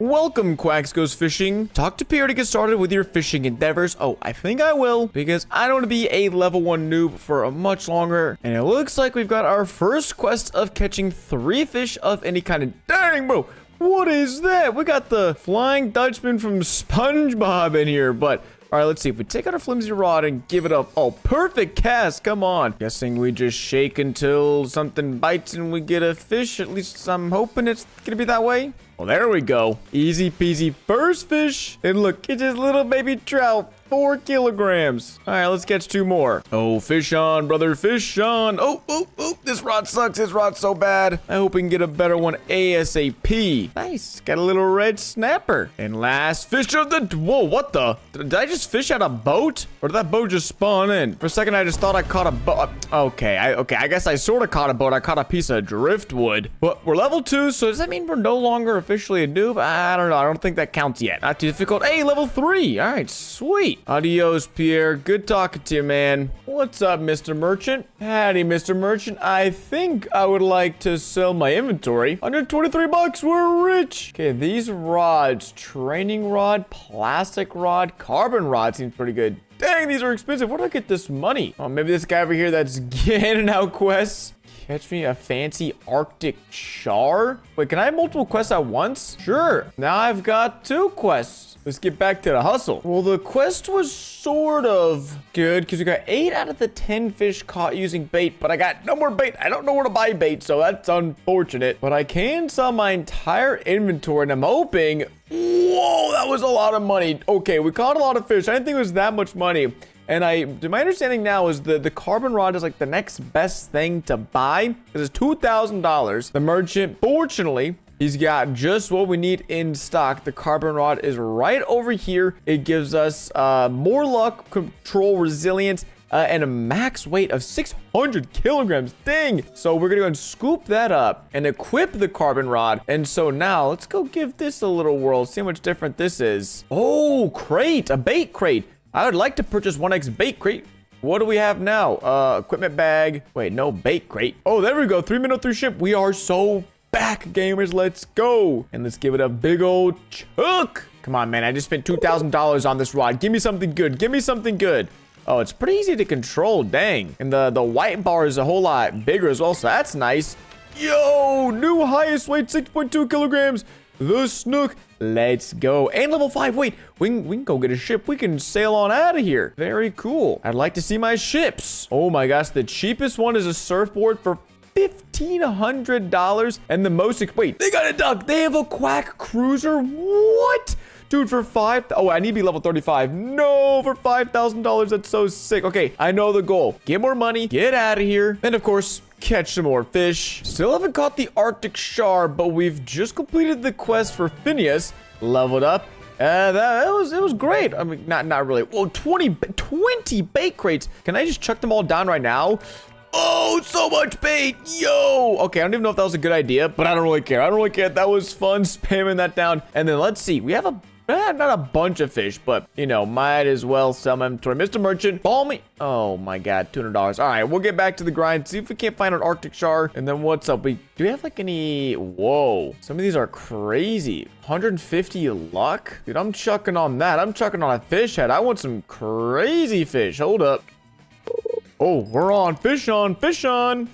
Welcome, Quacks Goes Fishing. Talk to Pierre to get started with your fishing endeavors. Oh, I think I will, because I don't want to be a level 1 noob for a much longer. And it looks like we've got our first quest of catching 3 fish of any kind of... Dang, bro. What is that? We got the Flying Dutchman from SpongeBob in here, but... All right, let's see. If we take out our flimsy rod and give it up. Oh, perfect cast. Come on. Guessing we just shake until something bites and we get a fish. At least I'm hoping it's going to be that way. Well, there we go. Easy peasy first fish. And look, it's this little baby trout. 4 kilograms. All right, let's catch 2 more. Oh, fish on, brother. Fish on. Oh. This rod sucks. This rod's so bad. I hope we can get a better one ASAP. Nice. Got a little red snapper. And last fish of the... Whoa, what the? Did I just fish out a boat? Or did that boat just spawn in? For a second, I just thought I caught a boat. Okay, I guess I sort of caught a boat. I caught a piece of driftwood. But we're level 2, so does that mean we're no longer officially a noob? I don't know. I don't think that counts yet. Not too difficult. Hey, level 3. All right, sweet. Adios, Pierre. Good talking to you, man. What's up, Mr. Merchant? Howdy, Mr. Merchant. I think I would like to sell my inventory. 123 bucks. We're rich. Okay, these rods, training rod, plastic rod, carbon rod seems pretty good. Dang, these are expensive. Where do I get this money? Oh, maybe this guy over here that's handing out quests. Catch me a fancy Arctic char. Wait, can I have multiple quests at once? Sure. Now I've got 2 quests. Let's get back to the hustle. Well, the quest was sort of good because we got 8 out of the 10 fish caught using bait, but I got no more bait. I don't know where to buy bait, so that's unfortunate. But I can sell my entire inventory, and I'm hoping... Whoa, that was a lot of money. Okay, we caught a lot of fish. I didn't think it was that much money. And my understanding now is the carbon rod is like the next best thing to buy. Because it's $2,000. The merchant, fortunately, he's got just what we need in stock. The carbon rod is right over here. It gives us more luck, control, resilience, and a max weight of 600 kilograms. Dang! So we're gonna go and scoop that up and equip the carbon rod. And so now let's go give this a little whirl. See how much different this is. Oh, crate, a bait crate. I would like to purchase 1x bait crate. What do we have now? Equipment bag. Wait, no bait crate. Oh, there we go. 3-minute ship. We are so back, gamers. Let's go. And let's give it a big old chunk. Come on, man. I just spent $2,000 on this rod. Give me something good. Give me something good. Oh, it's pretty easy to control. Dang. And the white bar is a whole lot bigger as well, so that's nice. Yo, new highest weight, 6.2 kilograms. The Snook. Let's go. And level 5. Wait, we can go get a ship. We can sail on out of here. Very cool. I'd like to see my ships. Oh my gosh, the cheapest one is a surfboard for $1,500. And the most... Wait, they got a duck. They have a quack cruiser. What? Dude, for oh, I need to be level 35. No, for $5,000. That's so sick. Okay, I know the goal. Get more money, get out of here, and of course, catch some more fish. Still haven't caught the Arctic char, but we've just completed the quest for Phineas. Leveled up. It was great. I mean, not really. Well, 20 bait crates. Can I just chuck them all down right now? Oh, so much bait. Yo. Okay, I don't even know if that was a good idea, but I don't really care. I don't really care. That was fun spamming that down. And then let's see. We have not a bunch of fish, but, you know, might as well sell my inventory. Mr. Merchant, call me. Oh, my God. $200. All right, we'll get back to the grind. See if we can't find an Arctic char. And then what's up? Do we have, like, any... Whoa. Some of these are crazy. 150 luck? Dude, I'm chucking on that. I'm chucking on a fish head. I want some crazy fish. Hold up. Oh, we're on. Fish on. Fish on.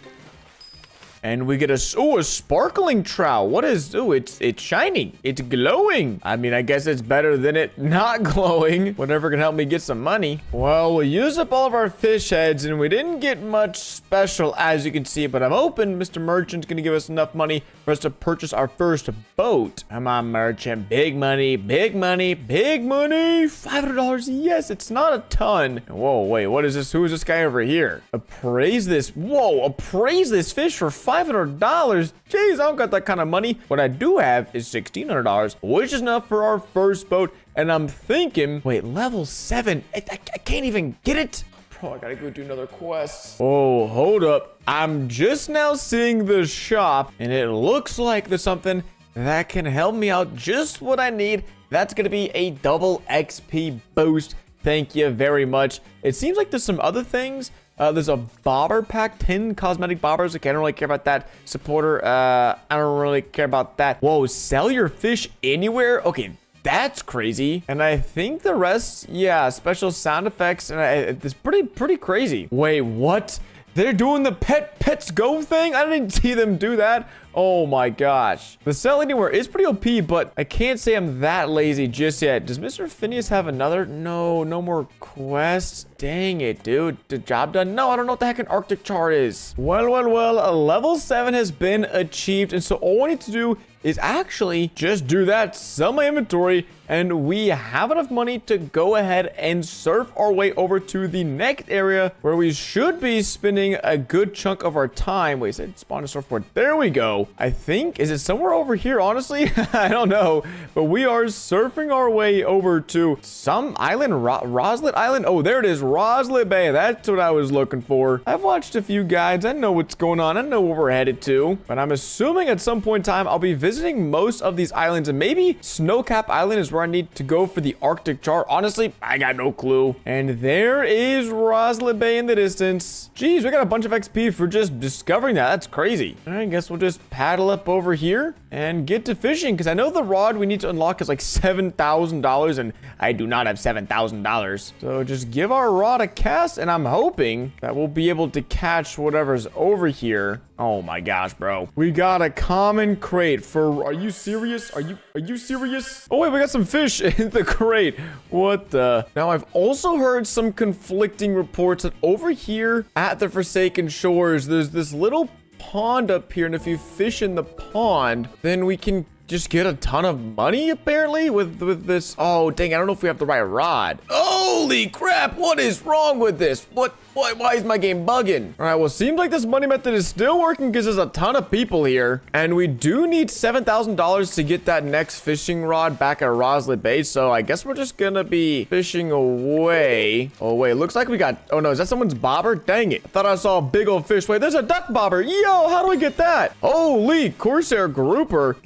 And we get a sparkling trout. What is... Oh, it's shining. It's glowing. I mean, I guess it's better than it not glowing. Whatever can help me get some money. Well, we used up all of our fish heads, and we didn't get much special, as you can see. But I'm hoping Mr. Merchant's going to give us enough money for us to purchase our first boat. Come on, Merchant. Big money. Big money. Big money. $500. Yes, it's not a ton. Whoa, wait. What is this? Who is this guy over here? Appraise this. Whoa, appraise this fish for $500. Jeez, I don't got that kind of money. What I do have is $1,600, which is enough for our first boat. And I'm thinking, wait, level 7. I can't even get it. Bro, I gotta go do another quest. Oh, hold up. I'm just now seeing the shop, and it looks like there's something that can help me out. Just what I need. That's gonna be a double XP boost. Thank you very much. It seems like there's some other things There's a bobber pack, 10 cosmetic bobbers. Okay, I don't really care about that. Supporter, I don't really care about that. Whoa, sell your fish anywhere? Okay, that's crazy. And I think the rest, yeah, special sound effects, and it's pretty crazy. Wait, what? They're doing the pets go thing? I didn't see them do that. Oh my gosh. The sell anywhere is pretty OP, but I can't say I'm that lazy just yet. Does Mr. Phineas have another? No more quests. Dang it, dude. The job done? No, I don't know what the heck an Arctic char is. Well, a level 7 has been achieved, and so all I need to do is actually just do that, sell my inventory, and we have enough money to go ahead and surf our way over to the next area where we should be spending a good chunk of our time. Wait, is it spawn a surfboard? There we go. I think, is it somewhere over here, honestly? I don't know, but we are surfing our way over to some island, Roslit Island. Oh, there it is, Roslit Bay. That's what I was looking for. I've watched a few guides. I know what's going on. I know where we're headed to, but I'm assuming at some point in time, I'll be visiting most of these islands, and maybe Snowcap Island is where I need to go for the Arctic char. Honestly, I got no clue. And there is Roslit Bay in the distance. Jeez, we got a bunch of XP for just discovering that. That's crazy. I guess we'll just paddle up over here and get to fishing, because I know the rod we need to unlock is like $7,000, and I do not have $7,000. So just give our rod a cast, and I'm hoping that we'll be able to catch whatever's over here. Oh my gosh, bro. We got a common crate for... Are you serious? Are you serious? Oh, wait, we got some fish in the crate. What the... Now, I've also heard some conflicting reports that over here at the Forsaken Shores, there's this little pond up here, and if you fish in the pond, then we can just get a ton of money, apparently, with this. Oh, dang, I don't know if we have the right rod. Holy crap, what is wrong with this? Why is my game bugging? All right, well, seems like this money method is still working because there's a ton of people here. And we do need $7,000 to get that next fishing rod back at Roslit Bay. So I guess we're just gonna be fishing away. Oh, wait, looks like we got... Oh, no, is that someone's bobber? Dang it. I thought I saw a big old fish. Wait, there's a duck bobber. Yo, how do I get that? Holy Corsair grouper.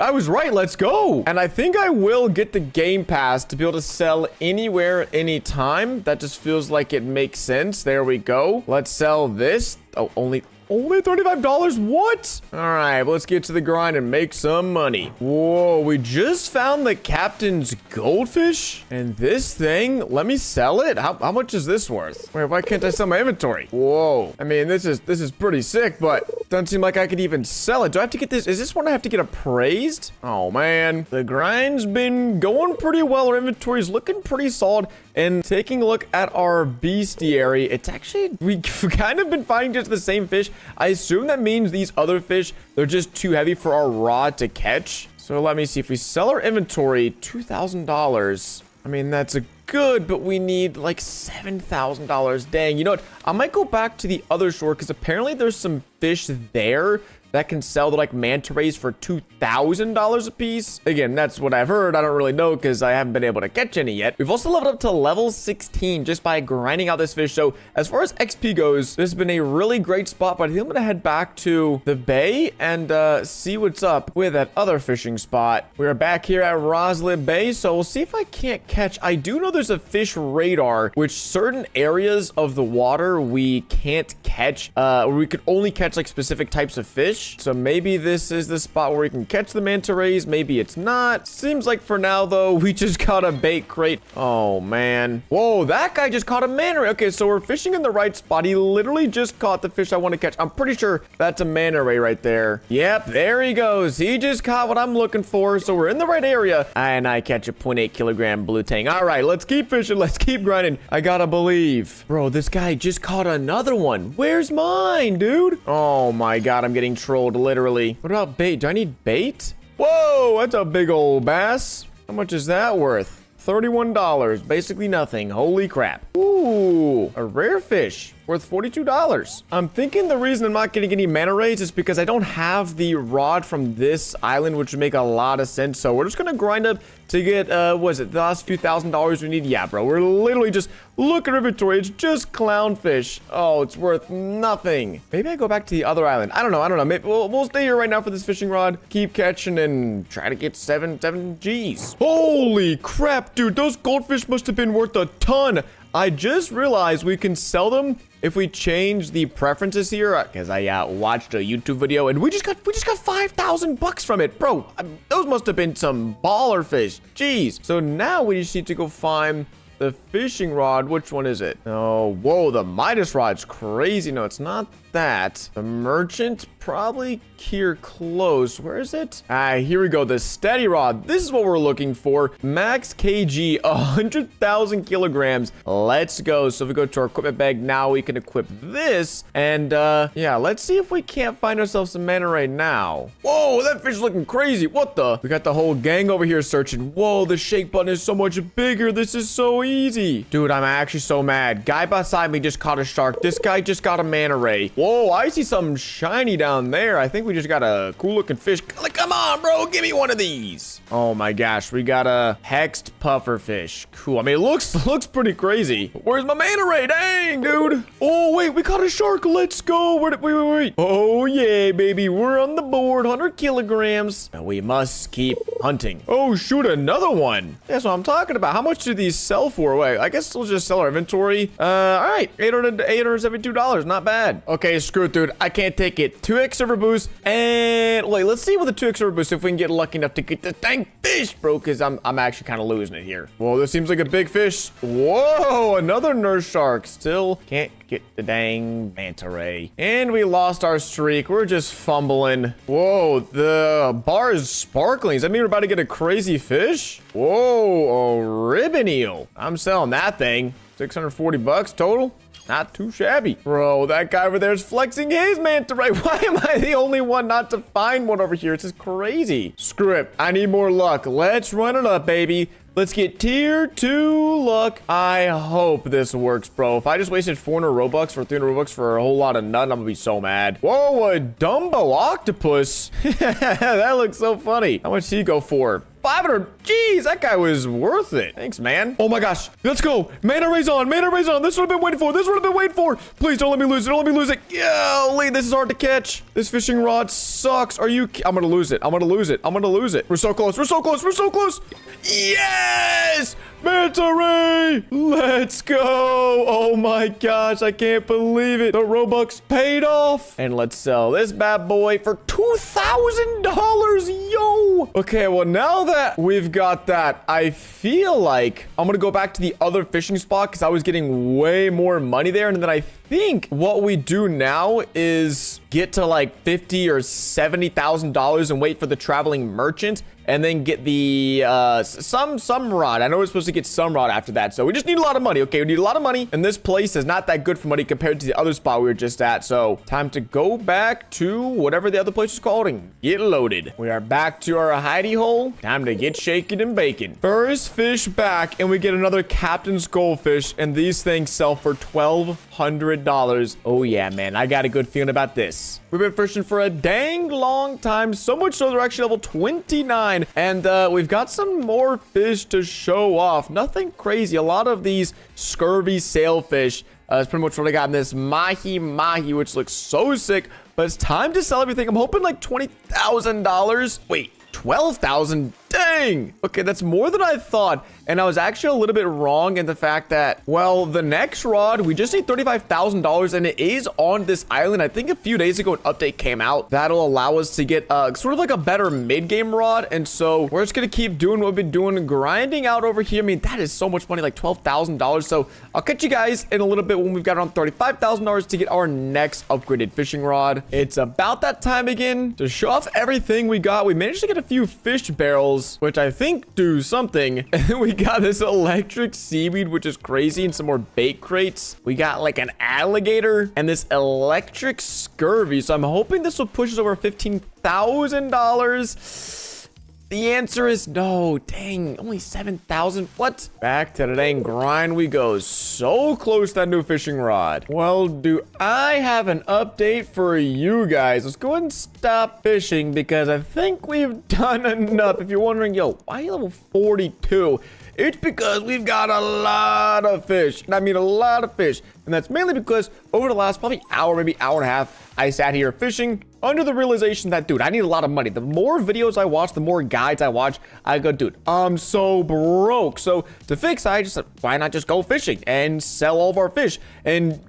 I was right. Let's go. And I think I will get the game pass to be able to sell anywhere, anytime. That just feels like it makes sense. There we go. Let's sell this. Oh, only $35? What? All right, well, let's get to the grind and make some money. Whoa, we just found the captain's goldfish, and this thing, let me sell it. How much is this worth? Wait, why can't I sell my inventory? Whoa, I mean, this is pretty sick, but doesn't seem like I could even sell it. Do I have to get this? Is this one I have to get appraised? Oh man, the grind's been going pretty well. Our inventory's looking pretty solid. And taking a look at our bestiary, it's actually, we've kind of been finding just the same fish. I assume that means these other fish, they're just too heavy for our rod to catch. So let me see. If we sell our inventory, $2,000. I mean, that's a good, but we need like $7,000. Dang, you know what? I might go back to the other shore because apparently there's some fish there that can sell the like manta rays for $2,000 a piece. Again, that's what I've heard. I don't really know because I haven't been able to catch any yet. We've also leveled up to level 16 just by grinding out this fish. So as far as XP goes, this has been a really great spot, but I think I'm gonna head back to the bay and see what's up with that other fishing spot. We're back here at Roslit Bay, so we'll see if I can't catch. I do know there's a fish radar, which certain areas of the water we can't catch, or we could only catch like specific types of fish. So maybe this is the spot where we can catch the manta rays. Maybe it's not. Seems like for now, though, we just caught a bait crate. Oh, man. Whoa, that guy just caught a manta ray. Okay, so we're fishing in the right spot. He literally just caught the fish I want to catch. I'm pretty sure that's a manta ray right there. Yep, there he goes. He just caught what I'm looking for. So we're in the right area. And I catch a 0.8 kilogram blue tang. All right, let's keep fishing. Let's keep grinding. I gotta believe. Bro, this guy just caught another one. Where's mine, dude? Oh, my God. I'm getting trolled, literally. What about bait? Do I need bait? Whoa, that's a big old bass. How much is that worth? $31. Basically nothing. Holy crap. Ooh, a rare fish worth $42. I'm thinking the reason I'm not getting any manta rays is because I don't have the rod from this island, which would make a lot of sense. So we're just gonna grind up to get, what is it, the last few $1,000s we need? Yeah, bro, we're literally just, look at our inventory. It's just clownfish. Oh, it's worth nothing. Maybe I go back to the other island. I don't know. Maybe we'll stay here right now for this fishing rod. Keep catching and try to get seven G's. Holy crap, dude. Those goldfish must have been worth a ton. I just realized we can sell them if we change the preferences here, because I watched a YouTube video and we just got $5,000 from it, bro. Those must have been some baller fish. Jeez. So now we just need to go find the fishing rod. Which one is it? Oh, whoa, the Midas rod's crazy. No, it's not that. The merchant, probably here close. Where is it? Here we go. The steady rod. This is what we're looking for. Max kg, 100,000 kilograms. Let's go. So if we go to our equipment bag now, we can equip this. And yeah, let's see if we can't find ourselves some mana right now. Whoa, that fish is looking crazy. What the? We got the whole gang over here searching. Whoa, the shake button is so much bigger. This is so easy. Dude, I'm actually so mad. Guy beside me just caught a shark. This guy just got a manta ray. Whoa, I see something shiny down there. I think we just got a cool looking fish. Like, come on, bro. Give me one of these. Oh my gosh. We got a hexed puffer fish. Cool. I mean, it looks pretty crazy. Where's my manta ray? Dang, dude. Oh, wait. We caught a shark. Let's go. Wait. Oh, yeah, baby. We're on the board. 100 kilograms. Now we must keep hunting. Oh, shoot. Another one. That's what I'm talking about. How much do these sell for? Wait, I guess we'll just sell our inventory. All right. $872. Not bad. Okay, screw it, dude. I can't take it. 2x server boost. And wait, let's see with the 2x server boost if we can get lucky enough to get the dang fish, bro, because I'm actually kind of losing it here. Whoa, this seems like a big fish. Whoa, another nurse shark. Still can't get the dang manta ray. And we lost our streak. We're just fumbling. Whoa, the bar is sparkling. Does that mean we're about to get a crazy fish? Whoa, a ribbon eel. I'm selling that thing. $640 total. Not too shabby. Bro, that guy over there is flexing his manta ray. Why am I the only one not to find one over here? It's just crazy. Screw it. I need more luck. Let's run it up, baby. Let's get tier 2 luck. I hope this works, bro. If I just wasted 400 Robux for 300 Robux for a whole lot of none, I'm gonna be so mad. Whoa, a Dumbo octopus. That looks so funny. How much did he go for? 500. Jeez, that guy was worth it. Thanks, man. Oh my gosh. Let's go. Manta ray's on. Manta ray's on. This is what I've been waiting for. This is what I've been waiting for. Please don't let me lose it. Don't let me lose it. Golly, this is hard to catch. This fishing rod sucks. Are you? I'm gonna lose it. I'm gonna lose it. I'm gonna lose it. We're so close. We're so close. We're so close. Yes! Manta ray! Let's go! Oh my gosh, I can't believe it. The Robux paid off. And let's sell this bad boy for $2,000. Yo! Okay, well, now that we've got that, I feel like I'm gonna go back to the other fishing spot because I was getting way more money there. And then I think what we do now is get to like $50,000 or $70,000 and wait for the traveling merchant. And then get the, some rod. I know we're supposed to get some rod after that. So we just need a lot of money. Okay, we need a lot of money. And this place is not that good for money compared to the other spot we were just at. So time to go back to whatever the other place is called and get loaded. We are back to our hidey hole. Time to get shaken and bacon. First fish back. And we get another captain's goldfish. And these things sell for $1,200. Oh yeah, man. I got a good feeling about this. We've been fishing for a dang long time. So much so they're actually level 29. And we've got some more fish to show off. Nothing crazy. A lot of these scurvy sailfish. That's pretty much what I got in this mahi, which looks so sick. But it's time to sell everything. I'm hoping like $20,000. Wait, 12,000? Dang. Okay, that's more than I thought. And I was actually a little bit wrong in the fact that, well, the next rod, we just need $35,000 and it is on this island. I think a few days ago, an update came out that'll allow us to get sort of like a better mid-game rod. And so we're just going to keep doing what we've been doing, grinding out over here. I mean, that is so much money, like $12,000. So I'll catch you guys in a little bit when we've got around $35,000 to get our next upgraded fishing rod. It's about that time again to show off everything we got. We managed to get a few fish barrels, which I think do something. And then we got this electric seaweed, which is crazy, and some more bait crates. We got like an alligator and this electric scurvy. So I'm hoping this will push us over $15,000. The answer is no. Dang, only 7,000. What? Back to the dang grind we go. So close to that new fishing rod. Well, do I have an update for you guys? Let's go ahead and stop fishing because I think we've done enough. If you're wondering, yo, why are you level 42? It's because we've got a lot of fish. And I mean a lot of fish. And that's mainly because over the last probably hour, maybe hour and a half, I sat here fishing under the realization that, dude, I need a lot of money. The more videos I watch, the more guides I watch, I go, dude, I'm so broke. So to fix, I just said, why not just go fishing and sell all of our fish? And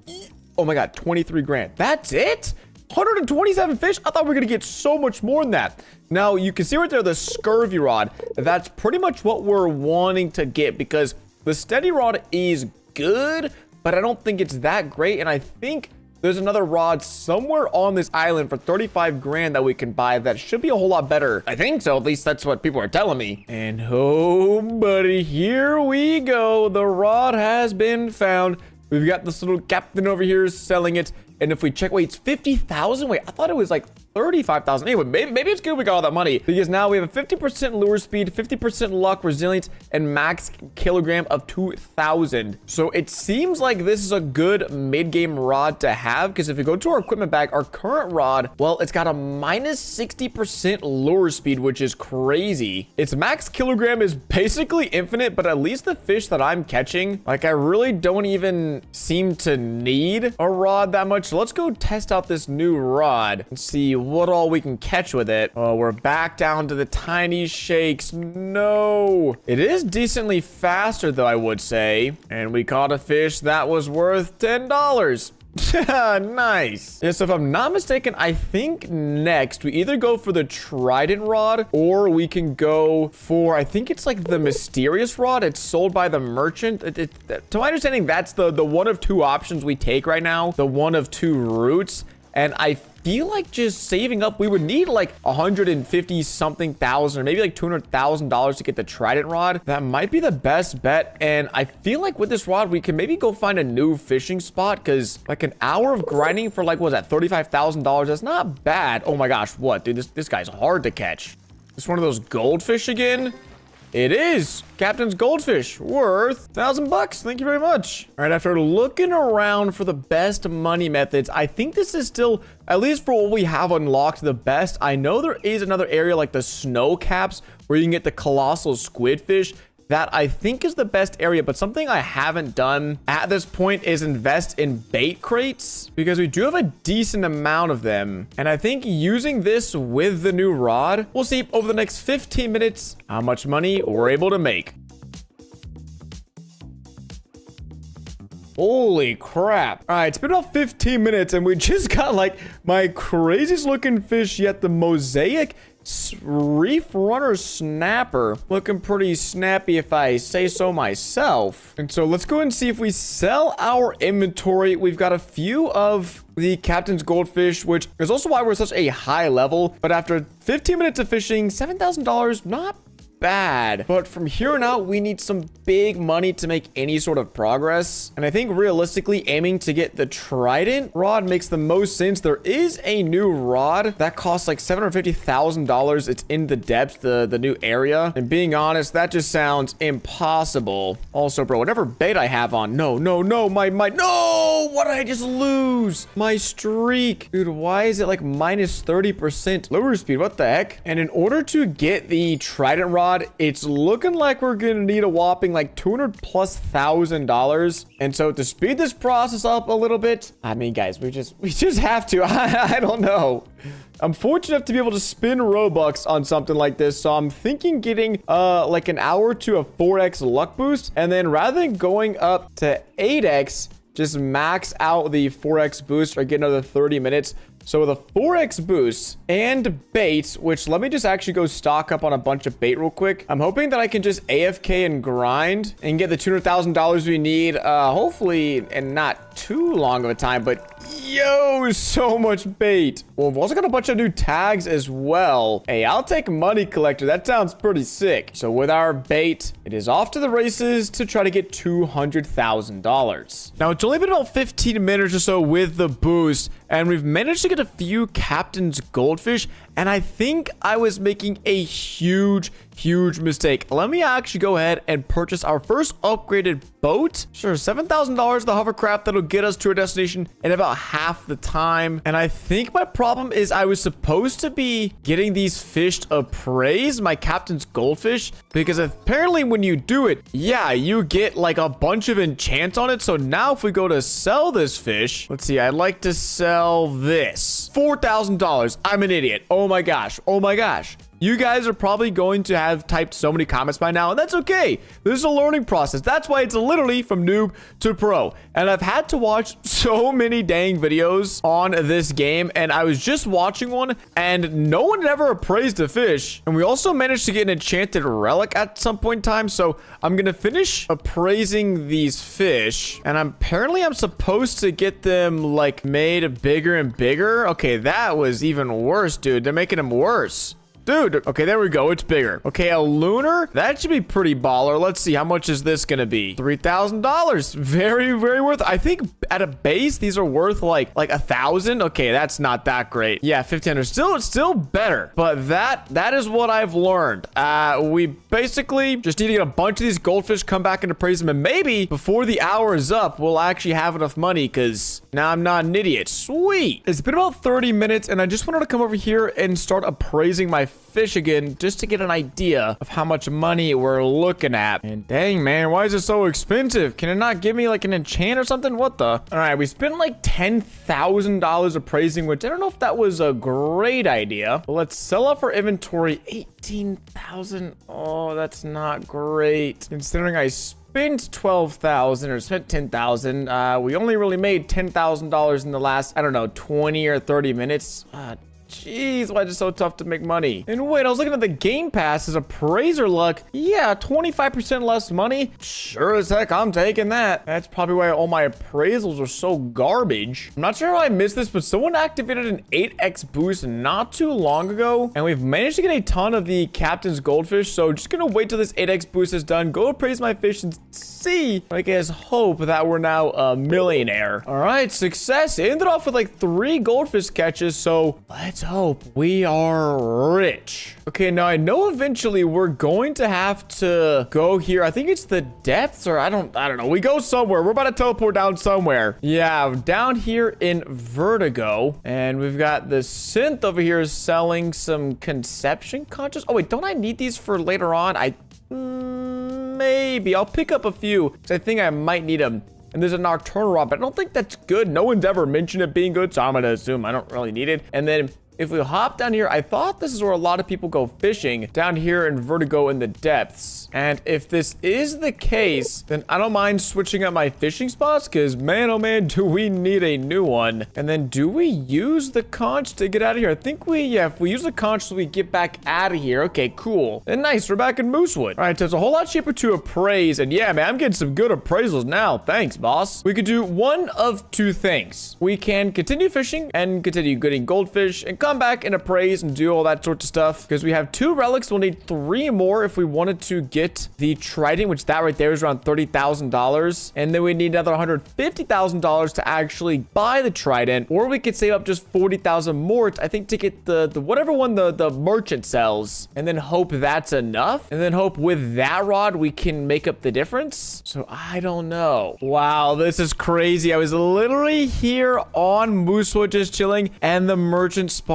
Oh my God, 23 grand. That's it? 127 fish? I thought we were going to get so much more than that. Now, you can see right there the scurvy rod. That's pretty much what we're wanting to get because the steady rod is good, but I don't think it's that great. And I think there's another rod somewhere on this island for 35 grand that we can buy that should be a whole lot better. I think so. At least that's what people are telling me. And oh, buddy, here we go. The rod has been found. We've got this little captain over here selling it. And if we check, wait, it's 50,000? Wait, I thought it was like 35,000. Anyway, maybe it's good we got all that money because now we have a 50% lure speed, 50% luck, resilience, and max kilogram of 2,000. So it seems like this is a good mid-game rod to have because if we go to our equipment bag, our current rod, well, it's got a minus 60% lure speed, which is crazy. Its max kilogram is basically infinite, but at least the fish that I'm catching, like I really don't even seem to need a rod that much. So let's go test out this new rod and see what all we can catch with it. Oh, we're back down to the tiny shakes. No. It is decently faster though, I would say. And we caught a fish that was worth $10. Nice. Yeah, so if I'm not mistaken, I think next we either go for the trident rod or we can go for, I think it's like the mysterious rod. It's sold by the merchant. To my understanding, that's the one of two options we take right now, the one of two routes. And I feel like just saving up, we would need like 150 something thousand or maybe like $200,000 to get the trident rod. That might be the best bet. And I feel like with this rod, we can maybe go find a new fishing spot because like an hour of grinding for like, what was that, $35,000? That's not bad. Oh my gosh, what, dude, this guy's hard to catch. This one of those goldfish again? It is Captain's goldfish worth $1,000. Thank you very much. All right, after looking around for the best money methods, I think this is still, at least for what we have unlocked, the best. I know there is another area like the snow caps where you can get the colossal squidfish. That I think is the best area, but something I haven't done at this point is invest in bait crates because we do have a decent amount of them. And I think using this with the new rod, we'll see over the next 15 minutes how much money we're able to make. Holy crap. All right, it's been about 15 minutes and we just got like my craziest looking fish yet, the mosaic reef runner snapper. Looking pretty snappy if I say so myself. And so let's go and see if we sell our inventory. We've got a few of the captain's goldfish, which is also why we're such a high level. But after 15 minutes of fishing, $7,000, not bad. But from here on out, we need some big money to make any sort of progress. And I think realistically aiming to get the trident rod makes the most sense. There is a new rod that costs like $750,000. It's in the depths, the new area. And being honest, that just sounds impossible. Also, bro, whatever bait I have on, no, no, my, no, what did I just lose? My streak. Dude, why is it like minus 30% lure speed? What the heck? And in order to get the trident rod, it's looking like we're gonna need a whopping like $200,000+. And so to speed this process up a little bit, I mean, guys, we just have to. I don't know. I'm fortunate enough to be able to spin Robux on something like this. So I'm thinking getting like an hour to a 4x luck boost. And then rather than going up to 8x, just max out the 4x boost or get another 30 minutes. So with a 4x boost and bait, which let me just actually go stock up on a bunch of bait real quick. I'm hoping that I can just AFK and grind and get the $200,000 we need, hopefully in not too long of a time, but yo, so much bait. Well, we've also got a bunch of new tags as well. Hey, I'll take money collector. That sounds pretty sick. So with our bait, it is off to the races to try to get $200,000. Now, it's only been about 15 minutes or so with the boost, and we've managed to get a few captain's goldfish, and I think I was making a huge mistake. Let me actually go ahead and purchase our first upgraded boat. Sure, $7,000 the hovercraft that'll get us to our destination in about half the time. And I think my problem is I was supposed to be getting these fish appraised, my captain's goldfish, because apparently when you do it, yeah, you get like a bunch of enchants on it. So now if we go to sell this fish, let's see, I'd like to sell this $4,000. I'm an idiot. Oh my gosh. You guys are probably going to have typed so many comments by now, and that's okay. This is a learning process. That's why it's literally from noob to pro. And I've had to watch so many dang videos on this game, and I was just watching one, and no one had ever appraised a fish. And we also managed to get an enchanted relic at some point in time, so I'm gonna finish appraising these fish, and apparently I'm supposed to get them like made bigger and bigger. Okay, that was even worse, dude. They're making them worse. Dude, okay, there we go. It's bigger. Okay, a lunar. That should be pretty baller. Let's see. How much is this gonna be? $3,000. Very, very worth it. I think at a base, these are worth like 1,000. Okay, that's not that great. Yeah, 1,500. Still better. But that is what I've learned. We basically just need to get a bunch of these goldfish, come back and appraise them, and maybe before the hour is up, we'll actually have enough money, because now I'm not an idiot. Sweet. It's been about 30 minutes, and I just wanted to come over here and start appraising my fish again, just to get an idea of how much money we're looking at. And dang, man, why is it so expensive? Can it not give me like an enchant or something? What the? All right, we spent like $10,000 appraising, which I don't know if that was a great idea. But let's sell off our inventory. 18,000. Oh, that's not great, considering I spent 12,000 or spent 10,000. We only really made $10,000 in the last, I don't know, 20 or 30 minutes. Jeez, why is it so tough to make money? And wait, I was looking at the game pass as appraiser luck. Yeah, 25% less money. Sure as heck, I'm taking that. That's probably why all my appraisals are so garbage. I'm not sure how I missed this, but someone activated an 8x boost not too long ago, and we've managed to get a ton of the captain's goldfish. So just gonna wait till this 8x boost is done, go appraise my fish, and see, I guess, hope that we're now a millionaire. All right, success. It ended off with like 3 goldfish catches, so let's hope we are rich. Okay, now I know eventually we're going to have to go here. I think it's the depths, or I don't know. We go somewhere. We're about to teleport down somewhere. Yeah, down here in Vertigo, and we've got the synth over here selling some conception conscious. Oh wait, don't I need these for later on? Maybe I'll pick up a few, because I think I might need them. And there's a nocturnal rod, but I don't think that's good. No one's ever mentioned it being good, so I'm gonna assume I don't really need it. And then if we hop down here, I thought this is where a lot of people go fishing, down here in Vertigo in the depths. And if this is the case, then I don't mind switching up my fishing spots, because man, oh man, do we need a new one. And then do we use the conch to get out of here? I think if we use the conch so we get back out of here. Okay, cool. And nice, we're back in Moosewood. All right, so it's a whole lot cheaper to appraise. And yeah, man, I'm getting some good appraisals now. Thanks, boss. We could do one of 2 things. We can continue fishing and continue getting goldfish and come back and appraise and do all that sort of stuff, because we have 2 relics. We'll need 3 more if we wanted to get the trident, which that right there is around $30,000, and then we need another $150,000 to actually buy the trident, or we could save up just 40,000 more, I think, to get the whatever one the merchant sells, and then hope that's enough, and then hope with that rod we can make up the difference. So I don't know. Wow, this is crazy. I was literally here on Moosewood just chilling, and the merchant spawns.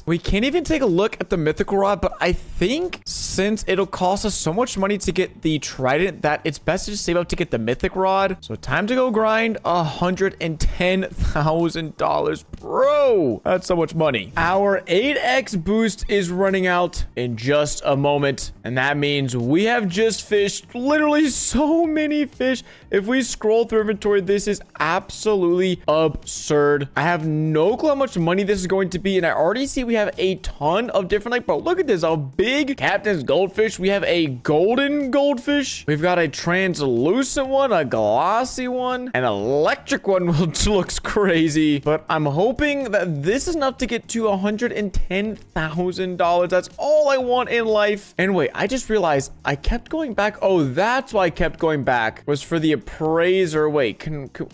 We can't even take a look at the mythical rod, but I think since it'll cost us so much money to get the trident that it's best to just save up to get the mythic rod. So time to go grind $110,000, bro. That's so much money. Our 8x boost is running out in just a moment, and that means we have just fished literally so many fish. If we scroll through inventory, this is absolutely absurd. I have no clue how much money this is going to be, and I already see we have a ton of different, like, bro, look at this. A big captain's goldfish. We have a golden goldfish. We've got a translucent one, a glossy one, an electric one, which looks crazy. But I'm hoping that this is enough to get to $110,000. That's all I want in life. And wait, I just realized I kept going back. Oh, that's why I kept going back, was for the appraiser. Wait,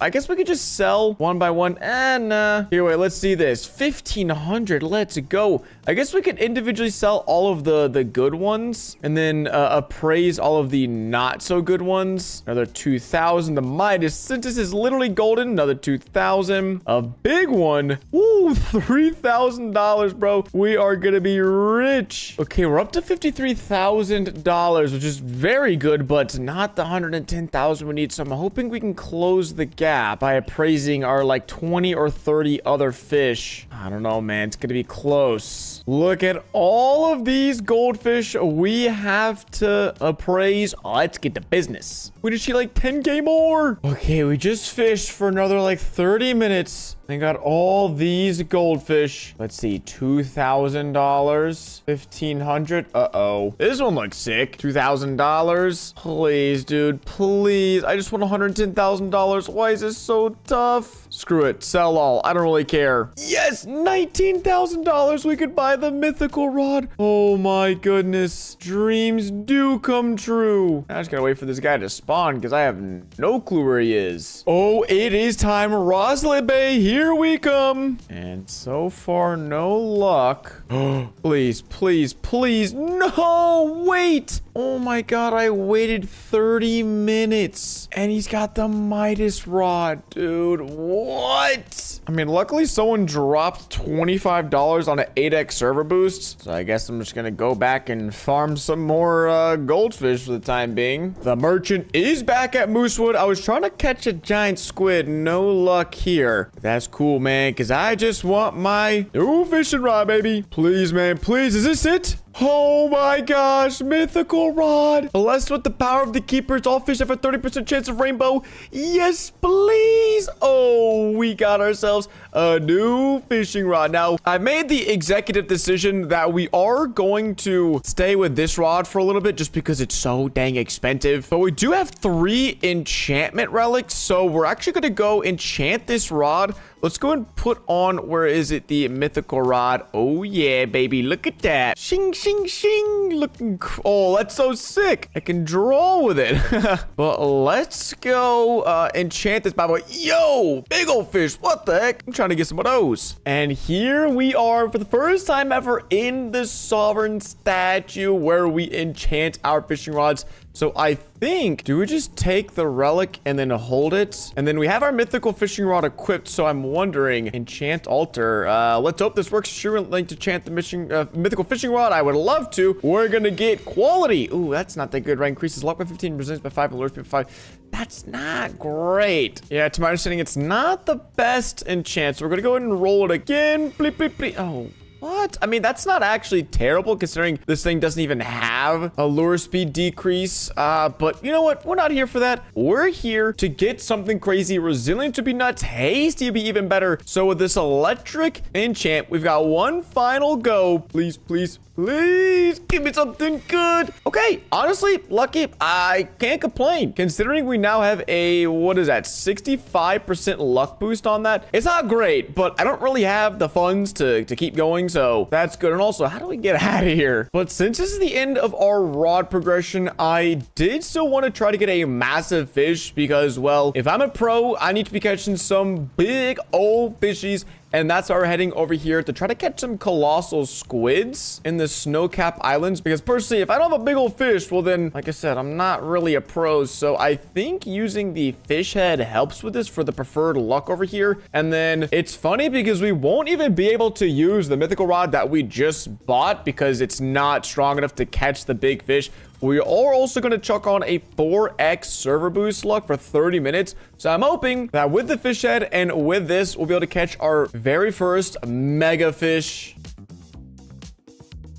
I guess we could just sell one by one. And here, wait, let's see this. 1,500. Let's go. I guess we could individually sell all of the good ones, and then appraise all of the not so good ones. Another 2,000. The Midas, since this is literally golden, another 2,000. A big one. Ooh, $3,000, bro. We are gonna be rich. Okay, we're up to $53,000, which is very good, but not the 110,000 we need. So I'm hoping we can close the gap by appraising our like 20 or 30 other fish. I don't know, man. It's gonna be close. Look at all of these goldfish we have to appraise. Let's get to business. We just see like 10K more. Okay, we just fished for another like 30 minutes. I got all these goldfish. Let's see, $2,000, $1,500. Uh-oh. This one looks sick. $2,000. Please, dude, please. I just want $110,000. Why is this so tough? Screw it. Sell all. I don't really care. Yes, $19,000. We could buy the mythical rod. Oh my goodness. Dreams do come true. I just gotta wait for this guy to spawn because I have no clue where he is. Oh, it is time. Roslit Bay, here we come. And so far, no luck. Please, please, please. No, wait. Oh my god, I waited 30 minutes. And he's got the Midas rod, dude. What? I mean, luckily someone dropped $25 on an 8x server boost. So I guess I'm just gonna go back and farm some more goldfish for the time being. The merchant is back at Moosewood. I was trying to catch a giant squid. No luck here. That's cool, man, because I just want my new fishing rod, baby. Please, man, please. Is this it? Oh my gosh, mythical rod. Blessed with the power of the keepers. All fish have a 30% chance of rainbow. Yes, please. Oh, we got ourselves a new fishing rod. Now, I made the executive decision that we are going to stay with this rod for a little bit just because it's so dang expensive. But we do have 3 enchantment relics, so we're actually going to go enchant this rod. Let's go and put on, where is it? The mythical rod. Oh, yeah, baby. Look at that. Shing, shing, shing. Looking, oh, that's so sick. I can draw with it. But let's go enchant this bad boy. Yo, big old fish. What the heck? I'm trying to get some of those. And here we are for the first time ever in the Sovereign statue where we enchant our fishing rods. So I think, do we just take the relic and then hold it? And then we have our mythical fishing rod equipped. So I'm wondering, enchant altar. Let's hope this works. Sure, like to enchant the mythical fishing rod. I would love to. We're gonna get quality. Ooh, that's not that good, right? Increases luck by 15, resistance by 5, and lures by 5. That's not great. Yeah, to my understanding, it's not the best enchant. So we're gonna go ahead and roll it again. Bleep, bleep, bleep. Oh. What? I mean, that's not actually terrible considering this thing doesn't even have a lure speed decrease. But you know what? We're not here for that. We're here to get something crazy. Resilient to be nuts. Hasty to be even better. So with this electric enchant, we've got one final go. Please, please, please give me something good. Okay, honestly, lucky. I can't complain considering we now have a, what is that, 65% luck boost on that. It's not great, but I don't really have the funds to keep going, so that's good. And also, how do we get out of here? But since this is the end of our rod progression, I did still want to try to get a massive fish because, well, if I'm a pro, I need to be catching some big old fishies. And that's why we're heading over here to try to catch some colossal squids in the snow-capped islands. Because personally, if I don't have a big old fish, well then, like I said, I'm not really a pro. So I think using the fish head helps with this for the preferred luck over here. And then it's funny because we won't even be able to use the mythical rod that we just bought because it's not strong enough to catch the big fish. We are also going to chuck on a 4x server boost luck for 30 minutes. So I'm hoping that with the fish head and with this, we'll be able to catch our very first mega fish.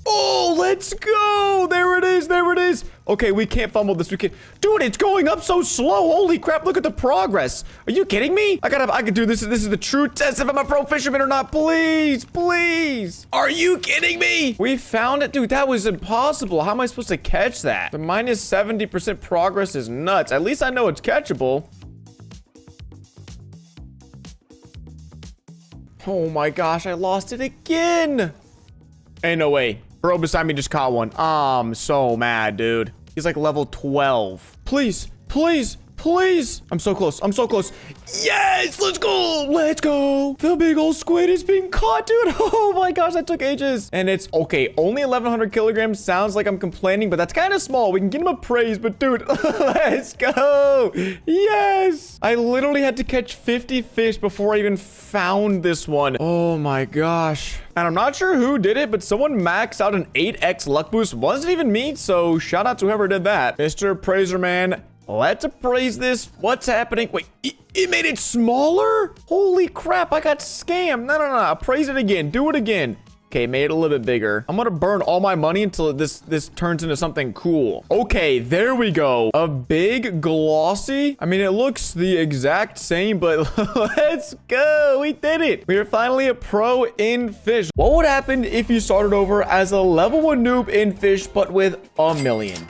Oh, let's go. There it is. There it is. Okay, we can't fumble this. We can't. Dude, it's going up so slow. Holy crap. Look at the progress. Are you kidding me? I can do this. This is the true test if I'm a pro fisherman or not. Please, please. Are you kidding me? We found it. Dude, that was impossible. How am I supposed to catch that? The minus 70% progress is nuts. At least I know it's catchable. Oh my gosh, I lost it again. Ain't no way. Bro beside me just caught one. I'm so mad, dude. He's like level 12. Please, please, please. I'm so close. I'm so close. Yes, let's go. Let's go. The big old squid is being caught, dude. Oh my gosh, that took ages. And it's okay. Only 1,100 kilograms. Sounds like I'm complaining, but that's kind of small. We can give him a praise, but dude, let's go. Yes. I literally had to catch 50 fish before I even found this one. Oh my gosh. And I'm not sure who did it, but someone maxed out an 8x luck boost. Wasn't even me, so shout out to whoever did that. Mr. Appraiser Man, let's appraise this. What's happening? Wait, it made it smaller? Holy crap, I got scammed. No. Appraise it again. Do it again. Okay, made it a little bit bigger. I'm gonna burn all my money until this turns into something cool. Okay, there we go. A big glossy. I mean, it looks the exact same, but let's go. We did it. We are finally a pro in Fish. What would happen if you started over as a level 1 noob in Fish, but with $1 million?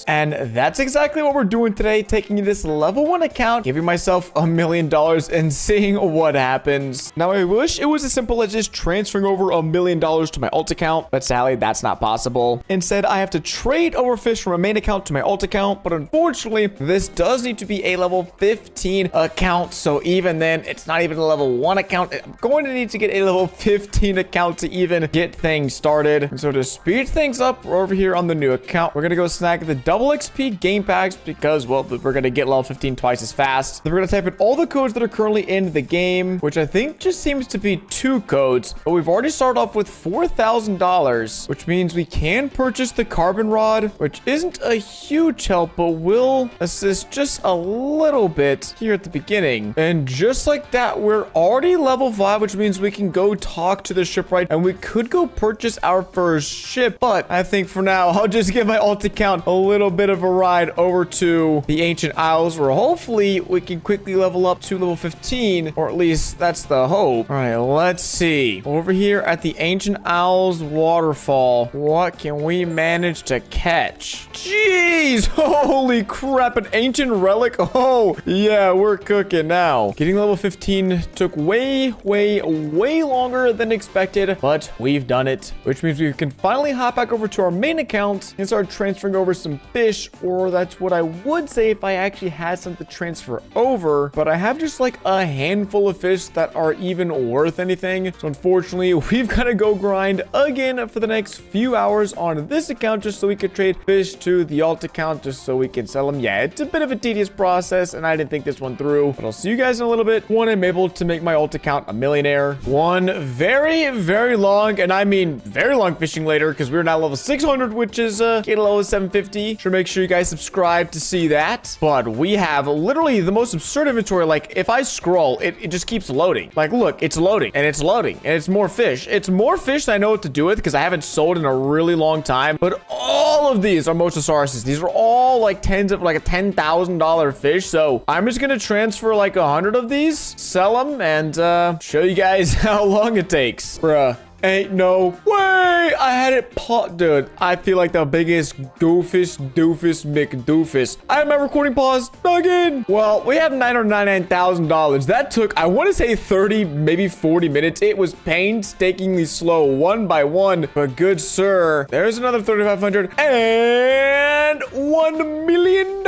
And that's exactly what we're doing today. Taking this level 1 account, giving myself $1 million and seeing what happens. Now, I wish it was as simple as just transferring over $1 million to my alt account, but sadly that's not possible. Instead, I have to trade over Fish from a main account to my alt account, but unfortunately this does need to be a level 15 account, so even then it's not even a level 1 account. I'm going to need to get a level 15 account to even get things started. And so to speed things up, we're over here on the new account. We're gonna go snag the double XP game packs because, well, we're gonna get level 15 twice as fast. Then we're gonna type in all the codes that are currently in the game, which I think just seems to be 2 codes, but we've already started off with $4,000, which means we can purchase the carbon rod, which isn't a huge help, but will assist just a little bit here at the beginning. And just like that, we're already level 5, which means we can go talk to the shipwright and we could go purchase our first ship. But I think for now, I'll just give my alt account a little bit of a ride over to the Ancient Isles, where hopefully we can quickly level up to level 15, or at least that's the hope. All right, let's see. Over here at the Ancient Isles waterfall, what can we manage to catch? Jeez, holy crap, an ancient relic. Oh yeah, we're cooking now. Getting level 15 took way longer than expected, but we've done it, which means we can finally hop back over to our main account and start transferring over some fish, or that's what I would say if I actually had some to transfer over. But I have just like a handful of fish that are even worth anything, so unfortunately we've got to go grind again for the next few hours on this account just so we could trade fish to the alt account just so we can sell them. Yeah, it's a bit of a tedious process and I didn't think this one through, but I'll see you guys in a little bit. One, I'm able to make my alt account a millionaire. One, very long, and I mean very long fishing later, because we're now level 600, which is get a level 750. Sure, make sure you guys subscribe to see that. But we have literally the most absurd inventory. Like if I scroll, it just keeps loading. Like look, it's loading and it's loading and it's more fish. It's more fish than I know what to do with because I haven't sold in a really long time. But all of these are Mosasauruses. These are all like tens of like a $10,000 fish. So I'm just gonna transfer like 100 of these, sell them, and show you guys how long it takes. Bruh. Ain't no way I had it paused. Dude, I feel like the biggest doofus McDoofus. I have my recording paused again. Well, we have $999,000. That took, I want to say 30, maybe 40 minutes. It was painstakingly slow, one by one. But good sir, there's another 3,500 and $1 million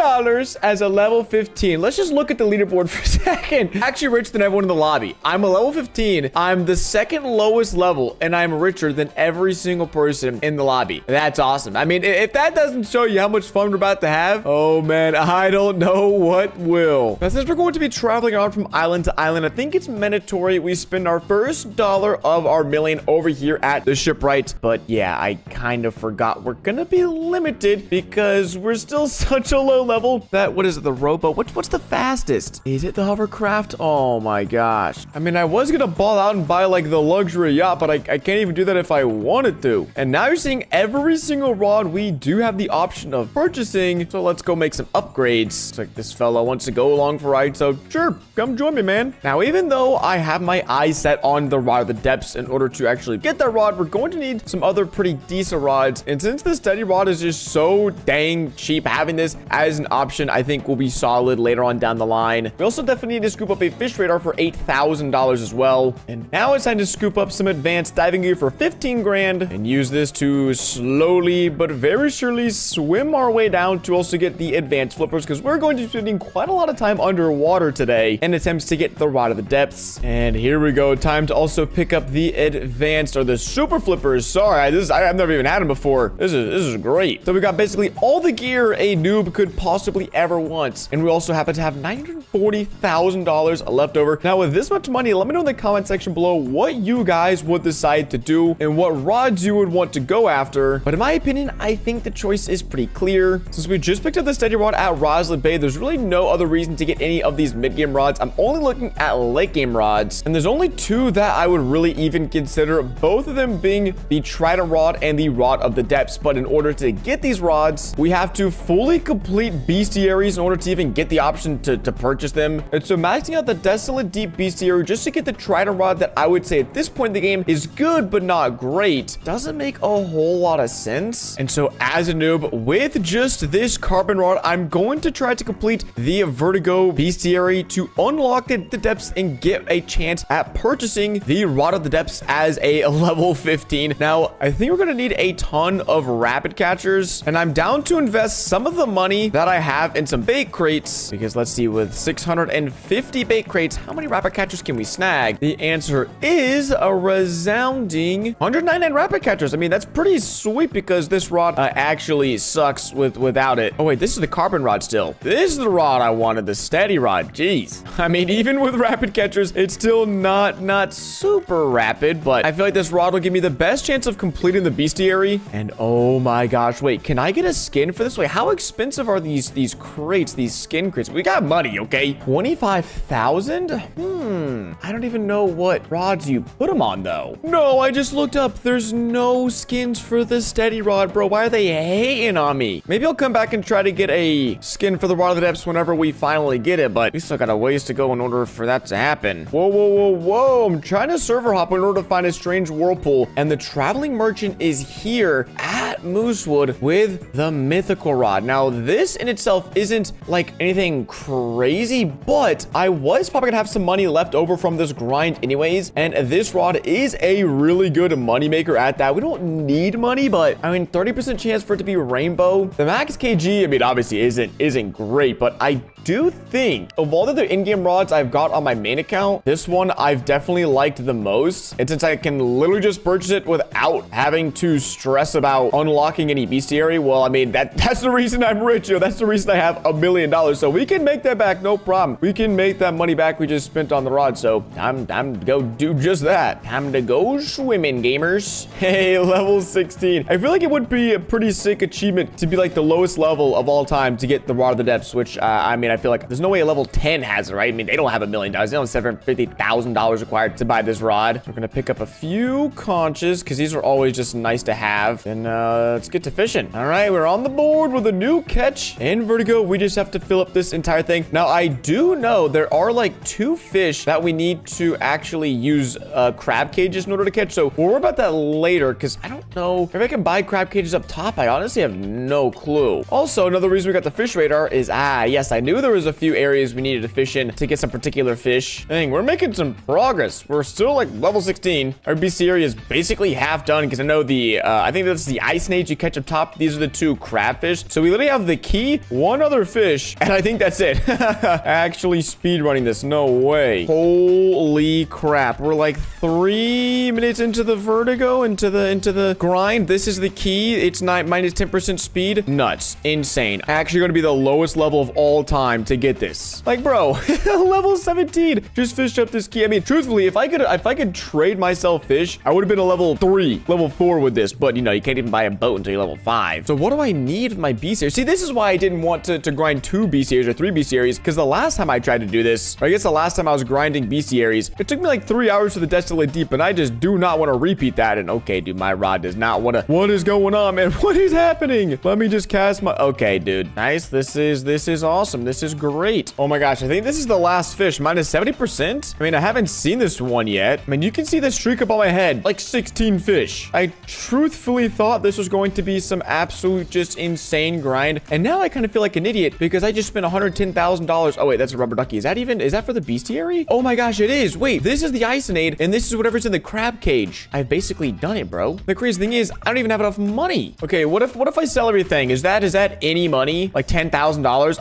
as a level 15. Let's just look at the leaderboard for a second. Actually richer than everyone in the lobby. I'm a level 15. I'm the second lowest level, and I'm richer than every single person in the lobby. That's awesome. I mean, if that doesn't show you how much fun we're about to have, oh man, I don't know what will. Now, since we're going to be traveling around from island to island, I think it's mandatory we spend our first dollar of our million over here at the shipwright. But yeah, I kind of forgot we're gonna be limited because we're still such a low level that, what is it, the rowboat? What's the fastest? Is it the hovercraft? Oh my gosh. I mean, I was gonna ball out and buy like the luxury yacht, but I can't even do that if I wanted to. And now you're seeing every single rod we do have the option of purchasing. So let's go make some upgrades. It's like this fella wants to go along for a ride, so sure, come join me, man. Now, even though I have my eyes set on the rod of the depths, in order to actually get that rod, we're going to need some other pretty decent rods. And since the steady rod is just so dang cheap, having this as an option, I think will be solid later on down the line. We also definitely need to scoop up a fish radar for $8,000 as well. And now it's time to scoop up some advanced diving gear for 15 grand and use this to slowly but very surely swim our way down to also get the advanced flippers, because we're going to be spending quite a lot of time underwater today in attempts to get the rod of the depths. And here we go, time to also pick up the advanced, or the super flippers. Sorry, I've never even had them before. This is great. So we got basically all the gear a noob could possibly ever want, and we also happen to have $940,000 left over. Now with this much money, let me know in the comment section below what you guys would decide decide to do and what rods you would want to go after. But in my opinion, I think the choice is pretty clear. Since we just picked up the steady rod at Roslit Bay, there's really no other reason to get any of these mid-game rods. I'm only looking at late game rods, and there's only two that I would really even consider, both of them being the trident rod and the rod of the depths. But in order to get these rods, we have to fully complete bestiaries in order to even get the option to purchase them. And so maxing out the desolate deep bestiary just to get the trident rod, that I would say at this point in the game is good but not great, doesn't make a whole lot of sense. And so as a noob, with just this carbon rod, I'm going to try to complete the vertigo bestiary to unlock the depths and get a chance at purchasing the rod of the depths as a level 15. Now, I think we're going to need a ton of rapid catchers, and I'm down to invest some of the money that I have in some bait crates, because let's see, with 650 bait crates, how many rapid catchers can we snag? The answer is a resounding 199 rapid catchers. I mean, that's pretty sweet because this rod actually sucks without it. Oh wait, this is the carbon rod still. This is the rod I wanted, the steady rod. Jeez. I mean, even with rapid catchers, it's still not super rapid, but I feel like this rod will give me the best chance of completing the bestiary. And oh my gosh, wait, can I get a skin for this? Wait, how expensive are these crates, these skin crates? We got money, okay? 25,000? I don't even know what rods you put them on though. No, I just looked up. There's no skins for the steady rod, bro. Why are they hating on me? Maybe I'll come back and try to get a skin for the rod of the depths whenever we finally get it, but we still got a ways to go in order for that to happen. Whoa. I'm trying to server hop in order to find a strange whirlpool, and the traveling merchant is here at Moosewood with the mythical rod. Now, this in itself isn't like anything crazy, but I was probably gonna have some money left over from this grind anyways, and this rod is a really good money maker at that. We don't need money, but I mean, 30% chance for it to be rainbow. The max KG, I mean, obviously isn't great, but I do think of all the other in-game rods I've got on my main account, this one I've definitely liked the most. And since I can literally just purchase it without having to stress about unlocking any bestiary, well, I mean, that's the reason I'm rich, yo. That's the reason I have $1 million. So we can make that back, no problem. We can make that money back we just spent on the rod. So time to go do just that. Time to go swimming, gamers. Hey, level 16. I feel like it would be a pretty sick achievement to be like the lowest level of all time to get the rod of the depths, which I mean, I feel like there's no way a level 10 has it, right? I mean, they don't have $1 million. They don't have $750,000 required to buy this rod. We're gonna pick up a few conches because these are always just nice to have. And let's get to fishing. All right, we're on the board with a new catch in Vertigo. We just have to fill up this entire thing. Now, I do know there are like 2 fish that we need to actually use crab cages in order to catch. So we'll worry about that later because I don't know if I can buy crab cages up top. I honestly have no clue. Also, another reason we got the fish radar is, yes, I knew there was a few areas we needed to fish in to get some particular fish. Dang, we're making some progress. We're still like level 16. Our BC area is basically half done because I know the, I think that's the ice snakes you catch up top. These are the 2 crabfish. So we literally have the key, 1 other fish, and I think that's it. Actually speed running this. No way. Holy crap. We're like 3 minutes into the vertigo, into the grind. This is the key. It's not minus 10% speed. Nuts. Insane. Actually going to be the lowest level of all time to get this. Like, bro, level 17 just fished up this key. I mean, truthfully, if I could trade myself fish, I would have been a level 3, level 4 with this, but you know, you can't even buy a boat until you're level 5. So what do I need with my B series? See, this is why I didn't want to grind 2 B series or 3 B series, because the last time I tried to do this, or I guess the last time I was grinding B series, it took me like 3 hours for the Desolate Deep, and I just do not want to repeat that. And okay, dude, my rod does not want to. What is going on, man? What is happening? Let me just cast my, okay, dude. Nice. This is awesome. This is great. Oh my gosh, I think this is the last fish. Minus 70%. I mean, I haven't seen this one yet. I mean, you can see the streak up on my head. Like 16 fish. I truthfully thought this was going to be some absolute just insane grind. And now I kind of feel like an idiot because I just spent $110,000. Oh wait, that's a rubber ducky. Is that for the bestiary? Oh my gosh, it is. Wait, this is the Isonade and this is whatever's in the crab cage. I've basically done it, bro. The crazy thing is, I don't even have enough money. Okay, what if I sell everything? Is that any money? Like $10,000?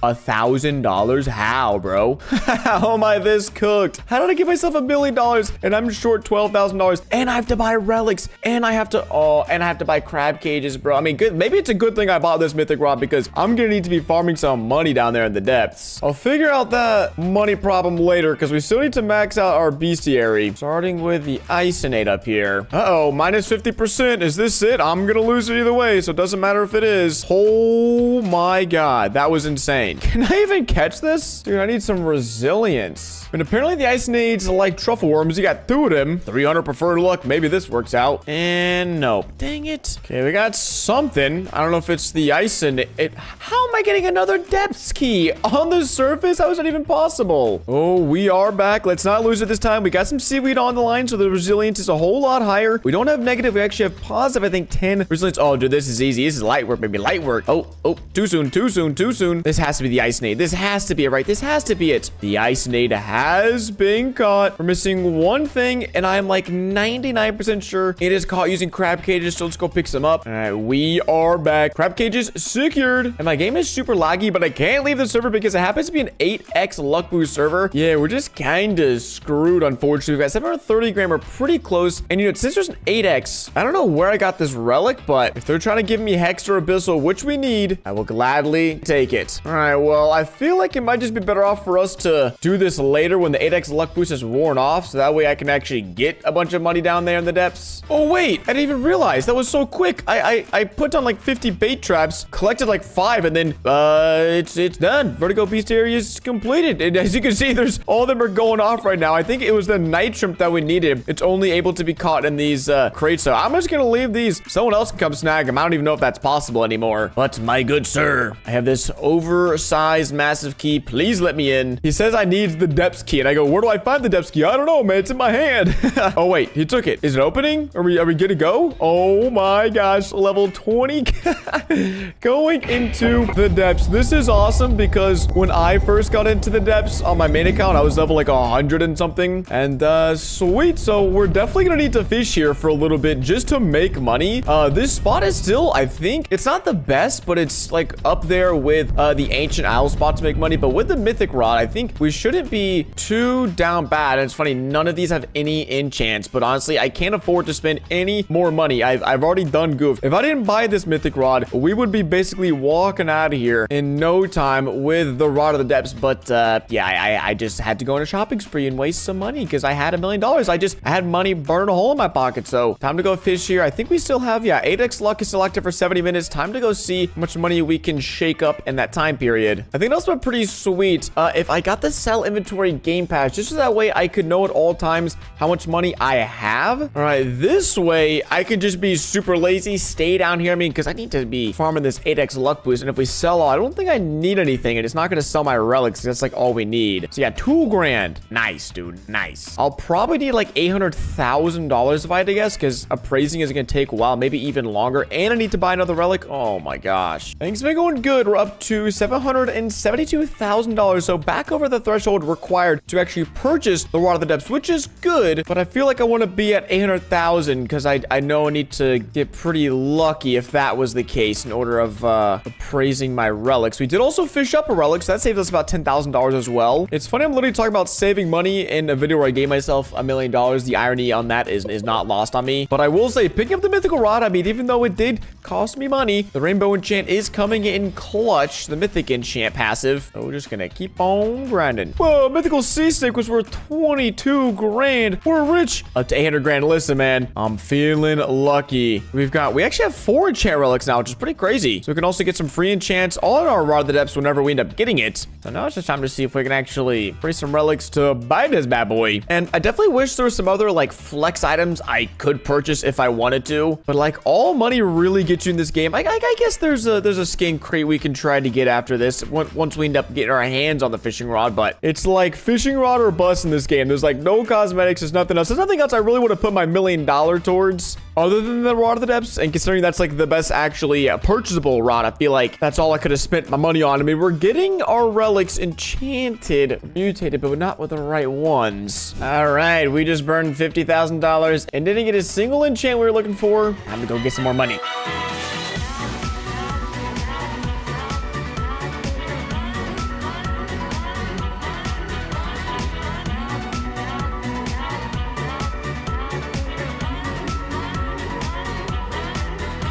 $1,000? How, bro? How am I this cooked? How did I give myself $1 million and I'm short $12,000? And I have to buy relics, and I have to buy crab cages, bro. I mean, good. Maybe it's a good thing I bought this mythic rod because I'm gonna need to be farming some money down there in the depths. I'll figure out that money problem later because we still need to max out our bestiary. Starting with the Icinate up here. Uh-oh, minus 50%. Is this it? I'm gonna lose it either way, so it doesn't matter if it is. Oh my god, that was insane. Can I even catch this? Dude, I need some resilience. And apparently the Icinates like truffle worms. You got 2 of them. 300 preferred luck. Maybe this works out. And nope. Dang it. Okay, we got something. I don't know if it's the Icinate. How am I getting another depths key on the surface? How is that even possible? Oh, we are back. Let's not lose it this time. We got some seaweed on the line, so the resilience is a whole lot higher. We don't have negative. We actually have positive, I think, 10 resilience. Oh, dude, this is easy. This is light work, baby. Light work. Oh, too soon, too soon, too soon. This has to be the Icinate. This has to be it, right? This has to be it. The Icinate has been caught. We're missing one thing, and I'm like 99% sure it is caught using crab cages, so let's go pick some up. All right, we are back. Crab cages secured. And my game is super laggy, but I can't leave the server because it happens to be an 8x luck boost server. Yeah, we're just kind of screwed, unfortunately. We've got 730 grand. We're pretty close. And you know, since there's an 8x, I don't know where I got this relic, but if they're trying to give me Hex or Abyssal, which we need, I will gladly take it. All right, well, I feel like it might just be better off for us to do this later when the 8x luck boost is worn off, so that way I can actually get a bunch of money down there in the depths. Oh, wait, I didn't even realize. That was so quick. I put on like 50 bait traps, collected like 5, and then it's done. Vertigo Beast area is completed. And as you can see, there's all of them are going off right now. I think it was the night shrimp that we needed. It's only able to be caught in these crates, so I'm just gonna leave these. Someone else can come snag them. I don't even know if that's possible anymore. But my good sir, I have this oversized massive key. Please let me in. He says I need the depths key, and I go, where do I find the depths key? I don't know, man. It's in my hand. Oh wait, he took it. Is it opening? Are we good to go? Oh my gosh, level 20 going into the depths. This is awesome because when I first got into the depths on my main account, I was level like 100 and something. And sweet. So we're definitely gonna need to fish here for a little bit just to make money. This spot is still, I think, it's not the best, but it's like up there with the ancient isle spot to make money. But with the mythic rod, I think we shouldn't be too down bad. And it's funny, none of these have any enchants, but honestly, I can't afford to spend any more money. I've already done goof. If I didn't buy this mythic rod, we would be basically walking out of here in no time with the rod of the depths. But yeah, I just had to go on a shopping spree and waste some money because I had $1 million. I had money burn a hole in my pocket. So time to go fish here. I think we still have, yeah, 8x luck is selected for 70 minutes. Time to go see how much money we can shake up in that time period. I think that's been pretty sweet. If I got the sell inventory game pass, just so that way I could know at all times how much money I have. All right, this way I could just be super lazy, stay down here. I mean, because I need to be farming this 8x luck boost. And if we sell all, I don't think I need anything. And it's not going to sell my relics. That's like all we need. So yeah, 2 grand. Nice, dude. Nice. I'll probably need like $800,000 if I had to guess, because appraising is going to take a while, maybe even longer. And I need to buy another relic. Oh my gosh. Things have been going good. We're up to $772,000. So back over the threshold required to actually purchase the Rod of the Depths, which is good. But I feel like I want to be at 800,000 because I know I need to get pretty lucky if that was the case in order of appraising my relics. We did also fish up a relic, so that saved us about $10,000 as well. It's funny, I'm literally talking about saving money in a video where I gave myself $1 million. The irony on that is not lost on me. But I will say, picking up the mythical rod, I mean, even though it did cost me money, the rainbow enchant is coming in clutch, the mythic enchant passive. So we're just gonna keep on grinding. Whoa, mythical sea snake was worth 22 grand. We're rich. Up to 800 grand. Listen, man, I'm feeling lucky. We actually have 4 enchant relics now, which is pretty crazy. So we can also get some free enchants all in our Rod of the Depths whenever we end up getting it. So now it's just time to see if we can actually bring some relics to buy this bad boy. And I definitely wish there were some other like flex items I could purchase if I wanted to. But like all money really gets you in this game. I guess there's a skin crate we can try to get after this once we end up getting our hands on the fishing rod. But it's like fishing rod or bust in this game. There's like no cosmetics. There's nothing else. There's nothing else I really want to put my $1 million towards other than the Rod of the Depths. And considering that's like the best actually purchasable rod, I feel like that's all I could have spent my money on. I mean, we're getting our relics enchanted, mutated, but not with the right ones. All right, we just burned $50,000 and didn't get a single enchant we were looking for. Time to go get some more money.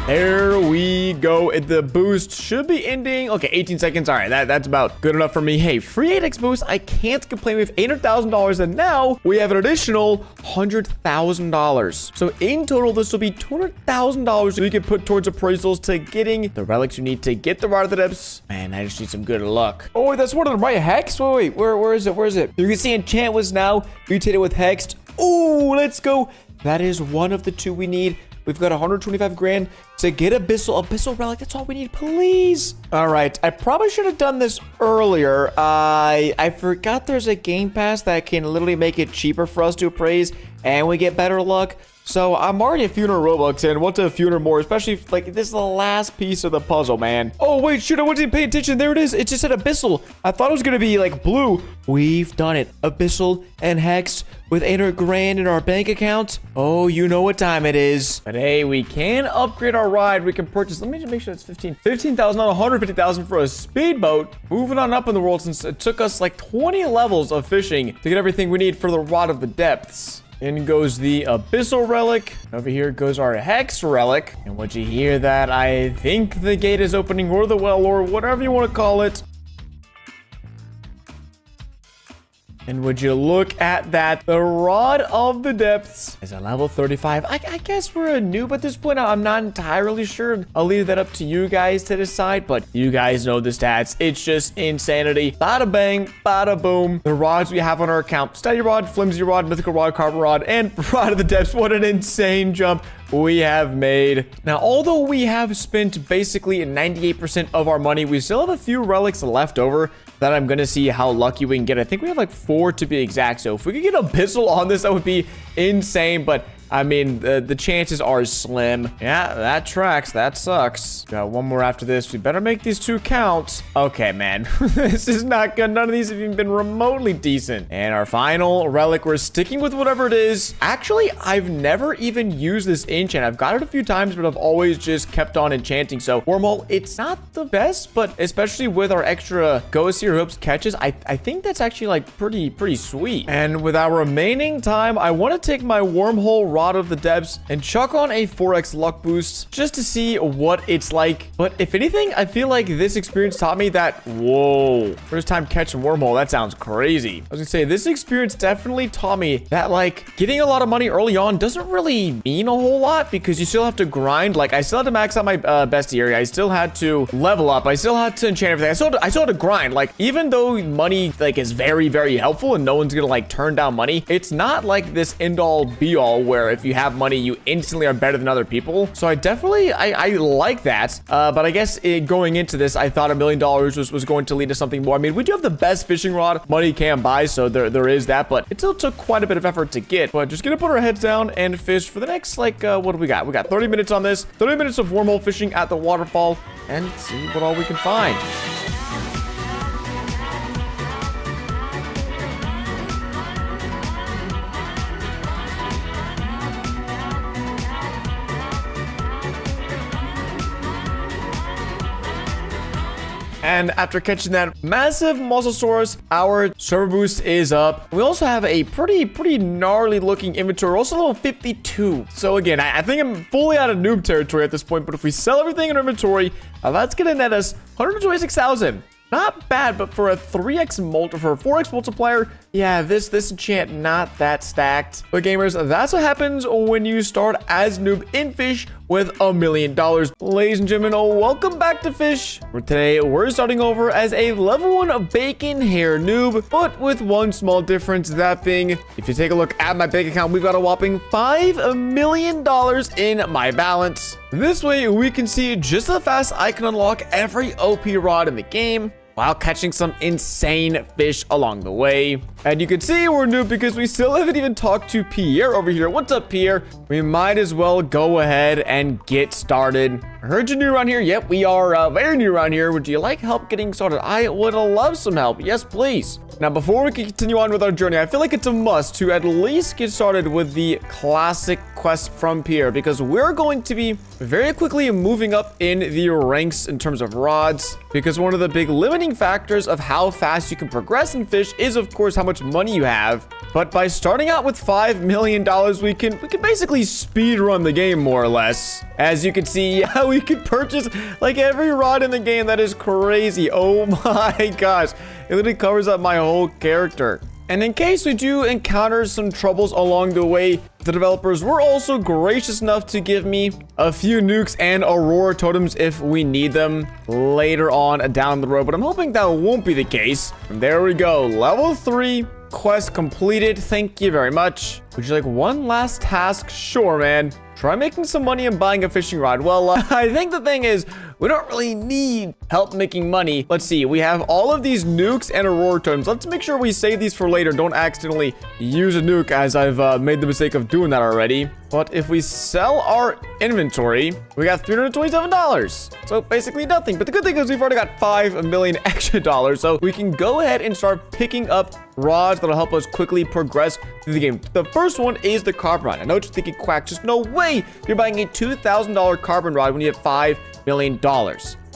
There we go. The boost should be ending. Okay, 18 seconds. All right, that's about good enough for me. Hey, free 8x boost. I can't complain. We have $800,000, and now we have an additional $100,000. So in total, this will be $200,000 we can put towards appraisals to getting the relics you need to get the Rod of the Depths. Man, I just need some good luck. Oh, wait, that's one of them, right? Hex? Wait, where is it? Where is it? You can see enchant was now mutated with hexed. Oh, let's go. That is one of the two we need. We've got 125 grand to get Abyssal relic. That's all we need, please. All right, I probably should have done this earlier. I forgot there's a game pass that can literally make it cheaper for us to appraise, and we get better luck. So I'm already a few hundred Robux and want to a few hundred more, especially if, like, this is the last piece of the puzzle, man. Oh, wait, shoot, I wasn't paying attention. There it is. It just said Abyssal. I thought it was going to be, like, blue. We've done it. Abyssal and Hex with 800 grand in our bank account. Oh, you know what time it is. But hey, we can upgrade our ride. We can purchase, let me just make sure it's 15,000, not 150,000 for a speedboat. Moving on up in the world since it took us like 20 levels of fishing to get everything we need for the Rod of the Depths. In goes the Abyssal relic. Over here goes our Hex relic. And would you hear that? I think the gate is opening, or the well, or whatever you want to call it. And would you look at that? The Rod of the Depths is a level 35. I guess we're a noob at this point. I'm not entirely sure. I'll leave that up to you guys to decide, but you guys know the stats. It's just insanity. Bada bang, bada boom. The rods we have on our account. Steady rod, flimsy rod, mythical rod, carbon rod, and Rod of the Depths. What an insane jump we have made. Now, although we have spent basically 98% of our money, we still have a few relics left over that I'm gonna see how lucky we can get. I think we have like 4 to be exact. So if we could get Abyssal on this, that would be insane. But I mean, the chances are slim. Yeah, that tracks. That sucks. Got one more after this. We better make these 2 count. Okay, man. This is not good. None of these have even been remotely decent. And our final relic, we're sticking with whatever it is. Actually, I've never even used this enchant. I've got it a few times, but I've always just kept on enchanting. So wormhole, it's not the best, but especially with our extra Ghost here hoops catches, I think that's actually like pretty sweet. And with our remaining time, I want to take my wormhole Rod of the Depths and chuck on a 4x luck boost just to see what it's like. But if anything, I feel like this experience taught me that, whoa, first time catching wormhole, that sounds crazy. I was gonna say, this experience definitely taught me that, like, getting a lot of money early on doesn't really mean a whole lot because you still have to grind. Like, I still had to max out my bestie area. I still had to level up. I still had to enchant everything. I still had to grind. Like, even though money, like, is very, very helpful and no one's gonna, like, turn down money, it's not like this end-all be-all where if you have money, you instantly are better than other people. So I definitely, I like that. But I guess going into this, I thought $1 million was going to lead to something more. I mean, we do have the best fishing rod money can buy, so there is that, but it still took quite a bit of effort to get. But just gonna put our heads down and fish for the next, like, what do we got? We got 30 minutes on this, 30 minutes of wormhole fishing at the waterfall, and see what all we can find. And after catching that massive Mosasaurus, our server boost is up. We also have a pretty gnarly looking inventory. We're also level 52. So again, I think I'm fully out of noob territory at this point. But if we sell everything in inventory, that's going to net us 126,000. Not bad, but for a 4x multiplier, yeah, this enchant not that stacked. But gamers, that's what happens when you start as noob in Fish with $1 million. Ladies and gentlemen, welcome back to Fish. For today, we're starting over as a level 1 bacon hair noob, but with one small difference, that being, if you take a look at my bank account, we've got a whopping $5 million in my balance. This way, we can see just how fast I can unlock every OP rod in the game, while catching some insane fish along the way. And you can see we're new because we still haven't even talked to Pierre over here. What's up, Pierre? We might as well go ahead and get started. I heard you're new around here. Yep, we are very new around here. Would you like help getting started? I would love some help. Yes, please. Now, before we can continue on with our journey, I feel like it's a must to at least get started with the classic quest from Pierre, because we're going to be very quickly moving up in the ranks in terms of rods, because one of the big limiting factors of how fast you can progress in Fish is, of course, how much much money you have. But by starting out with $5 million, we can basically speed run the game more or less. As you can see, yeah, we could purchase like every rod in the game. That is crazy. Oh my gosh. It literally covers up my whole character. And in case we do encounter some troubles along the way, the developers were also gracious enough to give me a few nukes and aurora totems if we need them later on down the road. But I'm hoping that won't be the case. And there we go. Level 3 quest completed. Thank you very much. Would you like one last task? Sure, man. Try making some money and buying a fishing rod. Well, I think the thing is, we don't really need help making money. Let's see. We have all of these nukes and aurora totems. Let's make sure we save these for later. Don't accidentally use a nuke, as I've made the mistake of doing that already. But if we sell our inventory, we got $327. So basically nothing. But the good thing is we've already got $5 million extra dollars. So we can go ahead and start picking up rods that'll help us quickly progress through the game. The first one is the carbon rod. I know what you're thinking, Quack. Just no way you're buying a $2,000 carbon rod when you have $5 million.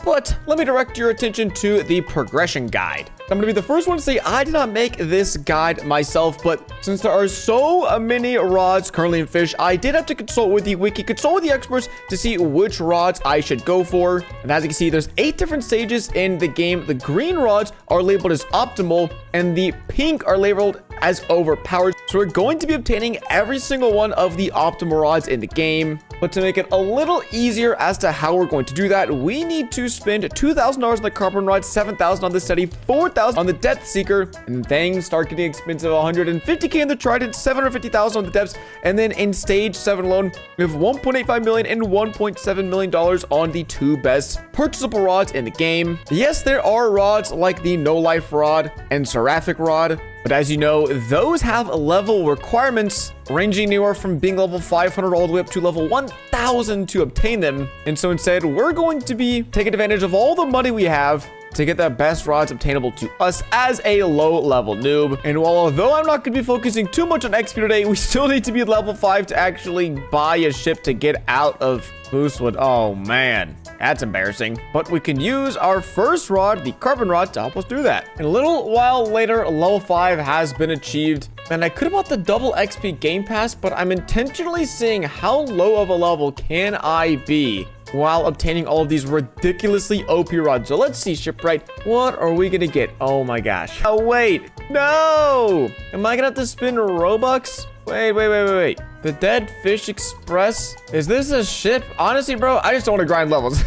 But let me direct your attention to the progression guide. I'm going to be the first one to say I did not make this guide myself, but since there are so many rods currently in Fish, I did have to consult with the wiki, consult with the experts to see which rods I should go for. And as you can see, there's 8 different stages in the game. The green rods are labeled as optimal, and the pink are labeled as overpowered. So we're going to be obtaining every single one of the optimal rods in the game. But to make it a little easier as to how we're going to do that, we need to spend $2,000 on the carbon rod, $7,000 on the steady, $4,000 on the depth seeker, and things start getting expensive. $150K on the trident, $750,000 on the depths, and then in stage 7 alone, we have $1.85 million and $1.7 million on the 2 best purchasable rods in the game. Yes, there are rods like the no life rod and seraphic rod, but as you know, those have level requirements ranging anywhere from being level 500 all the way up to level 1000 to obtain them. And so instead, we're going to be taking advantage of all the money we have to get the best rods obtainable to us as a low-level noob. And while although I'm not going to be focusing too much on XP today, we still need to be level 5 to actually buy a ship to get out of Moosewood. Oh, man. That's embarrassing. But we can use our first rod, the carbon rod, to help us do that. And a little while later, level 5 has been achieved. And I could have bought the double XP game pass, but I'm intentionally seeing how low of a level can I be while obtaining all of these ridiculously OP rods. So let's see, Shipwright. What are we gonna get? Oh my gosh. Oh, wait. No! Am I gonna have to spend Robux? Wait. The Dead Fish Express? Is this a ship? Honestly, bro, I just don't want to grind levels.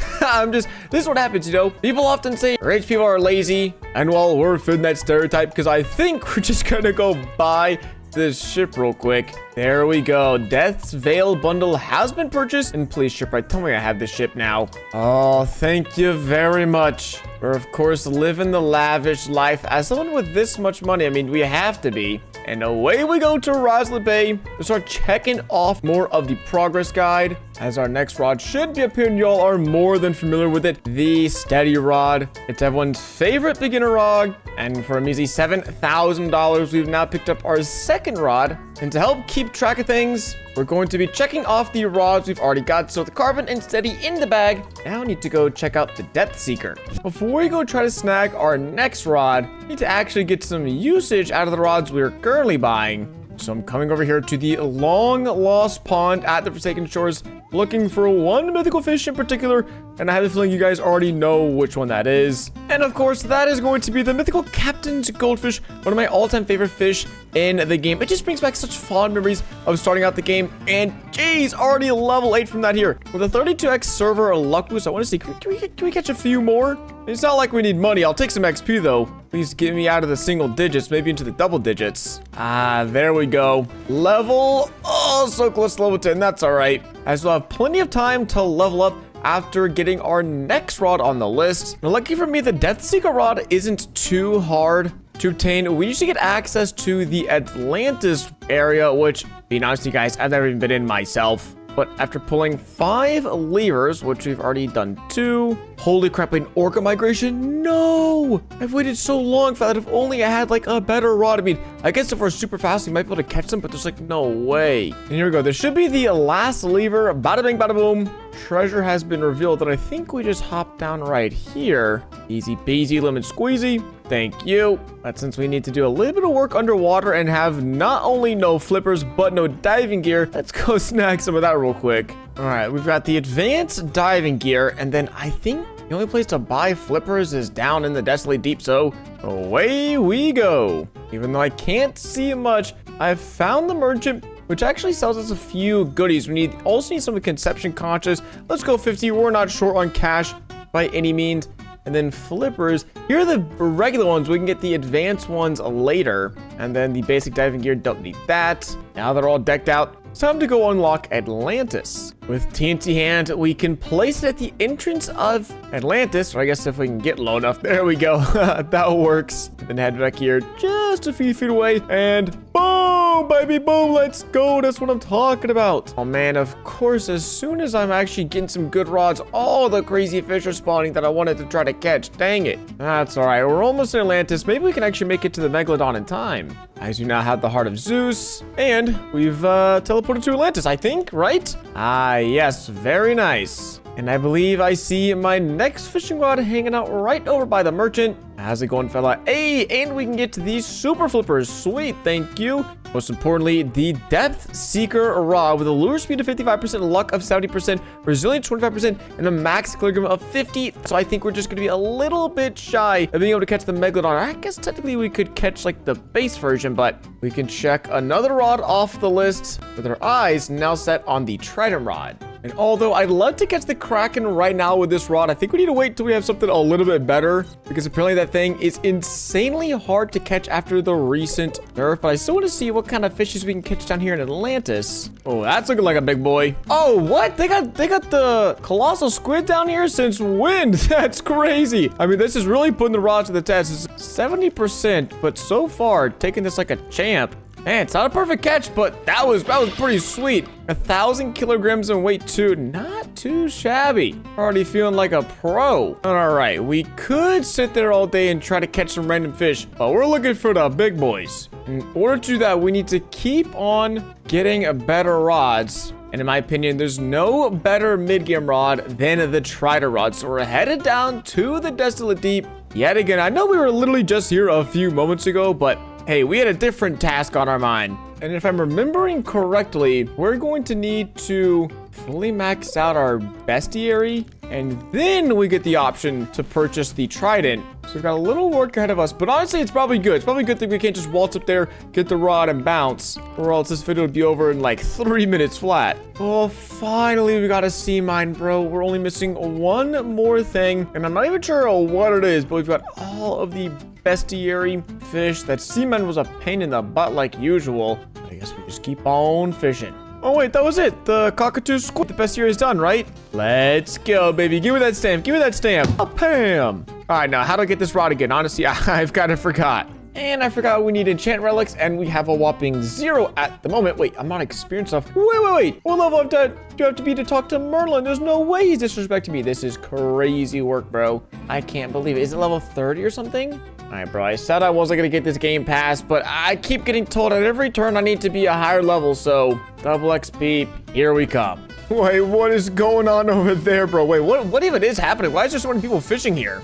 This is what happens, you know? People often say rich people are lazy. And well, we're fitting that stereotype because I think we're just gonna go buy this ship real quick. There we go. Death's Veil bundle has been purchased. And please, Shipwright, tell me I have this ship now. Oh, thank you very much. We're, of course, living the lavish life. As someone with this much money, I mean, we have to be. And away we go to Roslit Bay to start checking off more of the progress guide, as our next rod should be appearing. Y'all are more than familiar with it. The steady rod. It's everyone's favorite beginner rod. And for a measly $7,000, we've now picked up our second rod. And to help keep track of things, we're going to be checking off the rods we've already got. So the carbon and steady in the bag. Now we need to go check out the depth seeker. Before we go try to snag our next rod, we need to actually get some usage out of the rods we're currently buying. So I'm coming over here to the long lost pond at the Forsaken Shores, looking for one mythical fish in particular, and I have a feeling you guys already know which one that is. And of course, that is going to be the mythical Captain's Goldfish, one of my all-time favorite fish in the game. It just brings back such fond memories of starting out the game, and geez, already level 8 from that here. With a 32x server luck boost, I want to see, can we catch a few more? It's not like we need money. I'll take some XP though. Please get me out of the single digits, maybe into the double digits. Ah, there we go. Level, oh, so close to level 10. That's all right. I still have plenty of time to level up after getting our next rod on the list. Now, lucky for me, the Death Seeker rod isn't too hard to obtain. We usually get access to the Atlantis area, which, being honest with you guys, I've never even been in myself. But after pulling 5 levers, which we've already done 2, Holy crap, an orca migration? No! I've waited so long for that. If only I had like a better rod. I mean, I guess if we're super fast, we might be able to catch them, but there's like no way. And here we go. There should be the last lever. Bada bing, bada boom. Treasure has been revealed, and I think we just hop down right here. Easy peasy, lemon squeezy. Thank you. But since we need to do a little bit of work underwater and have not only no flippers, but no diving gear, let's go snag some of that real quick. All right, we've got the advanced diving gear, and then I think the only place to buy flippers is down in the desolate deep, so away we go. Even though I can't see much, I've found the merchant, which actually sells us a few goodies. We also need some conception conscious. Let's go 50. We're not short on cash by any means. And then flippers. Here are the regular ones. We can get the advanced ones later. And then the basic diving gear, don't need that. Now they're all decked out. It's time to go unlock Atlantis. With TNT hand, we can place it at the entrance of Atlantis, or I guess if we can get low enough. There we go. That works. Then head back here just a few feet away, and boom, baby, boom, let's go. That's what I'm talking about. Oh man, of course, as soon as I'm actually getting some good rods, all the crazy fish are spawning that I wanted to try to catch. Dang it. That's all right. We're almost in Atlantis. Maybe we can actually make it to the Megalodon in time. As you now have the heart of Zeus, and we've teleported to Atlantis, I think, right? Ah, yes, very nice. And I believe I see my next fishing rod hanging out right over by the merchant. How's it going, fella? Hey, and we can get to these super flippers. Sweet, thank you. Most importantly, the depth seeker rod with a lure speed of 55%, luck of 70%, resilience 25%, and a max kilogram of 50. So I think we're just going to be a little bit shy of being able to catch the Megalodon. I guess technically we could catch like the base version, but we can check another rod off the list with our eyes now set on the trident rod. And although I'd love to catch the Kraken right now with this rod, I think we need to wait till we have something a little bit better, because apparently that thing is insanely hard to catch after the recent nerf. But I still want to see what kind of fishes we can catch down here in Atlantis. Oh, that's looking like a big boy. Oh, what? They got the colossal squid down here since when? That's crazy. I mean, this is really putting the rod to the test. It's 70%, but so far taking this like a champ. Man, it's not a perfect catch, but that was pretty sweet. 1,000 kilograms in weight too. Not too shabby. Already feeling like a pro. All right, we could sit there all day and try to catch some random fish, but we're looking for the big boys. In order to do that, we need to keep on getting better rods. And in my opinion, there's no better mid-game rod than the trident rod. So we're headed down to the desolate deep yet again. I know we were literally just here a few moments ago, but hey, we had a different task on our mind. And if I'm remembering correctly, we're going to need to fully max out our bestiary, and then we get the option to purchase the trident. So we've got a little work ahead of us, but honestly, it's probably good. It's probably a good thing we can't just waltz up there, get the rod, and bounce, or else this video would be over in like 3 minutes flat. Oh, finally, we got a sea mine, bro. We're only missing one more thing, and I'm not even sure what it is, but we've got all of the bestiary fish. That sea mine was a pain in the butt like usual. I guess we just keep on fishing. Oh, wait, that was it. The cockatoo squid. The bestiary is done, right? Let's go, baby. Give me that stamp. Give me that stamp. Oh, Pam. All right, now, how do I get this rod again? Honestly, I've kind of forgot. And I forgot we need enchant relics, and we have a whopping 0 at the moment. Wait, I'm not experienced enough. Wait. What level do you have to be to talk to Merlin? There's no way he's disrespecting me. This is crazy work, bro. I can't believe it. Is it level 30 or something? All right, bro, I said I wasn't going to get this game pass, but I keep getting told at every turn I need to be a higher level, so double XP, here we come. Wait, what is going on over there, bro? Wait, what even is happening? Why is there so many people fishing here?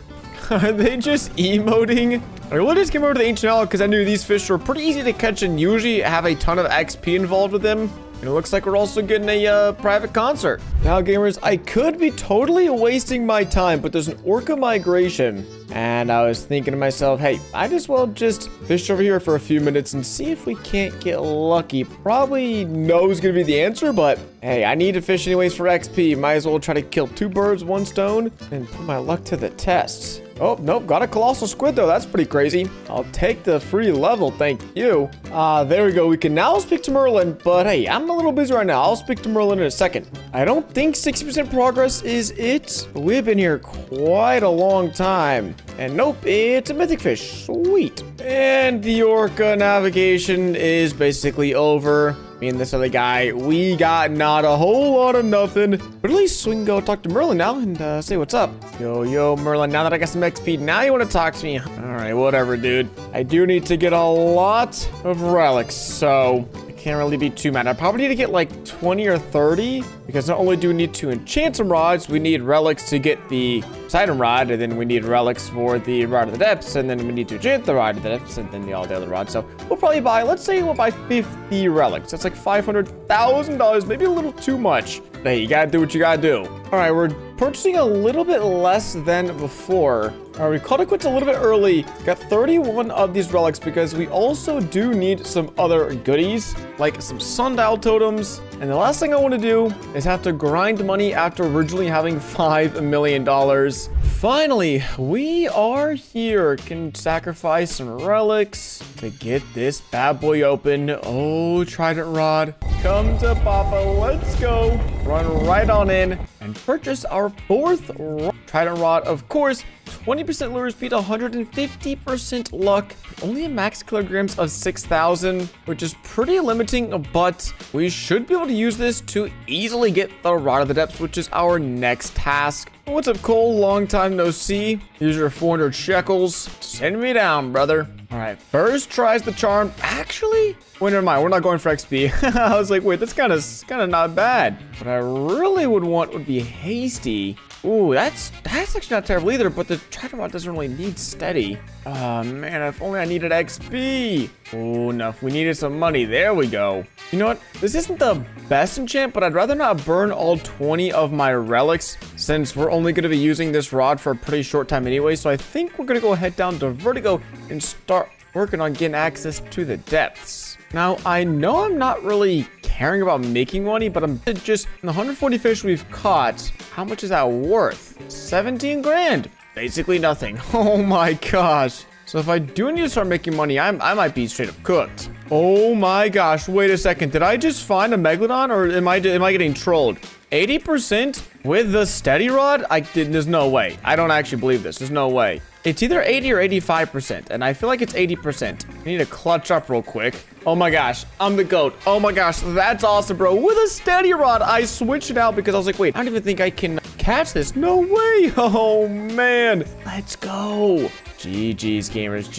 Are they just emoting? I really just came over to the Ancient Isle because I knew these fish were pretty easy to catch and usually have a ton of XP involved with them. And it looks like we're also getting a private concert. Now, gamers, I could be totally wasting my time, but there's an orca migration. And I was thinking to myself, hey, might as well just fish over here for a few minutes and see if we can't get lucky. Probably no is going to be the answer, but hey, I need to fish anyways for XP. Might as well try to kill 2 birds, 1 stone, and put my luck to the test. Oh, nope, got a colossal squid though. That's pretty crazy. I'll take the free level, thank you. There we go. We can now speak to Merlin, but hey, I'm a little busy right now. I'll speak to Merlin in a second. I don't think 60% progress is it. We've been here quite a long time. And nope, it's a mythic fish. Sweet. And the orca navigation is basically over. Me and this other guy, we got not a whole lot of nothing. But at least we can go talk to Merlin now and say what's up. Yo, Merlin, now that I got some XP, now you want to talk to me? All right, whatever, dude. I do need to get a lot of relics, so I can't really be too mad. I probably need to get like 20 or 30 because not only do we need to enchant some rods, we need relics to get the Poseidon rod, and then we need relics for the Rod of the Depths, and then we need to enchant the Rod of the Depths, and then all the other rods. So we'll probably buy, let's say we'll buy 50 relics. That's like $500,000, maybe a little too much. But hey, you gotta do what you gotta do. All right, we're purchasing a little bit less than before. All right, we called it quits a little bit early. Got 31 of these relics because we also do need some other goodies, like some sundial totems. And the last thing I want to do is have to grind money after originally having $5 million. Finally, we are here. Can sacrifice some relics to get this bad boy open. Oh, trident rod. Come to Papa. Let's go. Run right on in and purchase our fourth trident rod. Of course, 20% lure speed, 150% luck, only a max kilograms of 6,000, which is pretty limiting, but we should be able to use this to easily get the Rod of the Depths, which is our next task. What's up, Cole? Long time no see. Here's your 400 shekels. Send me down, brother. All right, first tries the charm. Actually, wait, never mind. We're not going for XP. I was like, wait, that's kind of not bad. What I really would want would be hasty. Ooh, that's actually not terrible either, but the trident rod doesn't really need steady. Oh, man, if only I needed XP. Oh, no, we needed some money. There we go. You know what? This isn't the best enchant, but I'd rather not burn all 20 of my relics since we're only going to be using this rod for a pretty short time anyway. So I think we're going to go head down to Vertigo and start working on getting access to the depths. Now, I know I'm not really caring about making money, but I'm just, the 140 fish we've caught, how much is that worth? 17 grand. Basically nothing. Oh my gosh. So if I do need to start making money, I might be straight up cooked. Oh my gosh. Wait a second. Did I just find a megalodon, or am I getting trolled? 80% with the steady rod? There's no way. I don't actually believe this. There's no way. It's either 80 or 85%, and I feel like it's 80%. I need to clutch up real quick. Oh my gosh, I'm the GOAT. Oh my gosh, that's awesome, bro. With a steady rod, I switched it out because I was like, wait, I don't even think I can catch this. No way. Oh man, let's go. GG's, gamers.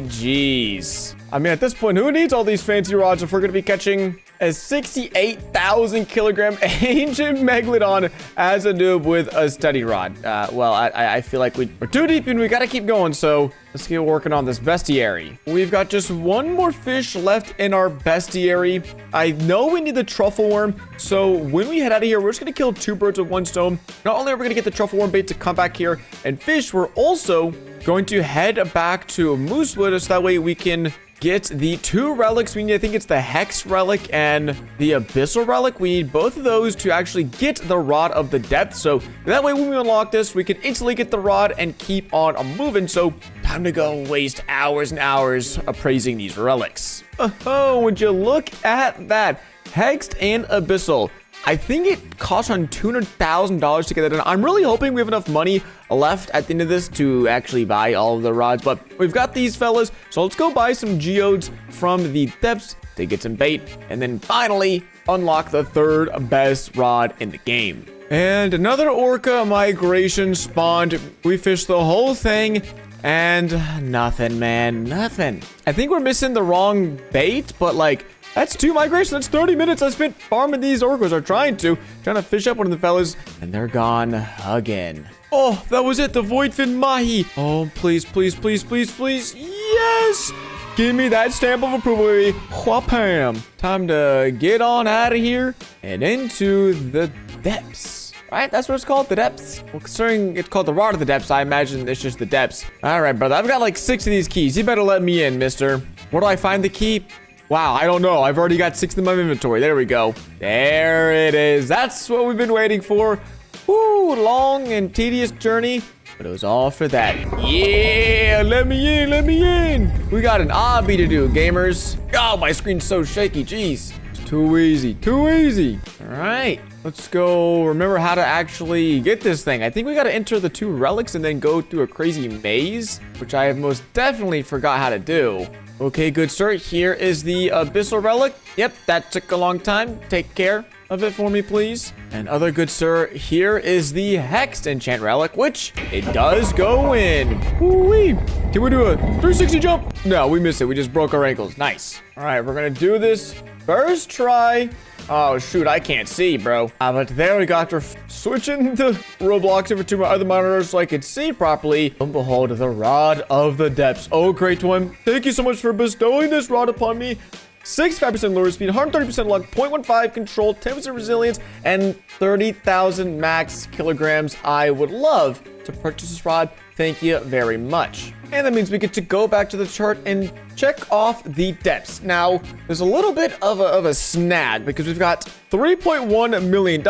GG's. I mean, at this point, who needs all these fancy rods if we're going to be catching a 68,000 kilogram ancient megalodon as a noob with a steady rod? Well, I feel like we're too deep and we got to keep going. So let's get working on this bestiary. We've got just one more fish left in our bestiary. I know we need the truffle worm. So when we head out of here, we're just going to kill two birds with one stone. Not only are we going to get the truffle worm bait to come back here and fish, we're also going to head back to Moosewood so that way we can get the two relics we need. I think it's the Hex relic and the Abyssal relic. We need both of those to actually get the Rod of the Depth. So that way when we unlock this, we can instantly get the rod and keep on moving. So time to go waste hours and hours appraising these relics. Oh, would you look at that? Hexed and Abyssal. I think it costs around $200,000 to get that done. I'm really hoping we have enough money left at the end of this to actually buy all of the rods, but we've got these fellas, so let's go buy some geodes from the depths to get some bait, and then finally unlock the third best rod in the game. And another orca migration spawned. We fished the whole thing, and nothing, man, nothing. I think we're missing the wrong bait, but like, that's 2 migrations. That's 30 minutes I spent farming these orcas, or trying to fish up one of the fellas, and they're gone again. Oh, that was it. The voidfin mahi. Oh, please, please, please, please, please. Yes. Give me that stamp of approval, baby. Whapam. Time to get on out of here and into the depths. Right? That's what it's called, the depths. Well, considering it's called the Rod of the Depths, I imagine it's just the depths. All right, brother. I've got like 6 of these keys. You better let me in, mister. Where do I find the key? Wow, I don't know. I've already got 6 in my inventory. There we go. There it is. That's what we've been waiting for. Woo, long and tedious journey, but it was all for that. Yeah, let me in, let me in. We got an obby to do, gamers. Oh, my screen's so shaky. Jeez. It's too easy, too easy. All right. Let's go remember how to actually get this thing. I think we got to enter the 2 relics and then go through a crazy maze, which I have most definitely forgot how to do. Okay, good sir. Here is the abyssal relic. Yep, that took a long time. Take care of it for me, please. And other good sir, here is the hexed enchant relic, which it does go in. Woo-wee. Can we do a 360 jump? No, we missed it. We just broke our ankles. Nice. All right, we're gonna do this first try. Oh, shoot, I can't see, bro. But there we go. After switching the Roblox over to my other monitors so I could see properly. And behold, the Rod of the Depths. Oh, great one. Thank you so much for bestowing this rod upon me. 65% lure speed, 130% luck, 0.15 control, 10% resilience, and 30,000 max kilograms. I would love to purchase this rod. Thank you very much. And that means we get to go back to the chart and check off the depths. Now, there's a little bit of a snag because we've got $3.1 million.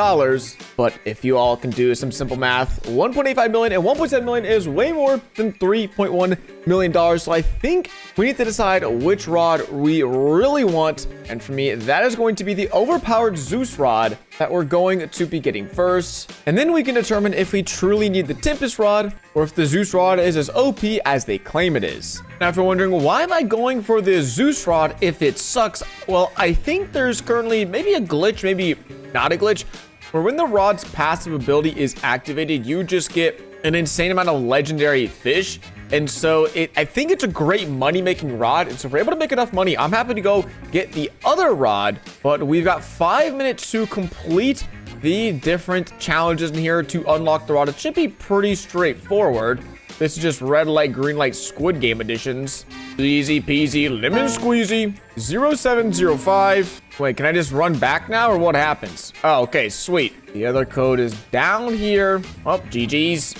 But if you all can do some simple math, 1.85 million and 1.7 million is way more than $3.1 million. So I think we need to decide which rod we really want. And for me, that is going to be the overpowered Zeus rod that we're going to be getting first. And then we can determine if we truly need the Tempest rod or if the Zeus rod is as OP as they claim it is. Now, if you're wondering, why am I going for the Zeus rod if it sucks? Well, I think there's currently maybe a glitch, maybe not a glitch, where when the rod's passive ability is activated, you just get an insane amount of legendary fish. And so I think it's a great money-making rod. And so if we're able to make enough money, I'm happy to go get the other rod. But we've got 5 minutes to complete the different challenges in here to unlock the rod. It should be pretty straightforward. This is just red light, green light, Squid Game editions. Easy peasy, lemon squeezy. 0705. Wait, can I just run back now or what happens? Oh, okay, sweet. The other code is down here. Oh, GG's.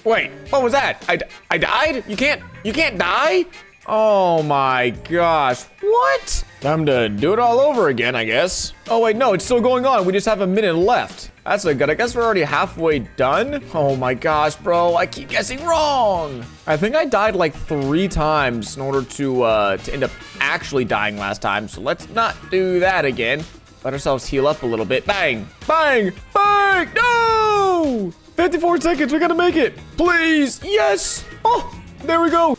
Wait, what was that? I died? You can't die? Oh my gosh, what? Time to do it all over again, I guess. Oh wait, no, it's still going on. We just have a minute left. That's a good, I guess we're already halfway done. Oh my gosh, bro, I keep guessing wrong. I think I died like 3 times in order to end up actually dying last time. So let's not do that again. Let ourselves heal up a little bit. Bang, bang, bang, no! 54 seconds, we gotta make it. Please, yes. Oh, there we go.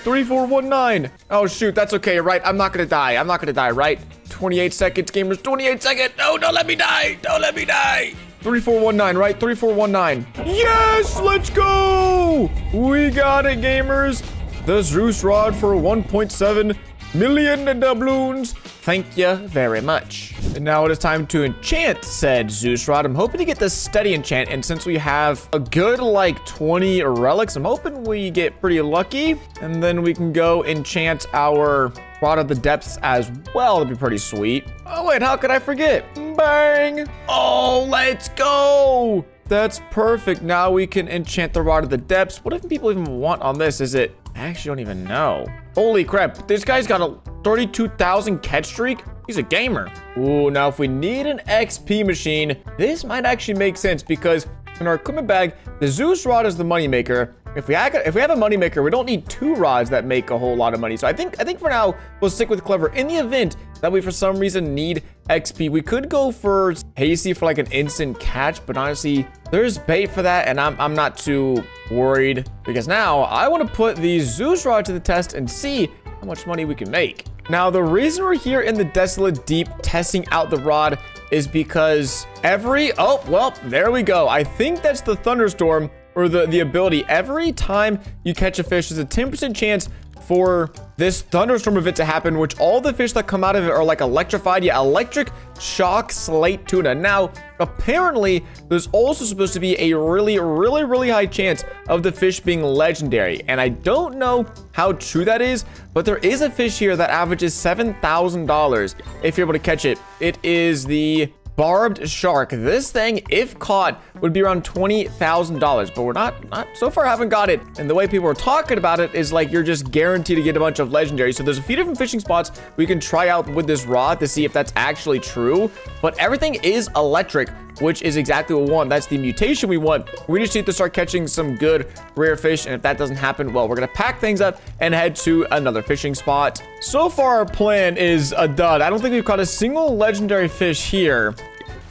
3419. Oh shoot, that's okay, right? I'm not gonna die. I'm not gonna die, right? 28 seconds, gamers. 28 seconds. No, don't let me die. Don't let me die. 3419, right? 3419. Yes, let's go. We got it, gamers. The Zeus rod for 1.7 million doubloons. Thank you very much. And now it is time to enchant said Zeus rod. I'm hoping to get the steady enchant, and since we have a good like 20 relics, I'm hoping we get pretty lucky, and then we can go enchant our rod of the depths as well. That'd be pretty sweet. Oh wait, how could I forget? Bang! Oh, let's go! That's perfect. Now we can enchant the rod of the depths. What if people even want on this? Is it? I actually don't even know. Holy crap, this guy's got a 32,000 catch streak. He's a gamer. Ooh, now if we need an XP machine, this might actually make sense because in our equipment bag, the Zeus rod is the moneymaker. If we have a moneymaker, we don't need 2 rods that make a whole lot of money. So I think for now, we'll stick with Clever. In the event that we for some reason need XP, we could go for Hasty for like an instant catch, but honestly, there's bait for that, and I'm not too worried because now I want to put the Zeus rod to the test and see how much money we can make. Now, the reason we're here in the Desolate Deep testing out the rod is because oh, well, there we go. I think that's the thunderstorm or the ability. Every time you catch a fish, there's a 10% chance for this thunderstorm event to happen, which all the fish that come out of it are like electrified. Yeah, electric shock slate tuna. Now, apparently, there's also supposed to be a really high chance of the fish being legendary. And I don't know how true that is, but there is a fish here that averages $7,000 if you're able to catch it. It is the barbed shark. This thing, if caught, would be around $20,000, but we're not so far haven't got it. And the way people are talking about it is like you're just guaranteed to get a bunch of legendaries. So there's a few different fishing spots we can try out with this rod to see if that's actually true, but everything is electric, which is exactly what we want. That's the mutation we want. We just need to start catching some good rare fish, and if that doesn't happen, well, we're gonna pack things up and head to another fishing spot. So far, our plan is a dud. I don't think we've caught a single legendary fish here.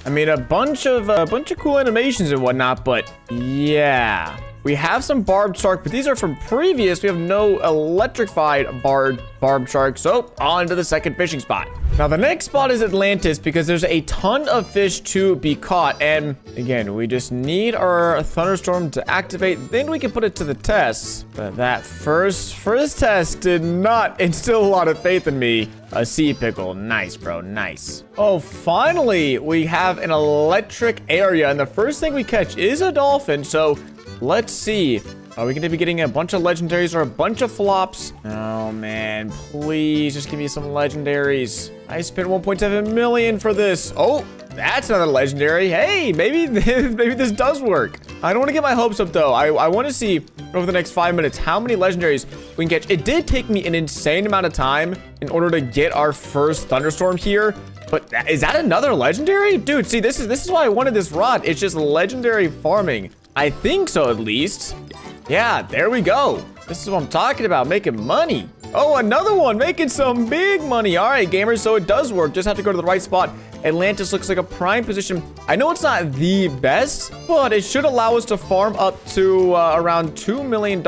I mean, a bunch of cool animations and whatnot, but yeah. We have some barbed shark, but these are from previous. We have no electrified barbed shark. So on to the second fishing spot. Now the next spot is Atlantis because there's a ton of fish to be caught. And again, we just need our thunderstorm to activate. Then we can put it to the test. But that first test did not instill a lot of faith in me. A sea pickle. Nice, bro. Nice. Oh, finally, we have an electric area. And the first thing we catch is a dolphin. So let's see. Are we going to be getting a bunch of legendaries or a bunch of flops? Oh, man. Please just give me some legendaries. I spent 1.7 million for this. Oh, that's another legendary. Hey, maybe this does work. I don't want to get my hopes up, though. I want to see over the next 5 minutes how many legendaries we can catch. It did take me an insane amount of time in order to get our first thunderstorm here. But is that another legendary? Dude, see, this is why I wanted this rod. It's just legendary farming. I think so, at least. Yeah, there we go. This is what I'm talking about, making money. Oh, another one, making some big money. All right, gamers, so it does work. Just have to go to the right spot. Atlantis looks like a prime position. I know it's not the best, but it should allow us to farm up to around $2 million,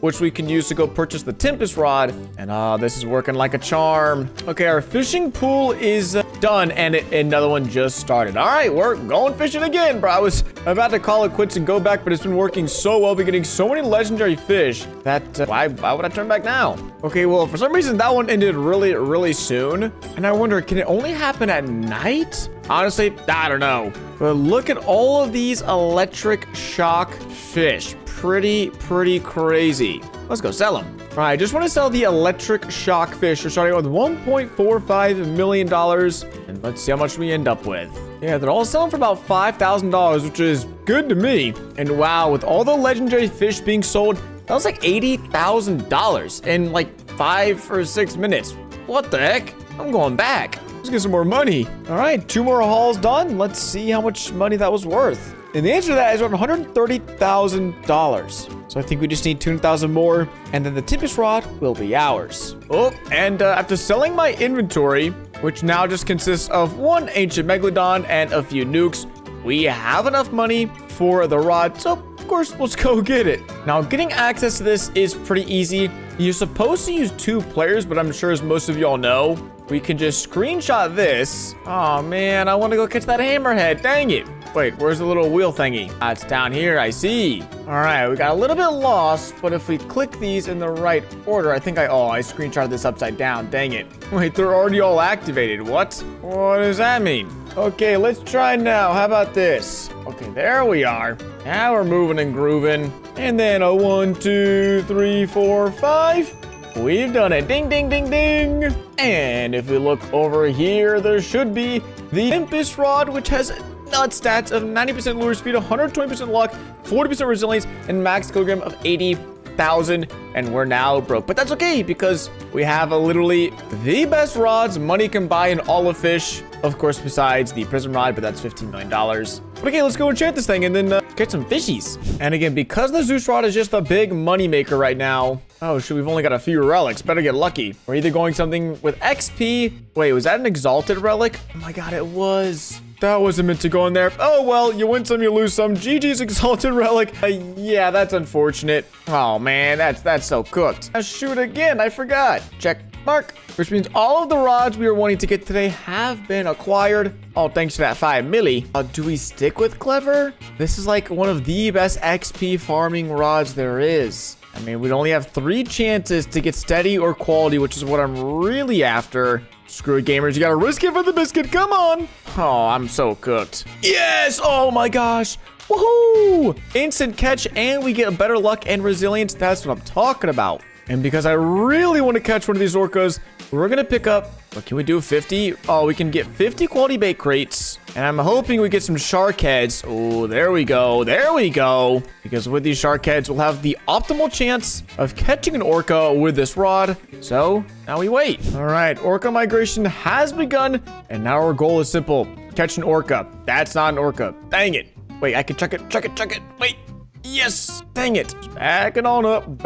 which we can use to go purchase the Tempest Rod. And this is working like a charm. Okay, our fishing pool is done, and another one just started. All right, we're going fishing again, bro. I was about to call it quits and go back, but it's been working so well. We're getting so many legendary fish that why would I turn back now? Okay, well, for some reason, that one ended really, really soon. And I wonder, can it only happen at night? Honestly, I don't know. But look at all of these electric shock fish. Pretty crazy. Let's go sell them. All right, I just want to sell the electric shock fish. We're starting with $1.45 million. And let's see how much we end up with. Yeah, they're all selling for about $5,000, which is good to me. And wow, with all the legendary fish being sold, that was like $80,000 in like 5 or 6 minutes. What the heck? I'm going back. Let's get some more money. All right, 2 more hauls done. Let's see how much money that was worth. And the answer to that is around $130,000. So I think we just need 2,000 more, and then the Tempest Rod will be ours. Oh, and after selling my inventory, which now just consists of 1 ancient megalodon and a few nukes, we have enough money for the rod. So of course, let's go get it. Now, getting access to this is pretty easy. You're supposed to use 2 players, but I'm sure as most of y'all know, we can just screenshot this. Oh man, I want to go catch that hammerhead. Dang it. Wait, where's the little wheel thingy? It's down here, I see. All right, we got a little bit lost, but if we click these in the right order, I think I screenshotted this upside down. Dang it. Wait, they're already all activated. What? What does that mean? Okay, let's try now. How about this? Okay, there we are. Now we're moving and grooving. And then a 1, 2, 3, 4, 5. We've done it. Ding, ding, ding, ding. And if we look over here, there should be the Tempest Rod, which has nut stats of 90% lure speed, 120% luck, 40% resilience, and max kilogram of 80,000. And we're now broke. But that's okay, because we have literally the best rods money can buy in all of fish. Of course, besides the prism rod, but that's $15 million. But okay, let's go enchant this thing and then get some fishies. And again, because the Zeus rod is just a big money maker right now. Oh, shoot, we've only got a few relics. Better get lucky. We're either going something with XP. Wait, was that an exalted relic? Oh my God, it was. That wasn't meant to go in there. Oh, well, you win some, you lose some. GG's exalted relic. Yeah, that's unfortunate. Oh, man, that's so cooked. Shoot again, I forgot. Check mark. Which means all of the rods we were wanting to get today have been acquired. Oh, thanks to that 5 milli. Do we stick with Clever? This is like one of the best XP farming rods there is. I mean, we'd only have 3 chances to get steady or quality, which is what I'm really after. Screw it, gamers. You gotta risk it for the biscuit. Come on. Oh, I'm so cooked. Yes. Oh my gosh. Woohoo. Instant catch, and we get better luck and resilience. That's what I'm talking about. And because I really want to catch one of these orcas, we're going to pick up, what can we do, 50? Oh, we can get 50 quality bait crates. And I'm hoping we get some shark heads. Oh, there we go. There we go. Because with these shark heads, we'll have the optimal chance of catching an orca with this rod. So now we wait. All right, orca migration has begun. And now our goal is simple. Catch an orca. That's not an orca. Dang it. Wait, I can chuck it. Wait. Yes. Dang it. Back it on up.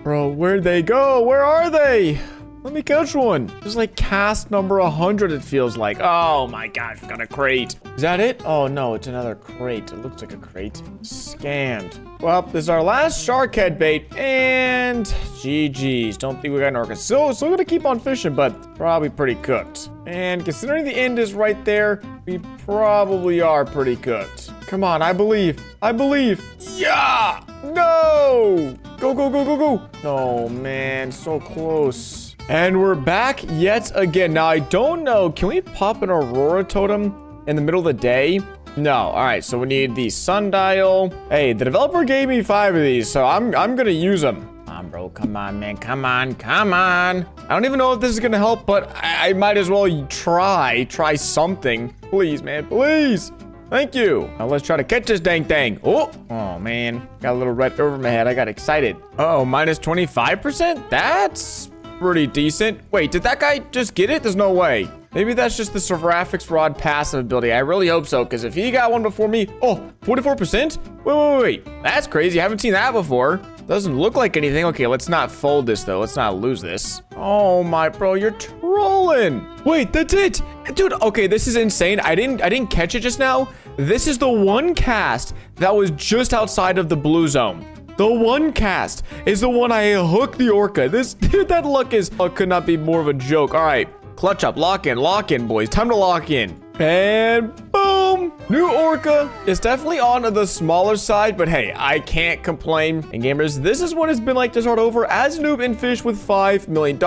Bro, where'd they go? Where are they? Let me catch one. Just like cast number 100, it feels like. Oh my gosh, we got a crate. Is that it? Oh no, it's another crate. It looks like a crate. Scammed. Well, this is our last shark head bait, and GG's. Don't think we got an orca. Still gonna keep on fishing, but probably pretty cooked. And considering the end is right there, we probably are pretty cooked. Come on, I believe. I believe. Yeah! No! Go, go, go, go, go. Oh man, so close. And we're back yet again. Now, I don't know. Can we pop an aurora totem in the middle of the day? No. All right, so we need the sundial. Hey, the developer gave me 5 of these, so I'm gonna use them. Come on, bro. Come on, man. Come on. Come on. I don't even know if this is gonna help, but I might as well try something. Please, man. Please. Thank you. Now let's try to catch this dang thing. Oh man. Got a little red over my head. I got excited. Oh, minus 25%? That's pretty decent. Wait, did that guy just get it? There's no way. Maybe that's just the Seraphics Rod passive ability. I really hope so, because if he got one before me... Oh, 44%? Wait. That's crazy. I haven't seen that before. Doesn't look like anything. Okay, let's not fold this, though. Let's not lose this. Oh, my bro, you're trolling. Wait, that's it. Dude, okay, this is insane. I didn't catch it just now. This is the one cast that was just outside of the blue zone. The one cast is the one I hooked the orca. This, dude, that luck is... Oh, could not be more of a joke. All right. Clutch up, lock in, boys. Time to lock in. And boom, new orca. It's definitely on the smaller side, but hey, I can't complain. And gamers, this is what it's been like to start over as Noob and Fish with $5 million.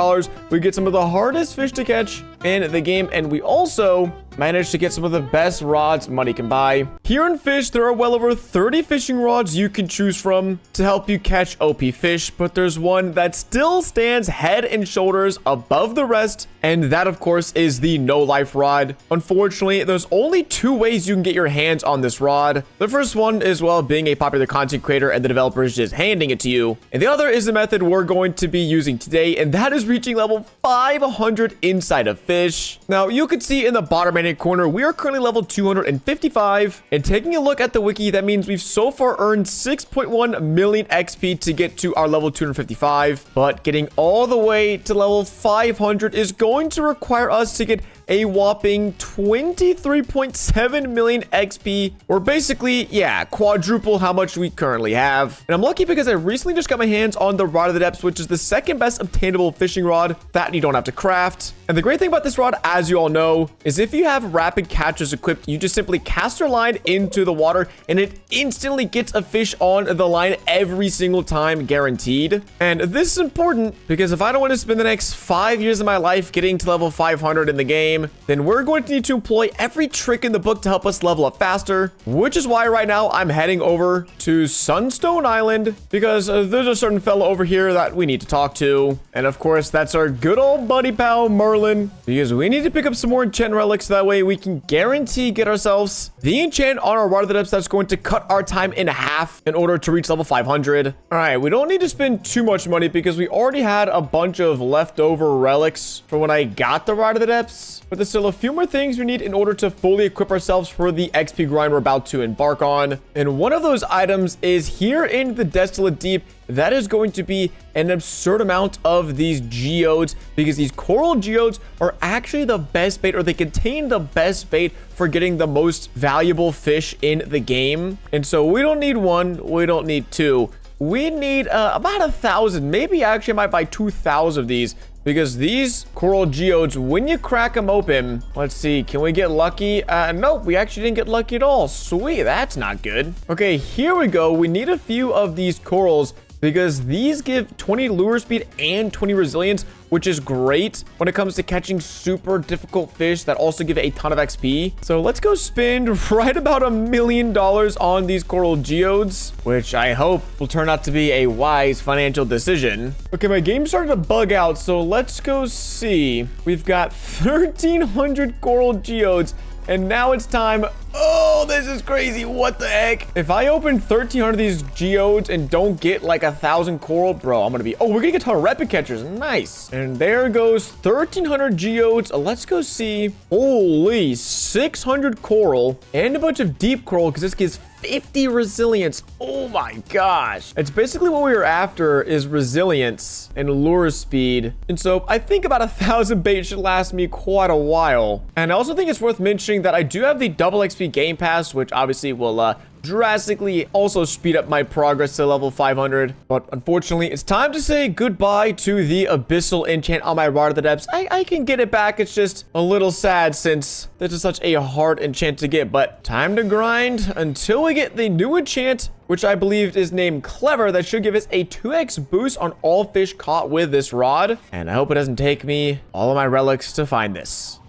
We get some of the hardest fish to catch in the game, and we also managed to get some of the best rods money can buy. Here in Fish, there are well over 30 fishing rods you can choose from to help you catch OP fish, but there's one that still stands head and shoulders above the rest, and that, of course, is the no life rod. Unfortunately, there's only 2 ways you can get your hands on this rod. The first one is, well, being a popular content creator and the developer is just handing it to you. And the other is the method we're going to be using today, and that is reaching level 500 inside of Fish. Now, you can see in the bottom right corner, we are currently level 255. And taking a look at the wiki, that means we've so far earned 6.1 million XP to get to our level 255. But getting all the way to level 500 is going to require us to get a whopping 23.7 million XP, or basically, yeah, quadruple how much we currently have. And I'm lucky because I recently just got my hands on the Rod of the Depths, which is the second best obtainable fishing rod that you don't have to craft. And the great thing about this rod, as you all know, is if you have rapid catches equipped, you just simply cast your line into the water and it instantly gets a fish on the line every single time, guaranteed. And this is important because if I don't want to spend the next 5 years of my life getting to level 500 in the game, then we're going to need to employ every trick in the book to help us level up faster, which is why right now I'm heading over to Sunstone Island because there's a certain fellow over here that we need to talk to. And of course, that's our good old buddy pal Merlin, because we need to pick up some more enchant relics. That way we can guarantee get ourselves the enchant on our Rod of the Depths that's going to cut our time in half in order to reach level 500. All right, we don't need to spend too much money because we already had a bunch of leftover relics for when I got the Rod of the Depths. But there's still a few more things we need in order to fully equip ourselves for the XP grind we're about to embark on. And one of those items is here in the Desolate Deep. That is going to be an absurd amount of these geodes, because these coral geodes are actually the best bait, or they contain the best bait for getting the most valuable fish in the game. And so we don't need 1, we don't need 2. We need about 1,000. Maybe actually I might buy 2,000 of these, because these coral geodes, when you crack them open, let's see, can we get lucky? Nope, we actually didn't get lucky at all. Sweet, that's not good. Okay, here we go. We need a few of these corals because these give 20 lure speed and 20 resilience, which is great when it comes to catching super difficult fish that also give a ton of XP. So let's go spend right about $1 million on these coral geodes, which I hope will turn out to be a wise financial decision. Okay, my game started to bug out, so let's go see. We've got 1,300 coral geodes, and now it's time Oh, this is crazy. What the heck? If I open 1,300 of these geodes and don't get like 1,000 coral, bro, I'm gonna be... Oh, we're gonna get a ton of rapid catchers. Nice. And there goes 1,300 geodes. Let's go see. Holy, 600 coral and a bunch of deep coral because this gives 50 resilience. Oh my gosh. It's basically what we were after is resilience and lure speed. And so I think about 1,000 bait should last me quite a while. And I also think it's worth mentioning that I do have the double XP game pass, which obviously will drastically also speed up my progress to level 500. But unfortunately, it's time to say goodbye to the abyssal enchant on my Rod of the Depths. I can get it back. It's just a little sad since this is such a hard enchant to get. But time to grind until we get the new enchant, which I believe is named Clever, that should give us a 2x boost on all fish caught with this rod. And I hope it doesn't take me all of my relics to find this.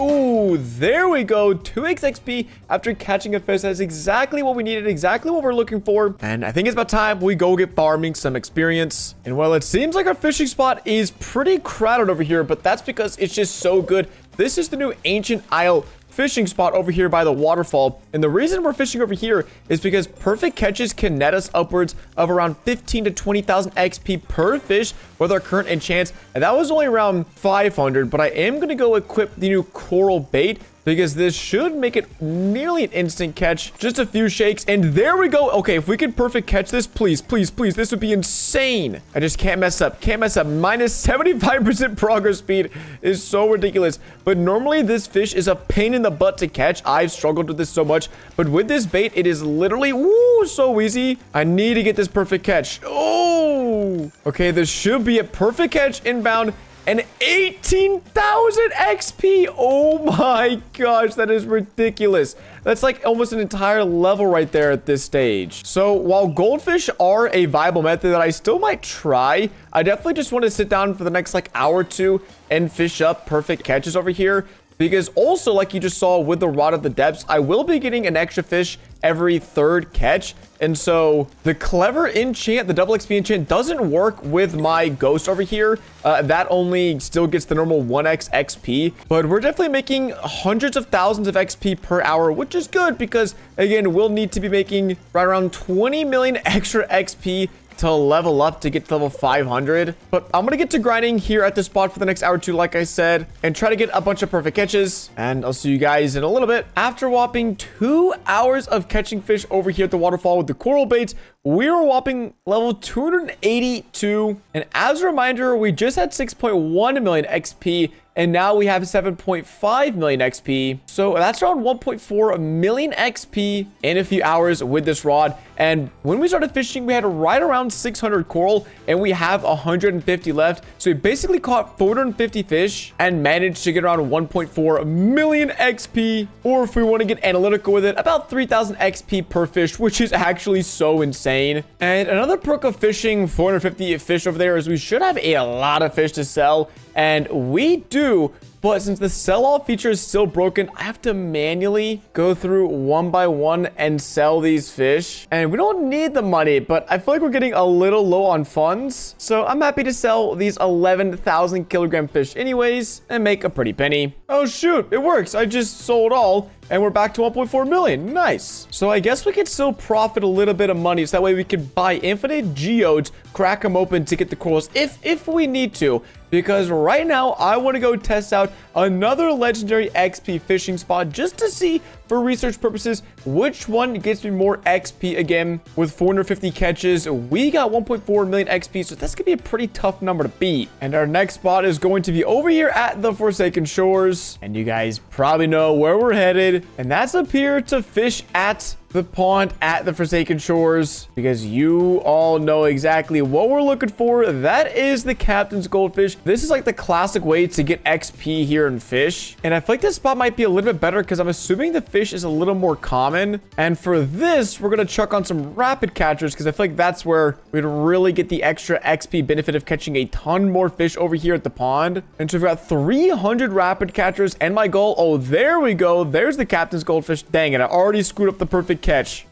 Ooh, there we go. 2x XP after catching a fish. That's exactly what we needed, exactly what we're looking for. And I think it's about time we go get farming some experience. And well, it seems like our fishing spot is pretty crowded over here, but that's because it's just so good. This is the new Ancient Isle fishing spot over here by the waterfall. And the reason we're fishing over here is because perfect catches can net us upwards of around 15 to 20,000 XP per fish with our current enchants. And that was only around 500, but I am going to go equip the new coral bait because this should make it nearly an instant catch. Just a few shakes, and there we go. Okay, if we could perfect catch this, please, please, please. This would be insane. I just can't mess up. Can't mess up. Minus 75% progress speed is so ridiculous. But normally, this fish is a pain in the butt to catch. I've struggled with this so much. But with this bait, it is literally, woo, so easy. I need to get this perfect catch. Oh! Okay, this should be a perfect catch inbound. And 18,000 XP. Oh my gosh, that is ridiculous. That's like almost an entire level right there at this stage. So while goldfish are a viable method that I still might try, I definitely just want to sit down for the next like hour or two and fish up perfect catches over here. Because also, like you just saw with the Rod of the Depths, I will be getting an extra fish every third catch. And so the Clever enchant, the double XP enchant, doesn't work with my ghost over here. That only still gets the normal 1x XP. But we're definitely making hundreds of thousands of XP per hour, which is good because, again, we'll need to be making right around 20 million extra XP to level up to get to level 500. But I'm gonna get to grinding here at the spot for the next hour or two, like I said, and try to get a bunch of perfect catches. And I'll see you guys in a little bit. After whopping 2 hours of catching fish over here at the waterfall with the coral baits, we were whopping level 282. And as a reminder, we just had 6.1 million XP, and now we have 7.5 million XP. So that's around 1.4 million XP in a few hours with this rod. And when we started fishing, we had right around 600 coral, and we have 150 left. So we basically caught 450 fish and managed to get around 1.4 million XP. Or if we want to get analytical with it, about 3,000 XP per fish, which is actually so insane. And another perk of fishing 450 fish over there is we should have a lot of fish to sell. And we do, but since the sell-all feature is still broken, I have to manually go through one by one and sell these fish. And we don't need the money, but I feel like we're getting a little low on funds. So I'm happy to sell these 11,000 kilogram fish anyways and make a pretty penny. Oh shoot, it works. I just sold all. And we're back to 1.4 million. Nice. So I guess we could still profit a little bit of money. So that way we could buy infinite geodes, crack them open to get the corals if we need to. Because right now, I want to go test out another legendary XP fishing spot just to see, for research purposes, which one gets me more XP again. With 450 catches, we got 1.4 million XP, so that's going to be a pretty tough number to beat. And our next spot is going to be over here at the Forsaken Shores. And you guys probably know where we're headed. And that's up here to fish at the pond at the Forsaken Shores, because you all know exactly what we're looking for. That is the captain's goldfish. This is like the classic way to get XP here in fish. And I feel like this spot might be a little bit better because I'm assuming the fish is a little more common. And for this, we're going to chuck on some rapid catchers because I feel like that's where we'd really get the extra XP benefit of catching a ton more fish over here at the pond. And so we've got 300 rapid catchers, and my goal, oh, there we go. There's the captain's goldfish. Dang it, I already screwed up the perfect catch.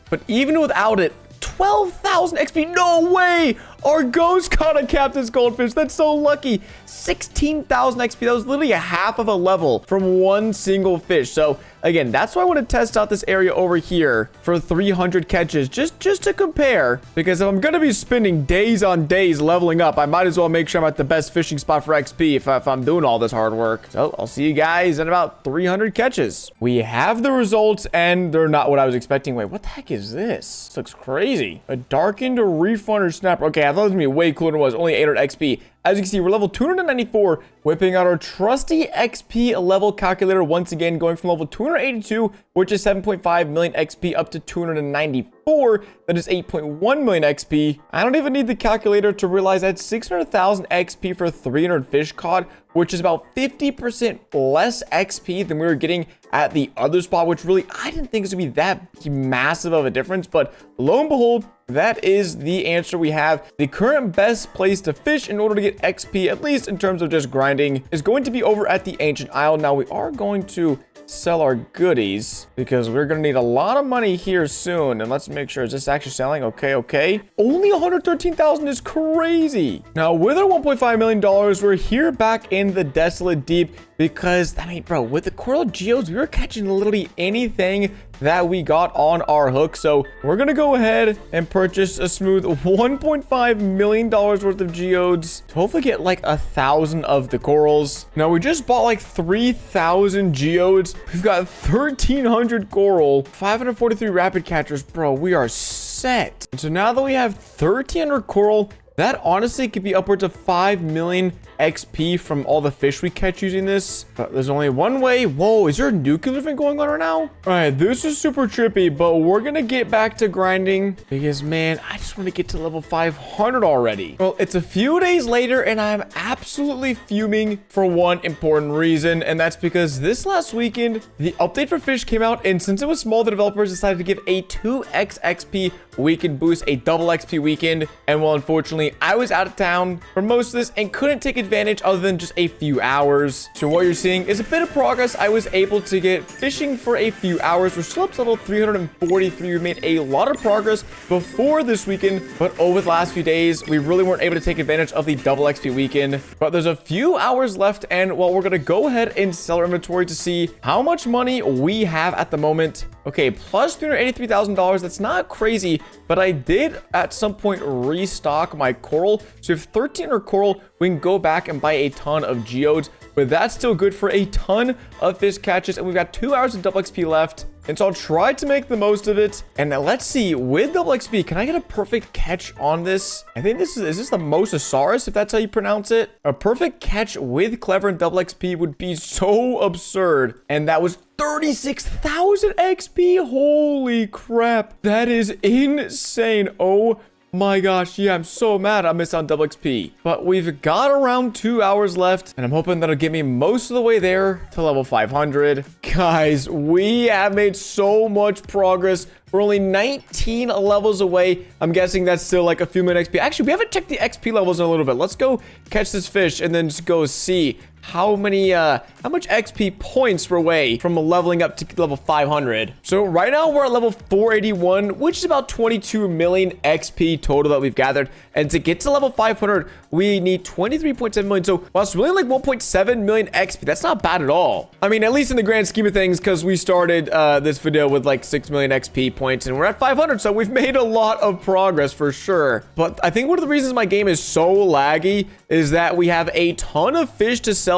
But even without it, 12,000 XP. No way. Our ghost caught a captain's goldfish. That's so lucky. 16,000 XP. That was literally a half of a level from one single fish. So again, that's why I want to test out this area over here for 300 catches, just to compare. Because if I'm going to be spending days on days leveling up, I might as well make sure I'm at the best fishing spot for XP if I'm doing all this hard work. So I'll see you guys in about 300 catches. We have the results, and they're not what I was expecting. Wait, what the heck is this? This looks crazy. A darkened reef runner snapper. Okay, I thought it was going to be way cooler than it was. Only 800 XP. As you can see, we're level 294, whipping out our trusty XP level calculator once again, going from level 282, which is 7.5 million XP, up to 294, that is 8.1 million XP. I don't even need the calculator to realize that's 600,000 XP for 300 fish caught, which is about 50% less XP than we were getting at the other spot, which really, I didn't think it was gonna be that massive of a difference, but lo and behold, that is the answer we have. The current best place to fish in order to get XP, at least in terms of just grinding, is going to be over at the Ancient Isle. Now, we are going to sell our goodies because we're going to need a lot of money here soon. And let's make sure, is this actually selling? Okay. Only 113,000 is crazy. Now, with our $1.5 million, we're here back in the Desolate Deep because, I mean, bro, with the coral geodes, we were catching literally anything that we got on our hook. So we're gonna go ahead and purchase a smooth $1.5 million worth of geodes to hopefully get like 1,000 of the corals. Now we just bought like 3,000 geodes. We've got 1,300 coral, 543 rapid catchers. Bro, we are set. And so now that we have 1,300 coral, that honestly could be upwards of 5 million XP from all the fish we catch using this. But there's only one way. Whoa, is there a nuclear event going on right now? All right, this is super trippy, but we're gonna get back to grinding because, man, I just want to get to level 500 already. Well, it's a few days later and I'm absolutely fuming for one important reason, and that's because this last weekend, the update for fish came out, and since it was small, the developers decided to give a 2x XP weekend boost, a double XP weekend, and well, unfortunately, I was out of town for most of this and couldn't take advantage other than just a few hours. So what you're seeing is a bit of progress. I was able to get fishing for a few hours. We're still up to level 343. We made a lot of progress before this weekend, but over the last few days, we really weren't able to take advantage of the double XP weekend. But there's a few hours left, and well, we're gonna go ahead and sell our inventory to see how much money we have at the moment. Okay, plus $383,000. That's not crazy, but I did at some point restock my coral. So if 1,300 coral, we can go back and buy a ton of geodes, but that's still good for a ton of fish catches. And we've got 2 hours of double XP left. And so I'll try to make the most of it. And now let's see, with double XP, can I get a perfect catch on this? I think this is this the Mosasaurus, if that's how you pronounce it? A perfect catch with clever and double XP would be so absurd. And that was 36,000 XP. Holy crap. That is insane. Oh my gosh, yeah, I'm so mad I missed on double XP. But we've got around 2 hours left, and I'm hoping that'll get me most of the way there to level 500. Guys, we have made so much progress. We're only 19 levels away. I'm guessing that's still like a few minutes XP. Actually, we haven't checked the XP levels in a little bit. Let's go catch this fish and then just go see how much XP points we're away from leveling up to level 500. So right now we're at level 481, which is about 22 million XP total that we've gathered. And to get to level 500, we need 23.7 million. So while it's really like 1.7 million XP, that's not bad at all. I mean, at least in the grand scheme of things, because we started this video with like 6 million XP points and we're at 500. So we've made a lot of progress for sure. But I think one of the reasons my game is so laggy is that we have a ton of fish to sell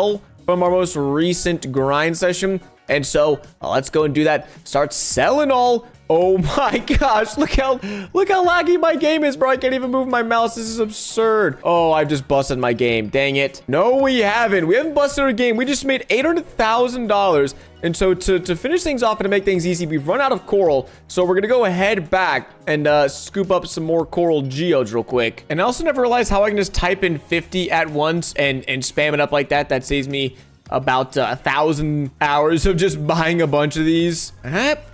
from our most recent grind session. And so let's go and do that. Start selling all. Oh my gosh, look how laggy my game is, bro. I can't even move my mouse. This is absurd. Oh, I've just busted my game. Dang it. No, we haven't. We haven't busted our game. We just made $800,000. And so to finish things off and to make things easy, we've run out of coral. So we're going to go ahead back and scoop up some more coral geodes real quick. And I also never realized how I can just type in 50 at once and spam it up like that. That saves me about 1,000 hours of just buying a bunch of these.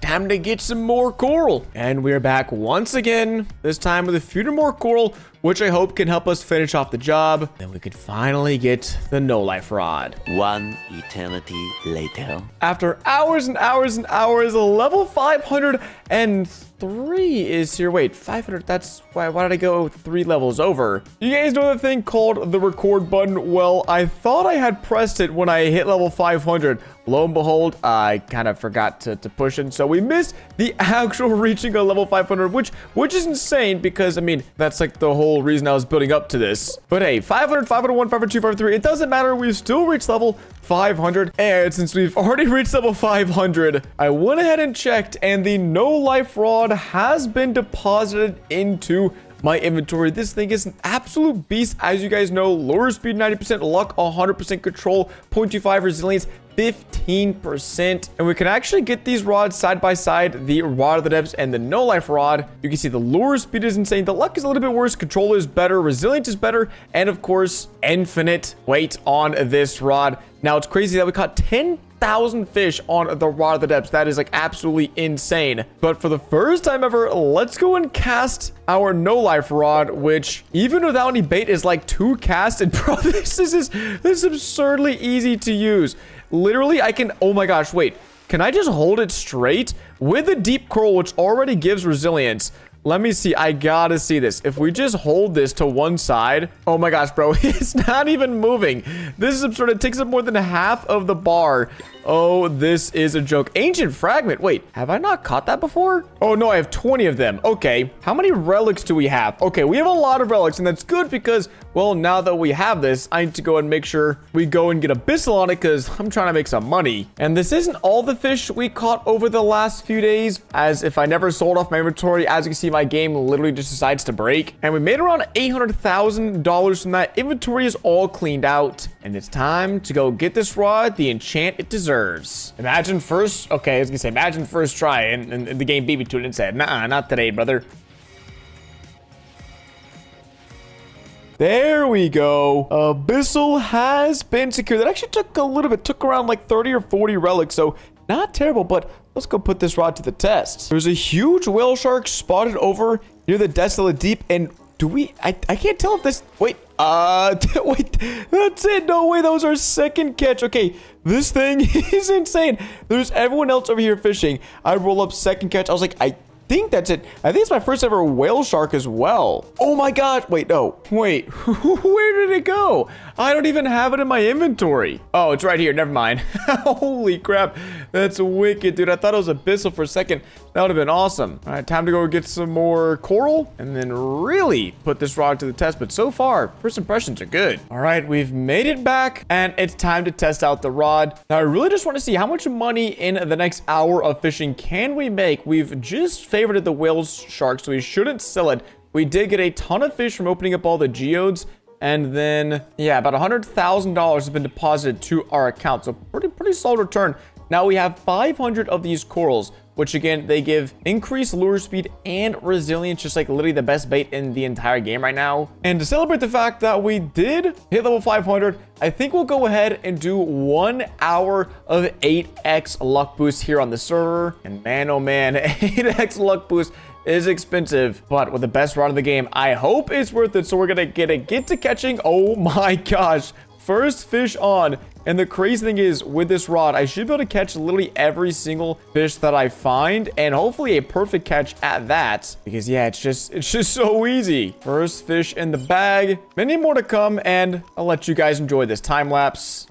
Time to get some more coral. And we're back once again, this time with a few more coral. which I hope can help us finish off the job. Then we could finally get the no life rod. One eternity later. After hours and hours and hours, level 503 is here. Wait, 500, that's why did I go 3 levels over? You guys know the thing called the record button? Well, I thought I had pressed it when I hit level 500. Lo and behold, I kind of forgot to push it, so we missed the actual reaching a level 500, which is insane because, I mean, that's like the whole reason I was building up to this. But hey, 500, 501, 502, 503, it doesn't matter. We've still reached level 500, and since we've already reached level 500, I went ahead and checked, and the no life rod has been deposited into my inventory. This thing is an absolute beast. As you guys know, lower speed 90%, luck 100%, control 0.25, resilience 15%, and we can actually get these rods side by side, the rod of the depths and the no life rod. You can see the lure speed is insane, the luck is a little bit worse, control is better, resilience is better, and of course infinite weight on this rod. Now it's crazy that we caught 10,000 fish on the rod of the depths. That is like absolutely insane. But for the first time ever, let's go and cast our no life rod, which even without any bait is like 2 casts. And bro, this is absurdly easy to use. Literally, I can, oh my gosh, wait. Can I just hold it straight with a deep coral, which already gives resilience? Let me see. I gotta see this. If we just hold this to one side, oh my gosh, bro, it's not even moving. This is absurd. It takes up more than half of the bar. Oh, this is a joke. Ancient fragment. Wait, have I not caught that before? Oh no, I have 20 of them. Okay, how many relics do we have? Okay, we have a lot of relics, and that's good because, well, now that we have this, I need to go and make sure we go and get Abyssal on it because I'm trying to make some money. And this isn't all the fish we caught over the last few days, as if I never sold off my inventory, as you can see, my game literally just decides to break. And we made around $800,000 from that. Inventory is all cleaned out, and it's time to go get this rod, the enchant it deserves. Imagine first, okay, I was gonna say, imagine first try, and the game beat me to it and said, nah, not today, brother. There we go. Abyssal has been secured. That actually took a little bit, took around like 30 or 40 relics, so not terrible, but let's go put this rod to the test. There's a huge whale shark spotted over near the desolate deep, and do we, I can't tell if this, wait, wait, that's it. No way, that was our second catch. Okay, this thing is insane. There's everyone else over here fishing. I roll up second catch. I was like, I think that's it. I think it's my first ever whale shark as well. Oh my god. Wait, no. Wait, where did it go? I don't even have it in my inventory. Oh, it's right here. Never mind. Holy crap. That's wicked, dude. I thought it was Abyssal for a second. That would have been awesome. All right, time to go get some more coral and then really put this rod to the test. But so far, first impressions are good. All right, we've made it back and it's time to test out the rod. Now, I really just want to see how much money in the next hour of fishing can we make. We've just favorited the whale shark, so we shouldn't sell it. We did get a ton of fish from opening up all the geodes. And then, yeah, about $100,000 has been deposited to our account. So pretty solid return. Now we have 500 of these corals, which again, they give increased lure speed and resilience, just like literally the best bait in the entire game right now. And to celebrate the fact that we did hit level 500, I think we'll go ahead and do 1 hour of 8x luck boost here on the server. And man, oh man, 8x luck boost is expensive, but with the best rod of the game, I hope it's worth it. So we're gonna get to catching. Oh my gosh, first fish on. And the crazy thing is, with this rod, I should be able to catch literally every single fish that I find, and hopefully a perfect catch at that, because yeah, it's just so easy. First fish in the bag, many more to come, and I'll let you guys enjoy this time lapse.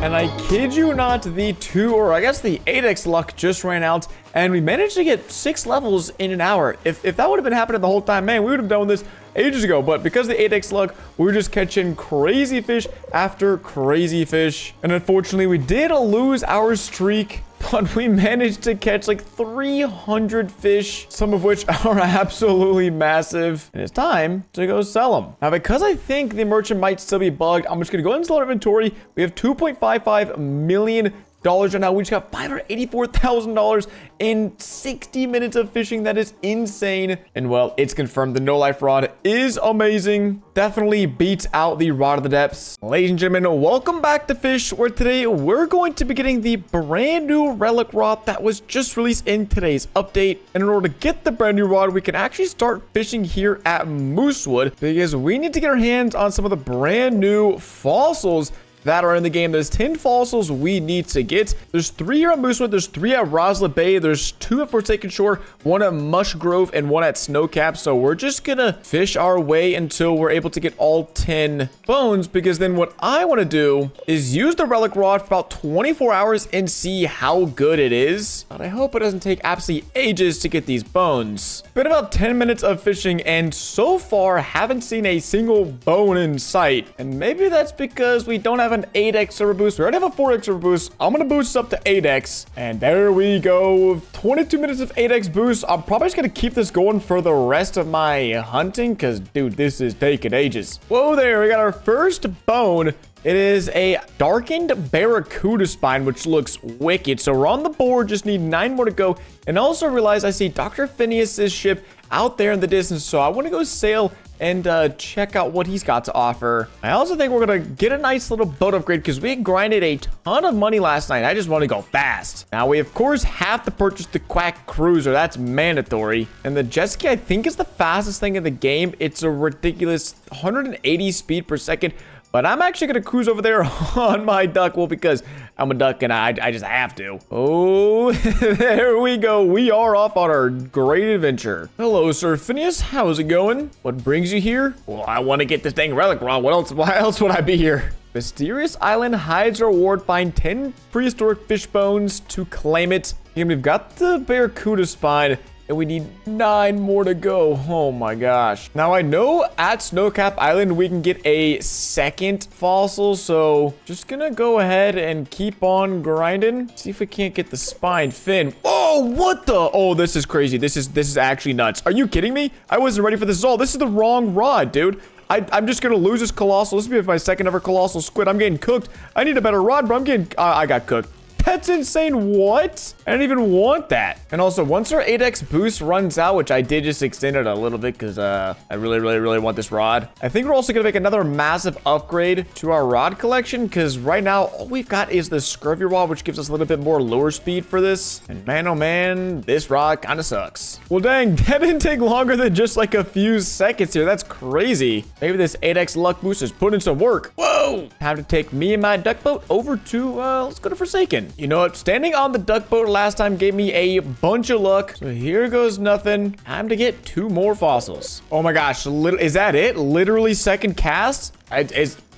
And I kid you not, the 8x luck just ran out, and we managed to get 6 levels in an hour. If that would have been happening the whole time, man, we would have done this ages ago. But because of the 8x luck, we were just catching crazy fish after crazy fish. And unfortunately, we did lose our streak. but we managed to catch like 300 fish, some of which are absolutely massive. And it's time to go sell them. Now, because I think the merchant might still be bugged, I'm just going to go ahead and sell our inventory. We have $2.55 million right now. We just got $584,000 in 60 minutes of fishing. That is insane. And well, it's confirmed the no life rod is amazing. Definitely beats out the rod of the depths. Ladies and gentlemen, welcome back to Fish, where today we're going to be getting the brand new relic rod that was just released in today's update. And in order to get the brand new rod, we can actually start fishing here at Moosewood, because we need to get our hands on some of the brand new fossils that are in the game. There's 10 fossils we need to get. There's 3 here at Moosewood. There's 3 at Roslit Bay. There's 2 at Forsaken Shore, 1 at Mush Grove, and 1 at Snowcap. So we're just gonna fish our way until we're able to get all 10 bones, because then what I want to do is use the relic rod for about 24 hours and see how good it is. But I hope it doesn't take absolutely ages to get these bones. Been about 10 minutes of fishing, and so far haven't seen a single bone in sight. And maybe that's because we don't have an 8x server boost. We already have a 4x server boost. I'm gonna boost up to 8x, and there we go. 22 minutes of 8x boost. I'm probably just gonna keep this going for the rest of my hunting, because dude, this is taking ages. Whoa there, we got our first bone. It is a darkened barracuda spine, which looks wicked. So we're on the board, just need 9 more to go. And also realize I see Dr. Phineas's ship out there in the distance, so I want to go sail and check out what he's got to offer. I also think we're gonna get a nice little boat upgrade, because we grinded a ton of money last night. I just want to go fast. Now we of course have to purchase the Quack Cruiser. That's mandatory. And the jet ski, I think, is the fastest thing in the game. It's a ridiculous 180 speed per second. But I'm actually going to cruise over there on my duck. Well, because I'm a duck and I just have to. Oh, there we go. We are off on our great adventure. Hello, Sir Phineas. How's it going? What brings you here? Well, I want to get this dang relic rod. Why else would I be here? Mysterious Island hides our reward. Find 10 prehistoric fish bones to claim it. And we've got the barracuda spine, and we need 9 more to go. Oh my gosh. Now I know at Snowcap Island we can get a second fossil, so just gonna go ahead and keep on grinding. See if we can't get the spine fin. Oh, what the? Oh, this is crazy. This is actually nuts. Are you kidding me? I wasn't ready for this at all. This is the wrong rod, dude. I'm just gonna lose this colossal. This will be my second ever colossal squid. I'm getting cooked. I need a better rod, but I got cooked. That's insane. What? I didn't even want that. And also, once our 8x boost runs out, which I did just extend it a little bit because I really want this rod. I think we're also going to make another massive upgrade to our rod collection, because right now, all we've got is the scurvy rod, which gives us a little bit more lure speed for this. And man, oh man, this rod kind of sucks. Well, dang, that didn't take longer than just like a few seconds here. That's crazy. Maybe this 8x luck boost is putting some work. Whoa! Time to take me and my duck boat over to, let's go to Forsaken. You know what? Standing on the duck boat last time gave me a bunch of luck. So here goes nothing. Time to get 2 more fossils. Oh my gosh. Is that it? Literally second cast?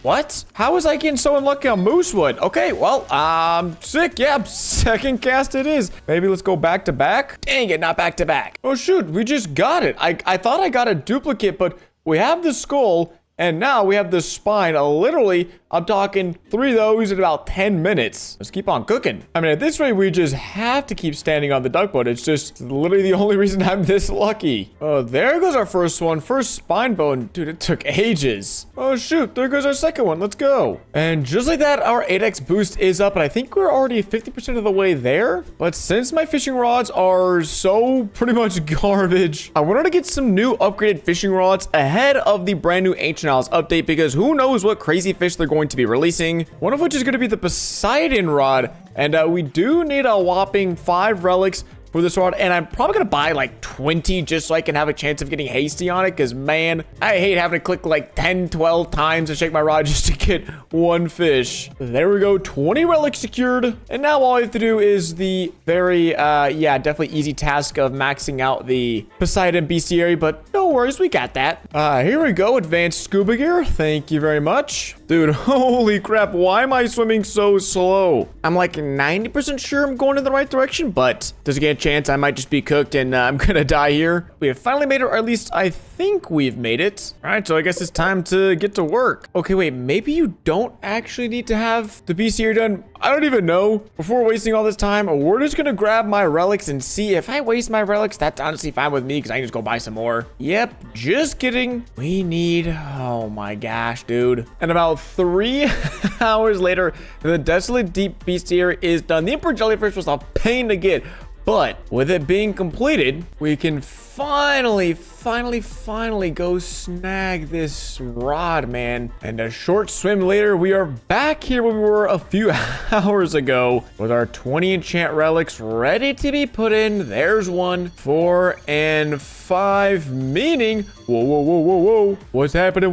What? How was I getting so unlucky on Moosewood? Okay, well, sick. Yeah, second cast it is. Maybe let's go back to back. Dang it, not back to back. Oh shoot, we just got it. I thought I got a duplicate, but we have the skull. And now we have the spine. Literally, I'm talking 3 of those in about 10 minutes. Let's keep on cooking. I mean, at this rate, we just have to keep standing on the duck boat. It's just literally the only reason I'm this lucky. Oh, there goes our first one. First spine bone. Dude, it took ages. Oh, shoot. There goes our second one. Let's go. And just like that, our 8x boost is up. And I think we're already 50% of the way there. But since my fishing rods are so pretty much garbage, I wanted to get some new upgraded fishing rods ahead of the brand new Ancient Isles update, because who knows what crazy fish they're going to be releasing. One of which is going to be the Poseidon rod, and we do need a whopping 5 relics for this rod, and I'm probably gonna buy like 20 just so I can have a chance of getting hasty on it, because man, I hate having to click like 10-12 times to shake my rod just to get 1 fish. There we go, 20 relics secured, and now all I have to do is the very yeah, definitely easy task of maxing out the Poseidon bestiary, but no worries, we got that. Here we go, advanced scuba gear, thank you very much. Dude, holy crap, why am I swimming so slow? I'm like 90% sure I'm going in the right direction, but does it get a chance chance I might just be cooked and I'm gonna die here. We have finally made it, or at least I think we've made it. All right, so I guess it's time to get to work. Okay, wait, maybe you don't actually need to have the PC here done. I don't even know. Before wasting all this time, we're just gonna grab my relics and see if I waste my relics. That's honestly fine with me because I can just go buy some more. Yep, just kidding. We need, oh my gosh, dude. And about 3 hours later, the Desolate Deep Bestiary is done. The Emperor Jellyfish was a pain to get, but with it being completed, we can finally go snag this rod, man. And a short swim later, we are back here where we were a few hours ago with our 20 enchant relics ready to be put in. There's 1, 4, and 5, meaning, whoa. What's happening?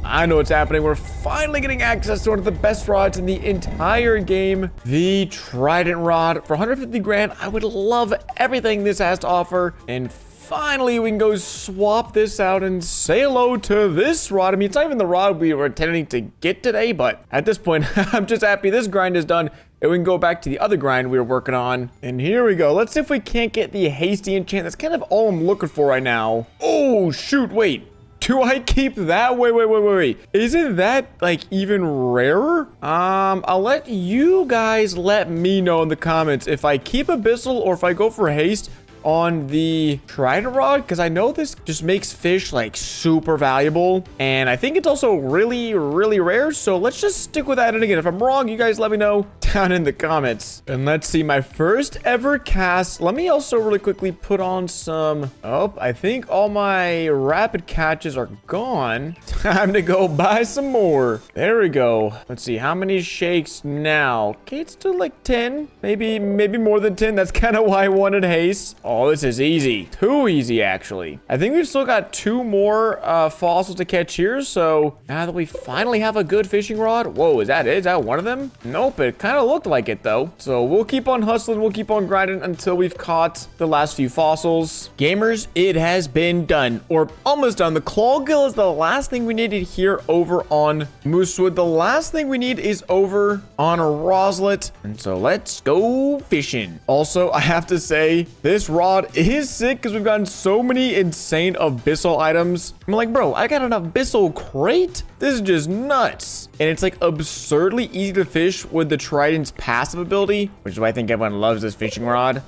I know what's happening. We're finally getting access to one of the best rods in the entire game, the trident rod. For 150 grand, I would love everything this has to offer. And finally, we can go swap this out and say hello to this rod. I mean, it's not even the rod we were intending to get today, but at this point, I'm just happy this grind is done. And we can go back to the other grind we were working on. And here we go. Let's see if we can't get the hasty enchant. That's kind of all I'm looking for right now. Oh, shoot, wait. Do I keep that? Wait. Isn't that, like, even rarer? I'll let you guys let me know in the comments if I keep Abyssal or if I go for haste on the trident rod, because I know this just makes fish like super valuable, and I think it's also really rare, so let's just stick with that. And again, if I'm wrong, you guys let me know down in the comments. And let's see, my first ever cast. Let me also really quickly put on some, oh, I think all my rapid catches are gone. Time to go buy some more. There we go. Let's see, how many shakes now? Okay, it's still like 10, maybe more than 10. That's kind of why I wanted haste. Oh, this is easy. Too easy, actually. I think we've still got 2 more fossils to catch here. So now that we finally have a good fishing rod. Whoa, is that it? Is that one of them? Nope, it kind of looked like it, though. So we'll keep on hustling. We'll keep on grinding until we've caught the last few fossils. Gamers, it has been done, or almost done. The claw gill is the last thing we needed here over on Moosewood. The last thing we need is over on Roslit. And so let's go fishing. Also, I have to say, this rod is sick because we've gotten so many insane abyssal items. I'm like, bro, I got an abyssal crate? This is just nuts. And it's like absurdly easy to fish with the trident's passive ability, which is why I think everyone loves this fishing rod.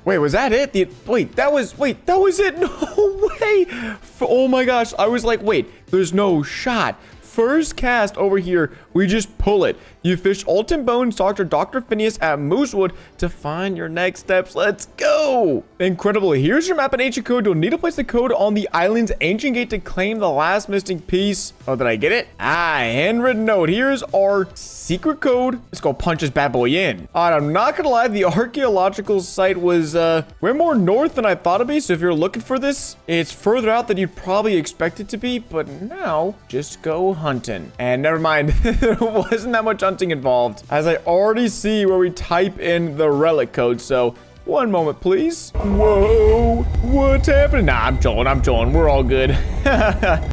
Wait, was that it? Wait, that was it. No way. Oh my gosh. I was like, wait, there's no shot. First cast over here, we just pull it. You fish Alton Bones, Dr. Phineas at Moosewood to find your next steps. Let's go. Incredible. Here's your map and ancient code. You'll need to place the code on the island's ancient gate to claim the last missing piece. Oh, did I get it? Handwritten note. Here's our secret code. Let's go punch this bad boy in. All right, I'm not gonna lie. The archaeological site was way more north than I thought it'd be. So if you're looking for this, it's further out than you'd probably expect it to be. But now, just go hunting. And never mind. There wasn't that much hunting involved, as I already see where we type in the relic code. So one moment, please. Whoa, what's happening? Nah, I'm chilling. We're all good.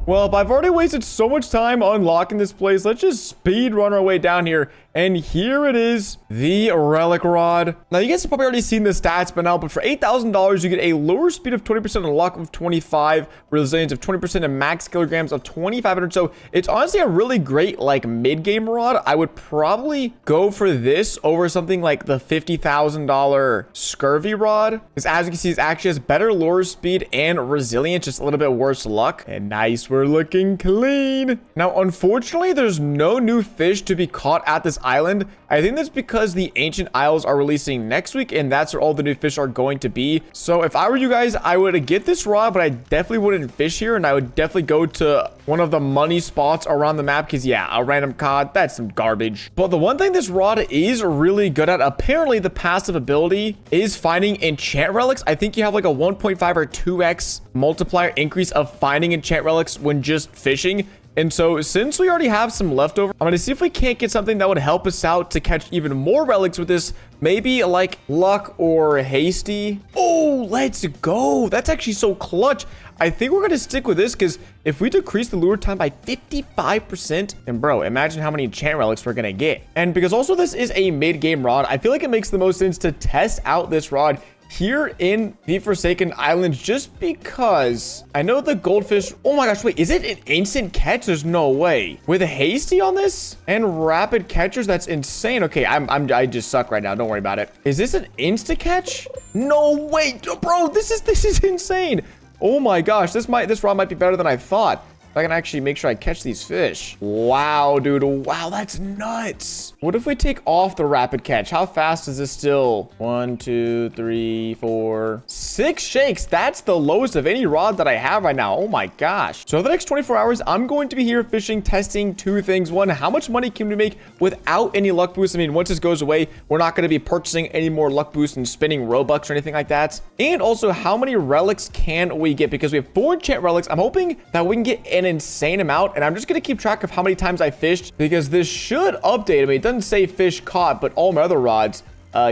Well, I've already wasted so much time unlocking this place. Let's just speed run our way down here. And here it is, the relic rod. Now, you guys have probably already seen the stats by now, but for $8,000, you get a lower speed of 20% and luck of 25, resilience of 20%, and max kilograms of 2,500. So it's honestly a really great, like, mid-game rod. I would probably go for this over something like the $50,000 scurvy rod. Because as you can see, it actually has better lure speed and resilience, just a little bit worse luck. And nice, we're looking clean. Now, unfortunately, there's no new fish to be caught at this island. I think that's because the ancient isles are releasing next week, and that's where all the new fish are going to be. So if I were you guys, I would get this rod, but I definitely wouldn't fish here, and I would definitely go to one of the money spots around the map, because yeah, a random cod, that's some garbage. But the one thing this rod is really good at, apparently the passive ability, is finding enchant relics. I think you have like a 1.5 or 2x multiplier increase of finding enchant relics when just fishing. And so since we already have some leftover, I'm going to see if we can't get something that would help us out to catch even more relics with this. Maybe like luck or hasty. Oh, let's go. That's actually so clutch. I think we're going to stick with this because if we decrease the lure time by 55%, then bro, imagine how many enchant relics we're going to get. And because also this is a mid-game rod, I feel like it makes the most sense to test out this rod here in the Forsaken Islands, just because I know the goldfish. Oh my gosh, wait, is it an instant catch? There's no way. With a hasty on this and rapid catchers, that's insane. Okay, I just suck right now. Don't worry about it. Is this an insta catch? No way, bro. This is insane. Oh my gosh, this rod might be better than I thought. I can actually make sure I catch these fish. Wow, dude. Wow, that's nuts. What if we take off the rapid catch? How fast is this still? 1, 2, 3, 4, 6 shakes. That's the lowest of any rod that I have right now. Oh my gosh. So the next 24 hours, I'm going to be here fishing, testing 2 things. 1, how much money can we make without any luck boosts? I mean, once this goes away, we're not going to be purchasing any more luck boosts and spinning Robux or anything like that. And also, how many relics can we get? Because we have 4 enchant relics. I'm hoping that we can get an insane amount, and I'm just gonna keep track of how many times I fished, because this should update. I mean, it doesn't say fish caught, but all my other rods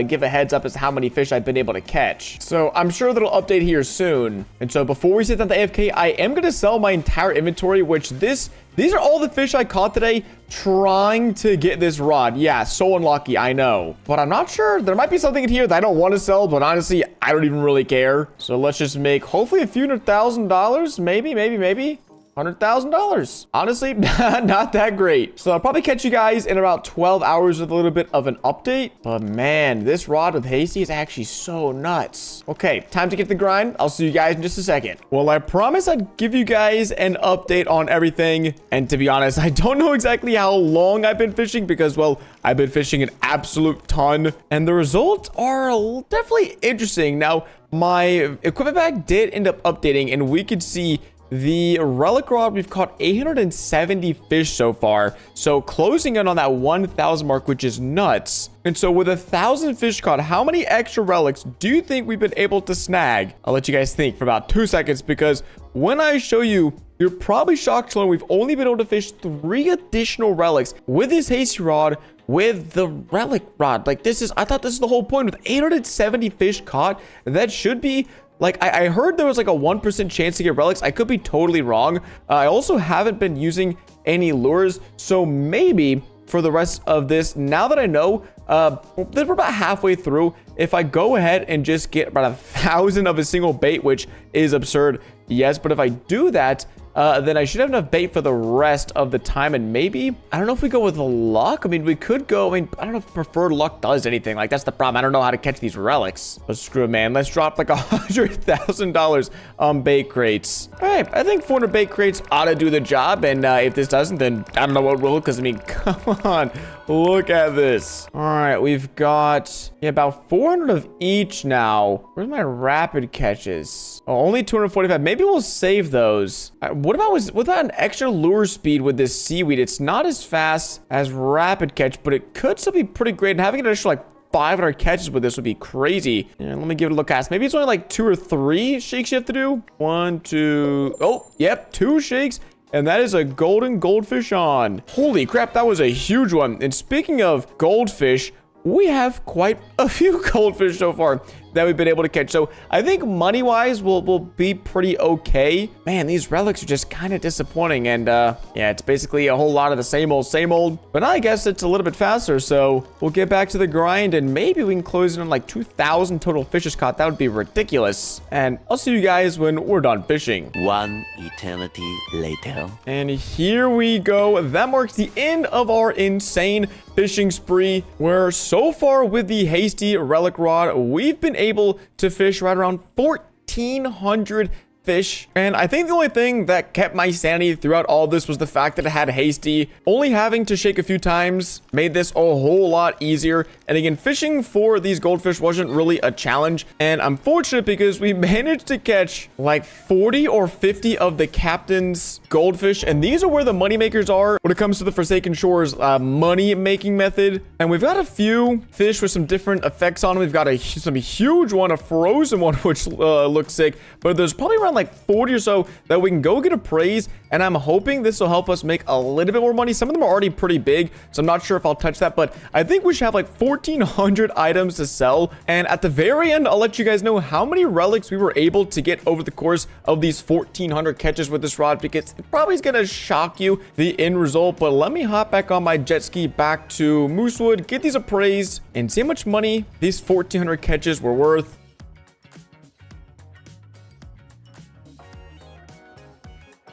give a heads up as to how many fish I've been able to catch. So I'm sure that'll update here soon. And so before we sit down to AFK, I am gonna sell my entire inventory, which these are all the fish I caught today trying to get this rod. Yeah, so unlucky, I know. But I'm not sure. There might be something in here that I don't want to sell, but honestly, I don't even really care. So let's just make hopefully a few $100,000. Maybe. $100,000. Honestly, not that great. So I'll probably catch you guys in about 12 hours with a little bit of an update. But man, this rod with hasty is actually so nuts. Okay, time to get the grind. I'll see you guys in just a second. Well, I promised I'd give you guys an update on everything. And to be honest, I don't know exactly how long I've been fishing because, well, I've been fishing an absolute ton. And the results are definitely interesting. Now, my equipment bag did end up updating, and we could see the relic rod, we've caught 870 fish so far. So closing in on that 1,000 mark, which is nuts. And so with 1,000 fish caught, how many extra relics do you think we've been able to snag? I'll let you guys think for about 2 seconds, because when I show you, you're probably shocked to learn we've only been able to fish 3 additional relics with this hasty rod, with the relic rod. Like, I thought this is the whole point. With 870 fish caught, that should be like, I heard there was like a 1% chance to get relics. I could be totally wrong. I also haven't been using any lures. So maybe for the rest of this, now that I know that we're about halfway through, if I go ahead and just get about 1,000 of a single bait, which is absurd, yes. But if I do that, then I should have enough bait for the rest of the time. And maybe, I don't know if we go with luck. I mean, we could go, I don't know if preferred luck does anything. Like, that's the problem. I don't know how to catch these relics. But screw it, man. Let's drop like $100,000 on bait crates. All right, I think 400 bait crates ought to do the job. And if this doesn't, then I don't know what will, because I mean, come on. Look at this. All right, we've got about 400 of each now. Where's my rapid catches? Oh, only 245. Maybe we'll save those. What about without an extra lure speed with this seaweed? It's not as fast as rapid catch, but it could still be pretty great. And having an extra like 500 catches with this would be crazy. And let me give it a look at. Maybe it's only like 2 or 3 shakes you have to do. 1, 2. Oh, yep, 2 shakes. And that is a golden goldfish on. Holy crap, that was a huge one. And speaking of goldfish, we have quite a few goldfish so far that we've been able to catch. So I think money-wise, we'll be pretty okay. Man, these relics are just kind of disappointing. And yeah, it's basically a whole lot of the same old. But I guess it's a little bit faster. So we'll get back to the grind, and maybe we can close in on like 2,000 total fishes caught. That would be ridiculous. And I'll see you guys when we're done fishing. 1 eternity later. And here we go. That marks the end of our insane fishing spree, where so far with the hasty relic rod, we've been able to fish right around 1,400 fish. And I think the only thing that kept my sanity throughout all this was the fact that it had hasty. Only having to shake a few times made this a whole lot easier. And again, fishing for these goldfish wasn't really a challenge. And I'm fortunate because we managed to catch like 40 or 50 of the captain's goldfish. And these are where the money makers are when it comes to the Forsaken Shores money making method. And we've got a few fish with some different effects on them. We've got some huge one, a frozen one, which looks sick. But there's probably around like 40 or so that we can go get appraised. And I'm hoping this will help us make a little bit more money. Some of them are already pretty big, so I'm not sure if I'll touch that, but I think we should have like 1,400 items to sell. And at the very end, I'll let you guys know how many relics we were able to get over the course of these 1,400 catches with this rod, because it probably is going to shock you, the end result. But let me hop back on my jet ski back to Moosewood, get these appraised, and see how much money these 1,400 catches were worth.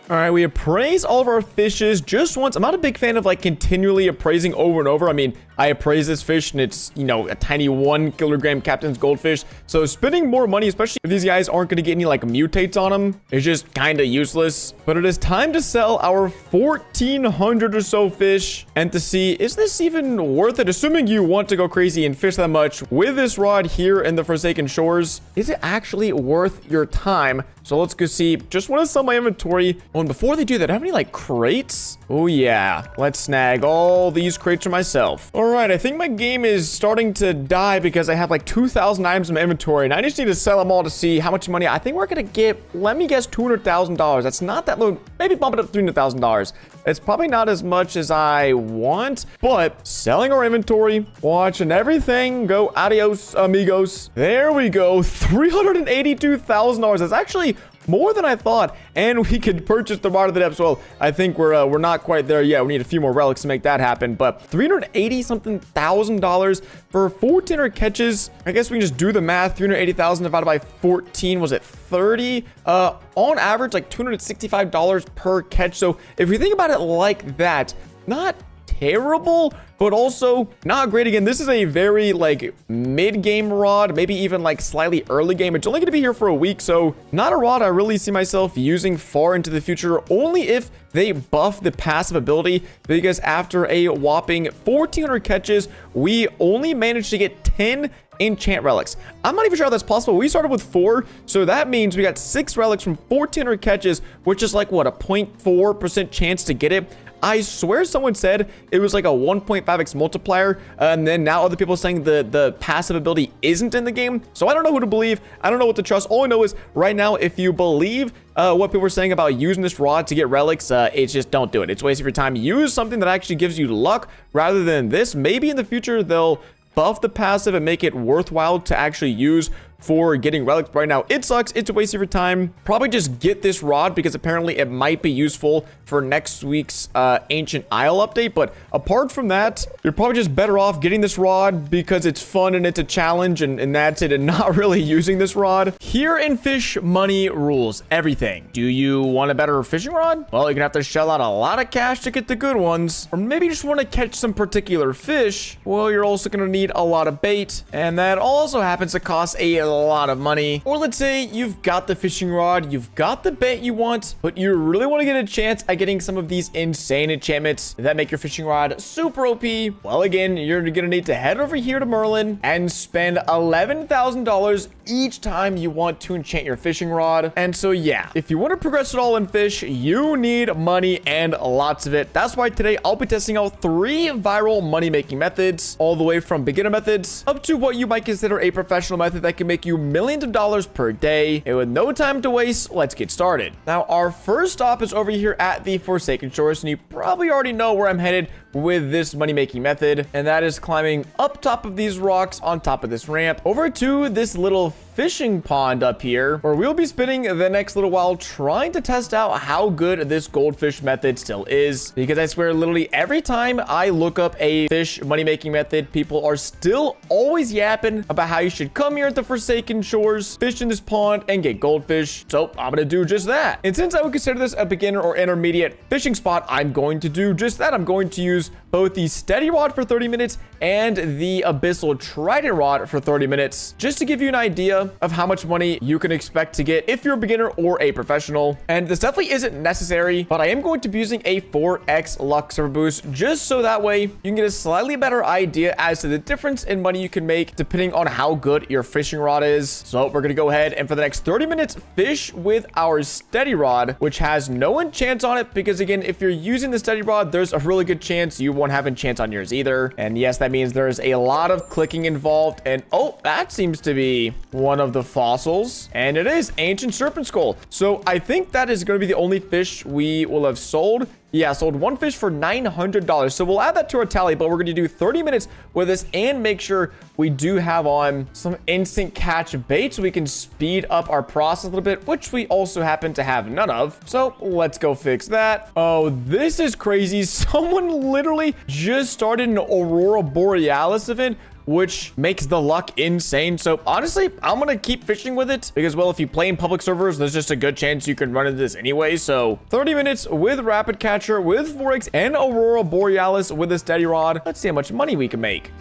All right, we appraise all of our fishes just once. I'm not a big fan of like continually appraising over and over. I mean, I appraise this fish and it's, you know, a tiny 1 kilogram captain's goldfish. So spending more money, especially if these guys aren't going to get any like mutates on them, is just kind of useless. But it is time to sell our 1,400 or so fish and to see, is this even worth it? Assuming you want to go crazy and fish that much with this rod here in the Forsaken Shores, is it actually worth your time? So let's go see. Just want to sell my inventory. Oh, and before they do that, I have any like crates? Oh yeah, let's snag all these crates for myself. All right, I think my game is starting to die because I have like 2,000 items in my inventory, and I just need to sell them all to see how much money I think we're gonna get. Let me guess, $200,000. That's not that low. Maybe bump it up to $300,000. It's probably not as much as I want, but selling our inventory, watching everything go. Adios, amigos. There we go. $382,000. That's actually more than I thought, and we could purchase the Rod of the Depths. Well, I think we're not quite there yet. We need a few more relics to make that happen, but $380-something thousand for 1,400 catches. I guess we can just do the math. 380,000 divided by 14, was it 30? On average, like $265 per catch. So if you think about it like that, not terrible, but also not great. Again, this is a very like mid-game rod, maybe even like slightly early game. It's only going to be here for a week, so not a rod I really see myself using far into the future, only if they buff the passive ability, because after a whopping 1,400 catches, we only managed to get 10 enchant relics. I'm not even sure how that's possible. We started with 4, so that means we got 6 relics from 1,400 catches, which is like what, a 0.4% chance to get it. I swear someone said it was like a 1.5x multiplier, and then now other people are saying the passive ability isn't in the game. So I don't know who to believe. I don't know what to trust. All I know is right now, if you believe what people are saying about using this rod to get relics, it's just don't do it. It's a waste of your time. Use something that actually gives you luck rather than this. Maybe in the future they'll buff the passive and make it worthwhile to actually use for getting relics. Right now it sucks. It's a waste of your time. Probably just get this rod because apparently it might be useful for next week's Ancient Isle update. But apart from that, you're probably just better off getting this rod because it's fun and it's a challenge, and that's it, and not really using this rod. Here in Fish, money rules everything. Do you want a better fishing rod? Well, you're gonna have to shell out a lot of cash to get the good ones. Or maybe you just want to catch some particular fish. Well, you're also gonna need a lot of bait, and that also happens to cost a lot of money. Or let's say you've got the fishing rod, you've got the bait you want, but you really want to get a chance at getting some of these insane enchantments that make your fishing rod super OP. Well, again, you're gonna need to head over here to Merlin and spend $11,000 each time you want to enchant your fishing rod. And so yeah, if you want to progress at all in Fish, you need money and lots of it. That's why today I'll be testing out 3 viral money making methods, all the way from beginner methods up to what you might consider a professional method that can make you millions of dollars per day. And with no time to waste, let's get started. Now, our first stop is over here at the Forsaken Shores, and you probably already know where I'm headed with this money-making method, and that is climbing up top of these rocks on top of this ramp over to this little fishing pond up here, where we'll be spending the next little while trying to test out how good this goldfish method still is, because I swear literally every time I look up a fish money-making method, people are still always yapping about how you should come here at the Forsaken Shores, fish in this pond, and get goldfish. So I'm gonna do just that. And since I would consider this a beginner or intermediate fishing spot, I'm going to do just that. I'm going to use both the steady rod for 30 minutes and the abyssal trident rod for 30 minutes, just to give you an idea of how much money you can expect to get if you're a beginner or a professional. And this definitely isn't necessary, but I am going to be using a 4x luck server boost, just so that way you can get a slightly better idea as to the difference in money you can make depending on how good your fishing rod is. So we're gonna go ahead and for the next 30 minutes fish with our steady rod, which has no enchants on it, because again, if you're using the steady rod, there's a really good chance you won't won't have a chance on yours either. And yes, that means there's a lot of clicking involved. And oh, that seems to be one of the fossils. And it is ancient serpent skull. So I think that is going to be the only fish we will have sold. Yeah, sold one fish for $900. So we'll add that to our tally, but we're going to do 30 minutes with this and make sure we do have on some instant catch bait so we can speed up our process a little bit, which we also happen to have none of. So let's go fix that. Oh, this is crazy. Someone literally just started an Aurora Borealis event, which makes the luck insane. So honestly, I'm gonna keep fishing with it because, well, if you play in public servers, there's just a good chance you can run into this anyway. So 30 minutes with rapid catcher, with Forex, and Aurora Borealis with a steady rod. Let's see how much money we can make.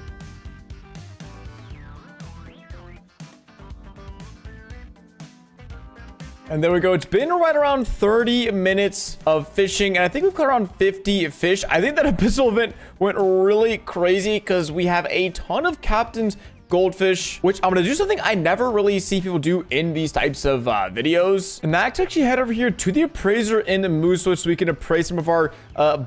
And there we go. It's been right around 30 minutes of fishing, and I think we've caught around 50 fish. I think that abyssal event went really crazy because we have a ton of captains goldfish, which I'm gonna do something I never really see people do in these types of videos, and that's actually head over here to the appraiser in the Moosewood so we can appraise some of our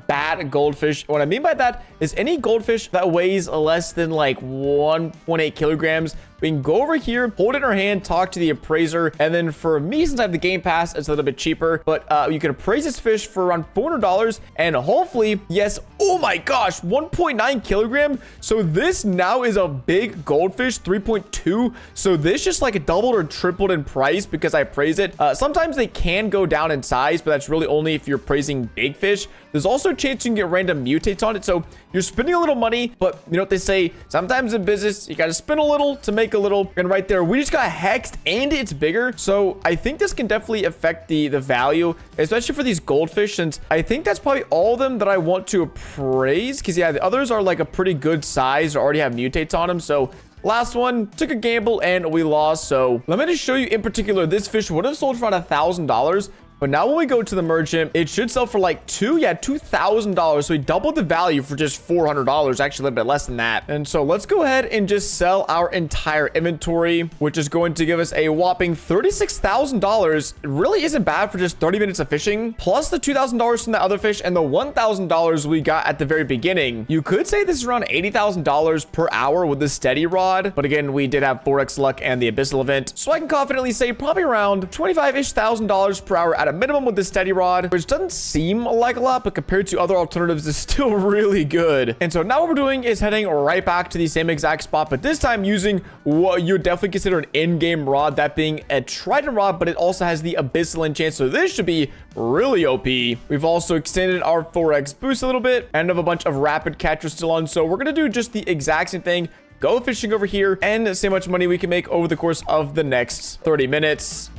bad goldfish. What I mean by that is any goldfish that weighs less than like 1.8 kilograms, we can go over here, hold it in our hand, talk to the appraiser, and then for me, since I have the Game Pass, it's a little bit cheaper, but you can appraise this fish for around $400, and hopefully, yes, oh my gosh, 1.9 kilogram. So this now is a big goldfish, 3.2. So this just like doubled or tripled in price because I appraised it. Sometimes they can go down in size, but that's really only if you're appraising big fish. There's also a chance you can get random mutates on it. So you're spending a little money, but you know what they say, sometimes in business, you got to spend a little to make a little. And right there, we just got hexed and it's bigger. So I think this can definitely affect the value, especially for these goldfish, since I think that's probably all of them that I want to appraise. Because yeah, the others are like a pretty good size or already have mutates on them. So last one, took a gamble and we lost. So let me just show you in particular, this fish would have sold for around $1,000. But now when we go to the merchant, it should sell for like $2,000. So we doubled the value for just $400, actually a little bit less than that. And so let's go ahead and just sell our entire inventory, which is going to give us a whopping $36,000. It really isn't bad for just 30 minutes of fishing, plus the $2,000 from the other fish and the $1,000 we got at the very beginning. You could say this is around $80,000 per hour with the steady rod. But again, we did have Forex luck and the abyssal event. So I can confidently say probably around $25,000 per hour at a minimum with the steady rod, which doesn't seem like a lot, but compared to other alternatives is still really good. And so now what we're doing is heading right back to the same exact spot, but this time using what you definitely consider an in-game rod, that being a trident rod, but it also has the abyssal enchant, so this should be really OP. We've also extended our 4x boost a little bit and have a bunch of rapid catchers still on, so we're gonna do just the exact same thing, go fishing over here and see how much money we can make over the course of the next 30 minutes.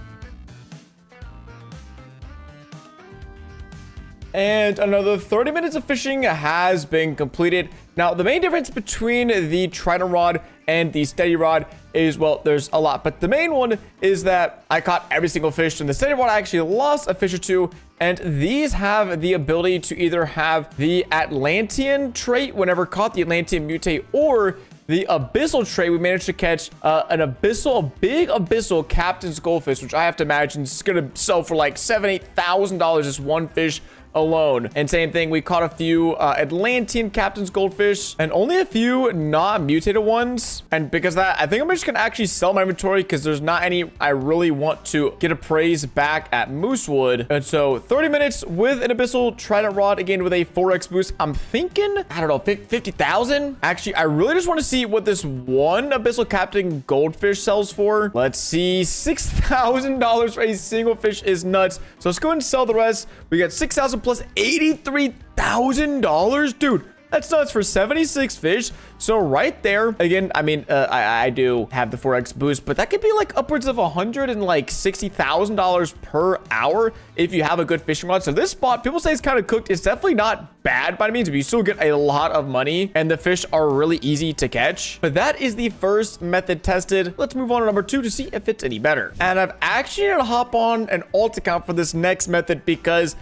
And another 30 minutes of fishing has been completed. Now, the main difference between the trident rod and the steady rod is, well, there's a lot, but the main one is that I caught every single fish, and the steady rod I actually lost a fish or two, and these have the ability to either have the Atlantean trait whenever caught the Atlantean mutate, or the abyssal trait. We managed to catch a big abyssal captain's goldfish, which I have to imagine is gonna sell for like $7,000-8,000 just one fish alone. And same thing, we caught a few Atlantean captain's goldfish and only a few not mutated ones. And because of that, I think I'm just gonna actually sell my inventory because there's not any I really want to get appraised back at Moosewood. And so 30 minutes with an abyssal trident rod, again with a 4x boost. I'm thinking, I don't know, 50,000. Actually, I really just want to see what this one abyssal captain goldfish sells for. Let's see, $6,000 for a single fish is nuts. So let's go and sell the rest. We got 6,000 plus $83,000, dude. That's nuts for 76 fish. So right there, again, I mean, I do have the 4x boost, but that could be like upwards of $160,000 per hour if you have a good fishing rod. So this spot, people say it's kind of cooked. It's definitely not bad by any means, but you still get a lot of money and the fish are really easy to catch. But that is the first method tested. Let's move on to number 2 to see if it's any better. And I've actually had to hop on an alt account for this next method because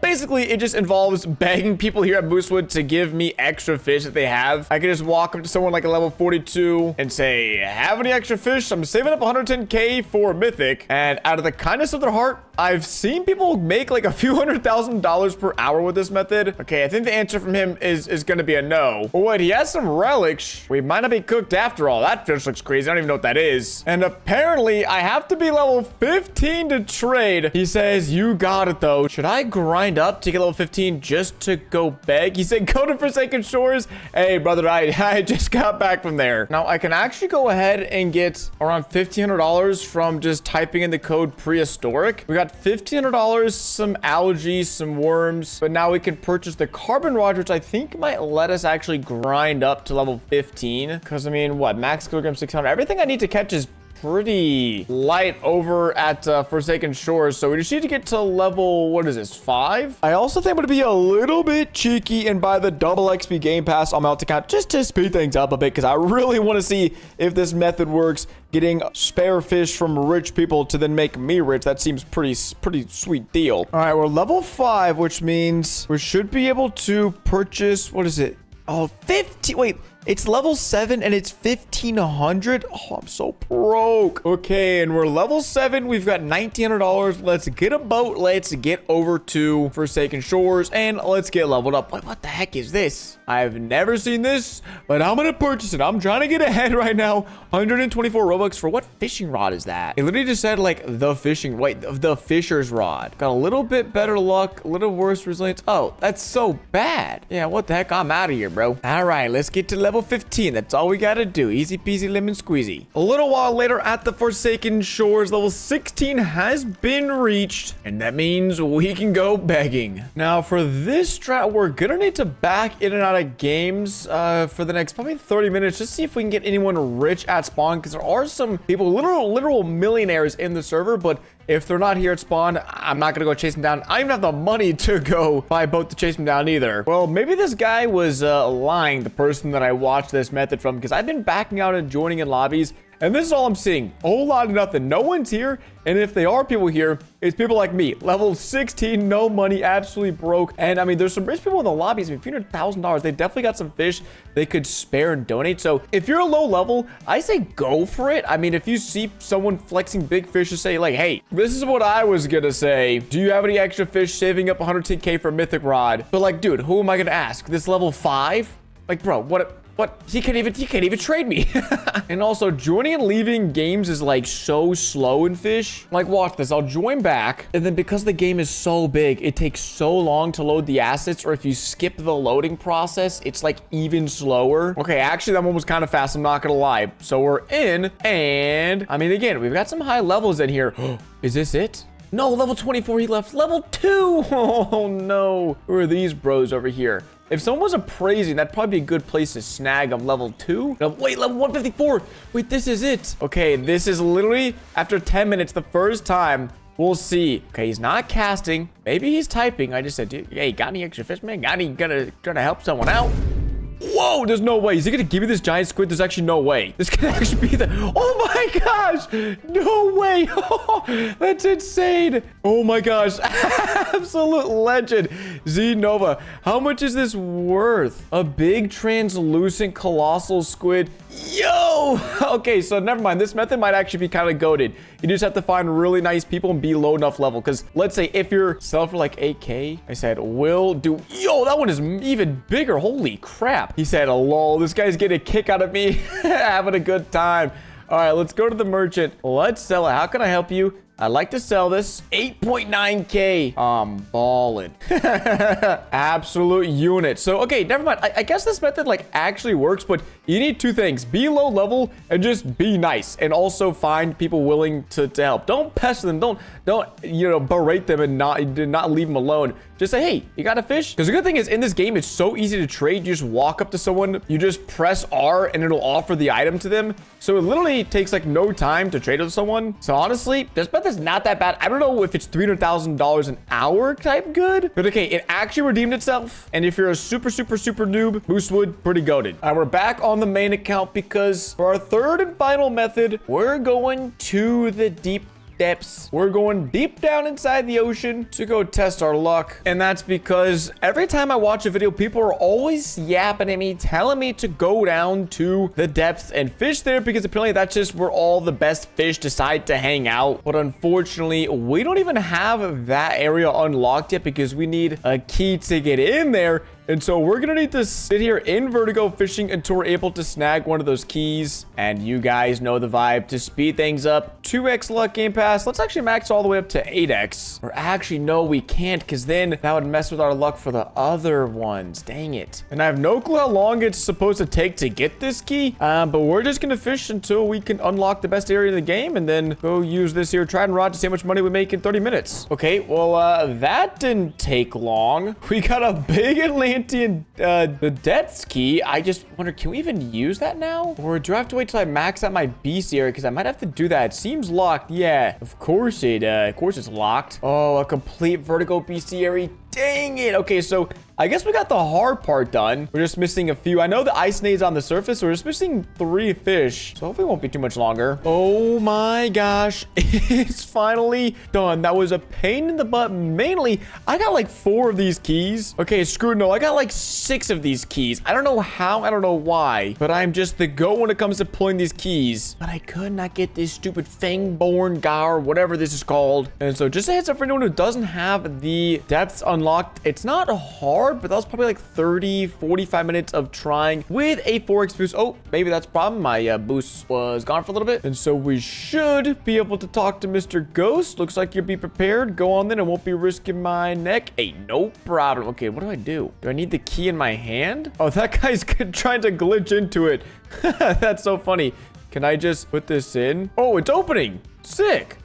basically it just involves begging people here at Moosewood to give me extra fish that they have. I can just walk walk up to someone like a level 42 and say, have any extra fish? I'm saving up 110k for mythic. And out of the kindness of their heart, I've seen people make like a few $100,000 per hour with this method. Okay, I think the answer from him is going to be a no. But wait, he has some relics. We might not be cooked after all. That fish looks crazy. I don't even know what that is. And apparently, I have to be level 15 to trade. He says, you got it though. Should I grind up to get level 15 just to go beg? He said, go to Forsaken Shores. Hey, brother, I just got back from there. Now, I can actually go ahead and get around $1,500 from just typing in the code prehistoric. We got $1,500, some algae, some worms, but now we can purchase the carbon rod, which I think might let us actually grind up to level 15. Because, I mean, what? Max kilogram 600. Everything I need to catch is pretty light over at Forsaken Shores, so we just need to get to level, what is this, 5? I also think I'm going to be a little bit cheeky and buy the double XP game pass on my alt account just to speed things up a bit, because I really want to see if this method works, getting spare fish from rich people to then make me rich. That seems pretty sweet deal. All right, we're level 5, which means we should be able to purchase, what is it? Oh, 50. Wait, it's level 7 and it's 1,500. Oh, I'm so broke. Okay, and we're level 7. We've got $1,900. Let's get a boat. Let's get over to Forsaken Shores and let's get leveled up. What the heck is this? I've never seen this, but I'm gonna purchase it. I'm trying to get ahead right now. 124 Robux for what fishing rod is that? It literally just said like the fisher's rod. Got a little bit better luck, a little worse resilience. Oh, that's so bad. Yeah, what the heck? I'm out of here, bro. All right, let's get to level 15. That's all we gotta do. Easy peasy lemon squeezy. A little while later at the Forsaken Shores, level 16 has been reached, and that means we can go begging. Now, for this strat, we're gonna need to back in and out of games for the next probably 30 minutes, just see if we can get anyone rich at spawn, because there are some people, literal millionaires in the server, but if they're not here at spawn, I'm not gonna go chase them down. I don't even have the money to go buy a boat to chase them down either. Well, maybe this guy was lying, the person that I watched this method from, because I've been backing out and joining in lobbies, and this is all I'm seeing. A whole lot of nothing. No one's here, and if they are people here, it's people like me. Level 16, no money, absolutely broke. And I mean, there's some rich people in the lobbies. I mean, $300,000. They definitely got some fish they could spare and donate. So if you're a low level, I say go for it. I mean, if you see someone flexing big fish, just say like, hey, this is what I was gonna say. Do you have any extra fish saving up 110k for mythic rod? But like, dude, who am I gonna ask? This level 5? Like, bro, what? He can't even trade me. And also, joining and leaving games is like so slow in Fish. Like, watch this. I'll join back, and then because the game is so big, it takes so long to load the assets, or if you skip the loading process, it's like even slower. Okay, actually, that one was kind of fast. I'm not gonna lie. So we're in, and I mean, again, we've got some high levels in here. Is this it? No, level 24, he left. Level 2. Oh, no. Who are these bros over here? If someone was appraising, that'd probably be a good place to snag them. Level 2? No, wait, level 154. Wait, this is it. Okay, this is literally, after 10 minutes, the first time we'll see. Okay, he's not casting. Maybe he's typing. I just said, hey, got any extra fish, man? Got any gonna help someone out? Whoa, there's no way. Is he gonna give me this giant squid? There's actually no way. This can actually be the... Oh my gosh. No way. Oh, that's insane. Oh my gosh. Absolute legend. Z Nova. How much is this worth? A big translucent colossal squid. Yo. Okay, so never mind. This method might actually be kind of goated. You just have to find really nice people and be low enough level. Because let's say if you're sell for like 8k, I said will do. Yo, that one is even bigger. Holy crap. He said, lol, this guy's getting a kick out of me. Having a good time. All right, let's go to the merchant. Let's sell it. How can I help you? I'd like to sell this. 8.9k. Ballin'. Absolute unit. So, okay, never mind. I guess this method, like, actually works, but you need two things. Be low level and just be nice. And also find people willing to help. Don't pester them. Don't you know, berate them and not leave them alone. Just say, hey, you got a fish? Because the good thing is, in this game, it's so easy to trade. You just walk up to someone, you just press R, and it'll offer the item to them. So it literally takes, like, no time to trade with someone. So honestly, this method's not that bad. I don't know if it's $300,000 an hour type good, but okay, it actually redeemed itself. And if you're a super noob, Moosewood, pretty goated. All right, we're back on the main account because for our third and final method, we're going to the deep depths. We're going deep down inside the ocean to go test our luck. And that's because every time I watch a video, people are always yapping at me, telling me to go down to the depths and fish there because apparently that's just where all the best fish decide to hang out. But unfortunately, we don't even have that area unlocked yet because we need a key to get in there. And so we're gonna need to sit here in vertigo fishing until we're able to snag one of those keys. And you guys know the vibe. To speed things up, 2x luck game pass. Let's actually max all the way up to 8x. Or actually, no, we can't, because then that would mess with our luck for the other ones. Dang it. And I have no clue how long it's supposed to take to get this key. But we're just gonna fish until we can unlock the best area of the game and then go use this here trident rod to see how much money we make in 30 minutes. Okay, well, that didn't take long. We got a big Atlantean the depths key. I just wonder, can we even use that now? Or do I have to wait till I max out my beast area? Because I might have to do that. It seems locked. Yeah, of course it's locked. Oh, a complete vertigo bestiary. Dang it. Okay, so I guess we got the hard part done. We're just missing a few. I know the ice nade's on the surface, so we're just missing 3 fish. So hopefully it won't be too much longer. Oh my gosh. It's finally done. That was a pain in the butt. Mainly, I got like 4 of these keys. Okay, screw no. I got like 6 of these keys. I don't know how. I don't know why. But I'm just the goat when it comes to pulling these keys. But I could not get this stupid Fangborn Gar, whatever this is called. And so just a heads up for anyone who doesn't have the depths unlocked. It's not hard, but that was probably like 30-45 minutes of trying with a 4x boost. Oh, maybe that's a problem. My boost was gone for a little bit. And so we should be able to talk to Mr. Ghost. Looks like you'll be prepared. Go on then. I won't be risking my neck. Hey, no problem. Okay, what do? Do I need the key in my hand? Oh, that guy's trying to glitch into it. That's so funny. Can I just put this in? Oh, it's opening. Sick.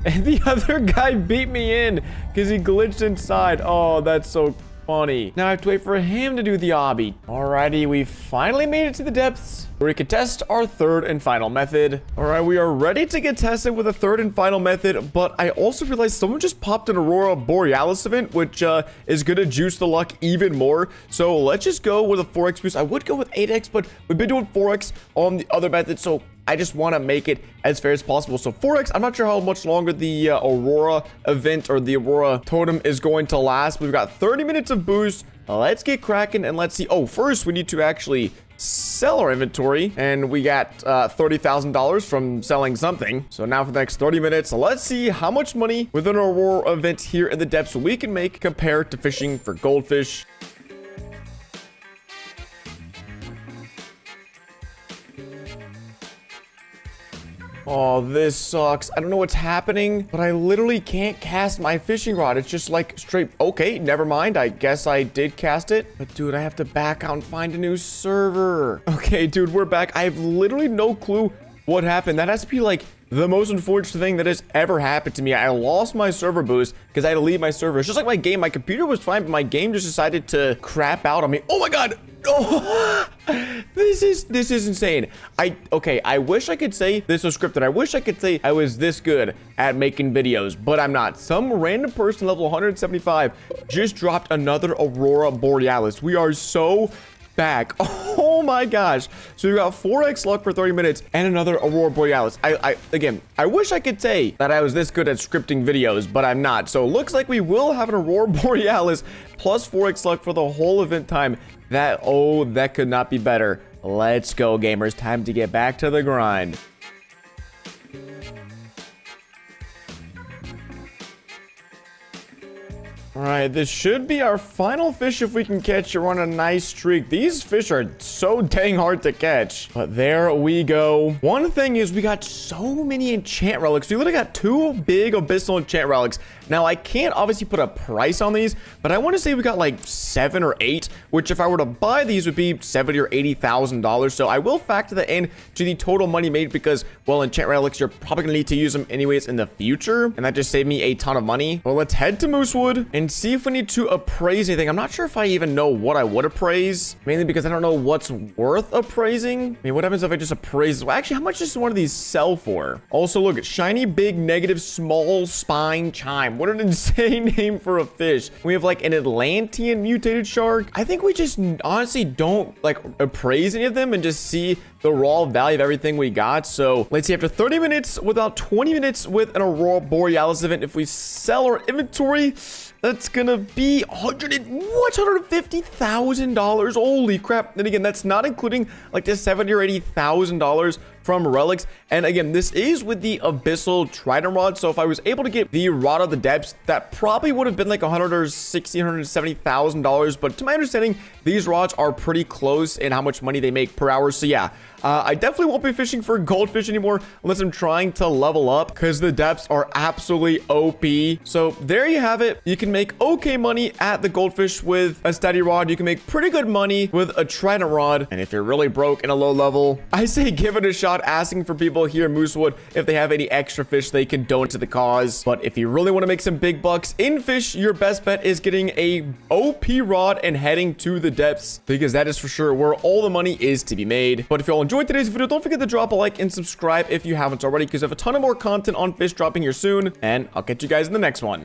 And the other guy beat me in because he glitched inside. Oh, that's so funny. Now I have to wait for him to do the obby. Alrighty, we finally made it to the depths where we could test our third and final method. All right, we are ready to get tested with a third and final method, but I also realized someone just popped an Aurora Borealis event, which is going to juice the luck even more. So let's just go with a 4x boost. I would go with 8x, but we've been doing 4x on the other method, so I just want to make it as fair as possible. So 4x, I'm not sure how much longer the Aurora event or the Aurora totem is going to last. We've got 30 minutes of boost. Let's get cracking and let's see. Oh, first we need to actually sell our inventory, and we got $30,000 from selling something. So now for the next 30 minutes, let's see how much money with an Aurora event here in the depths we can make compared to fishing for goldfish. Oh, this sucks. I don't know what's happening, but I literally can't cast my fishing rod. It's just like straight. Okay, never mind. I guess I did cast it. But dude, I have to back out and find a new server. Okay, dude, we're back. I have literally no clue what happened. That has to be like the most unfortunate thing that has ever happened to me. I lost my server boost because I had to leave my server. It's just like my game. My computer was fine, but my game just decided to crap out on me. Oh my God. Oh, this is insane. Okay, I wish I could say this was scripted. I wish I could say I was this good at making videos, but I'm not. Some random person level 175 just dropped another Aurora Borealis. We are so back. Oh my gosh. So we got 4x luck for 30 minutes and another Aurora Borealis. Again, I wish I could say that I was this good at scripting videos, but I'm not. So it looks like we will have an Aurora Borealis plus 4x luck for the whole event time. That could not be better. Let's go, gamers. Time to get back to the grind. All right, this should be our final fish if we can catch or on a nice streak. These fish are so dang hard to catch. But there we go. One thing is we got so many enchant relics. We literally got 2 big abyssal enchant relics. Now, I can't obviously put a price on these, but I want to say we got like 7 or 8, which if I were to buy these would be $70,000 or $80,000. So I will factor that in to the total money made because, well, enchant relics, you're probably going to need to use them anyways in the future. And that just saved me a ton of money. Well, let's head to Moosewood and and see if we need to appraise anything. I'm not sure if I even know what I would appraise, mainly because I don't know what's worth appraising. I mean, what happens if I just appraise? Well, actually, how much does one of these sell for? Also, look at shiny, big, negative, small spine chime. What an insane name for a fish. We have like an Atlantean mutated shark. I think we just honestly don't like appraise any of them and just see the raw value of everything we got. So let's see, after 30 minutes without 20 minutes with an Aurora Borealis event, if we sell our inventory, that's gonna be $150,000. Holy crap. And again, that's not including like the $70,000 or $80,000 from relics. And again, this is with the abyssal trident rod. So if I was able to get the rod of the depths, that probably would have been like $160,000 or $170,000. But to my understanding, these rods are pretty close in how much money they make per hour. So yeah, I definitely won't be fishing for goldfish anymore unless I'm trying to level up, because the depths are absolutely OP. So there you have it. You can make okay money at the goldfish with a steady rod. You can make pretty good money with a trident rod. And if you're really broke in a low level, I say give it a shot, asking for people here in Moosewood if they have any extra fish they can donate to the cause. But if you really want to make some big bucks in fish, your best bet is getting a OP rod and heading to the depths, because that is for sure where all the money is to be made. But if you all enjoyed today's video, don't forget to drop a like and subscribe if you haven't already, because I have a ton of more content on fish dropping here soon, and I'll catch you guys in the next one.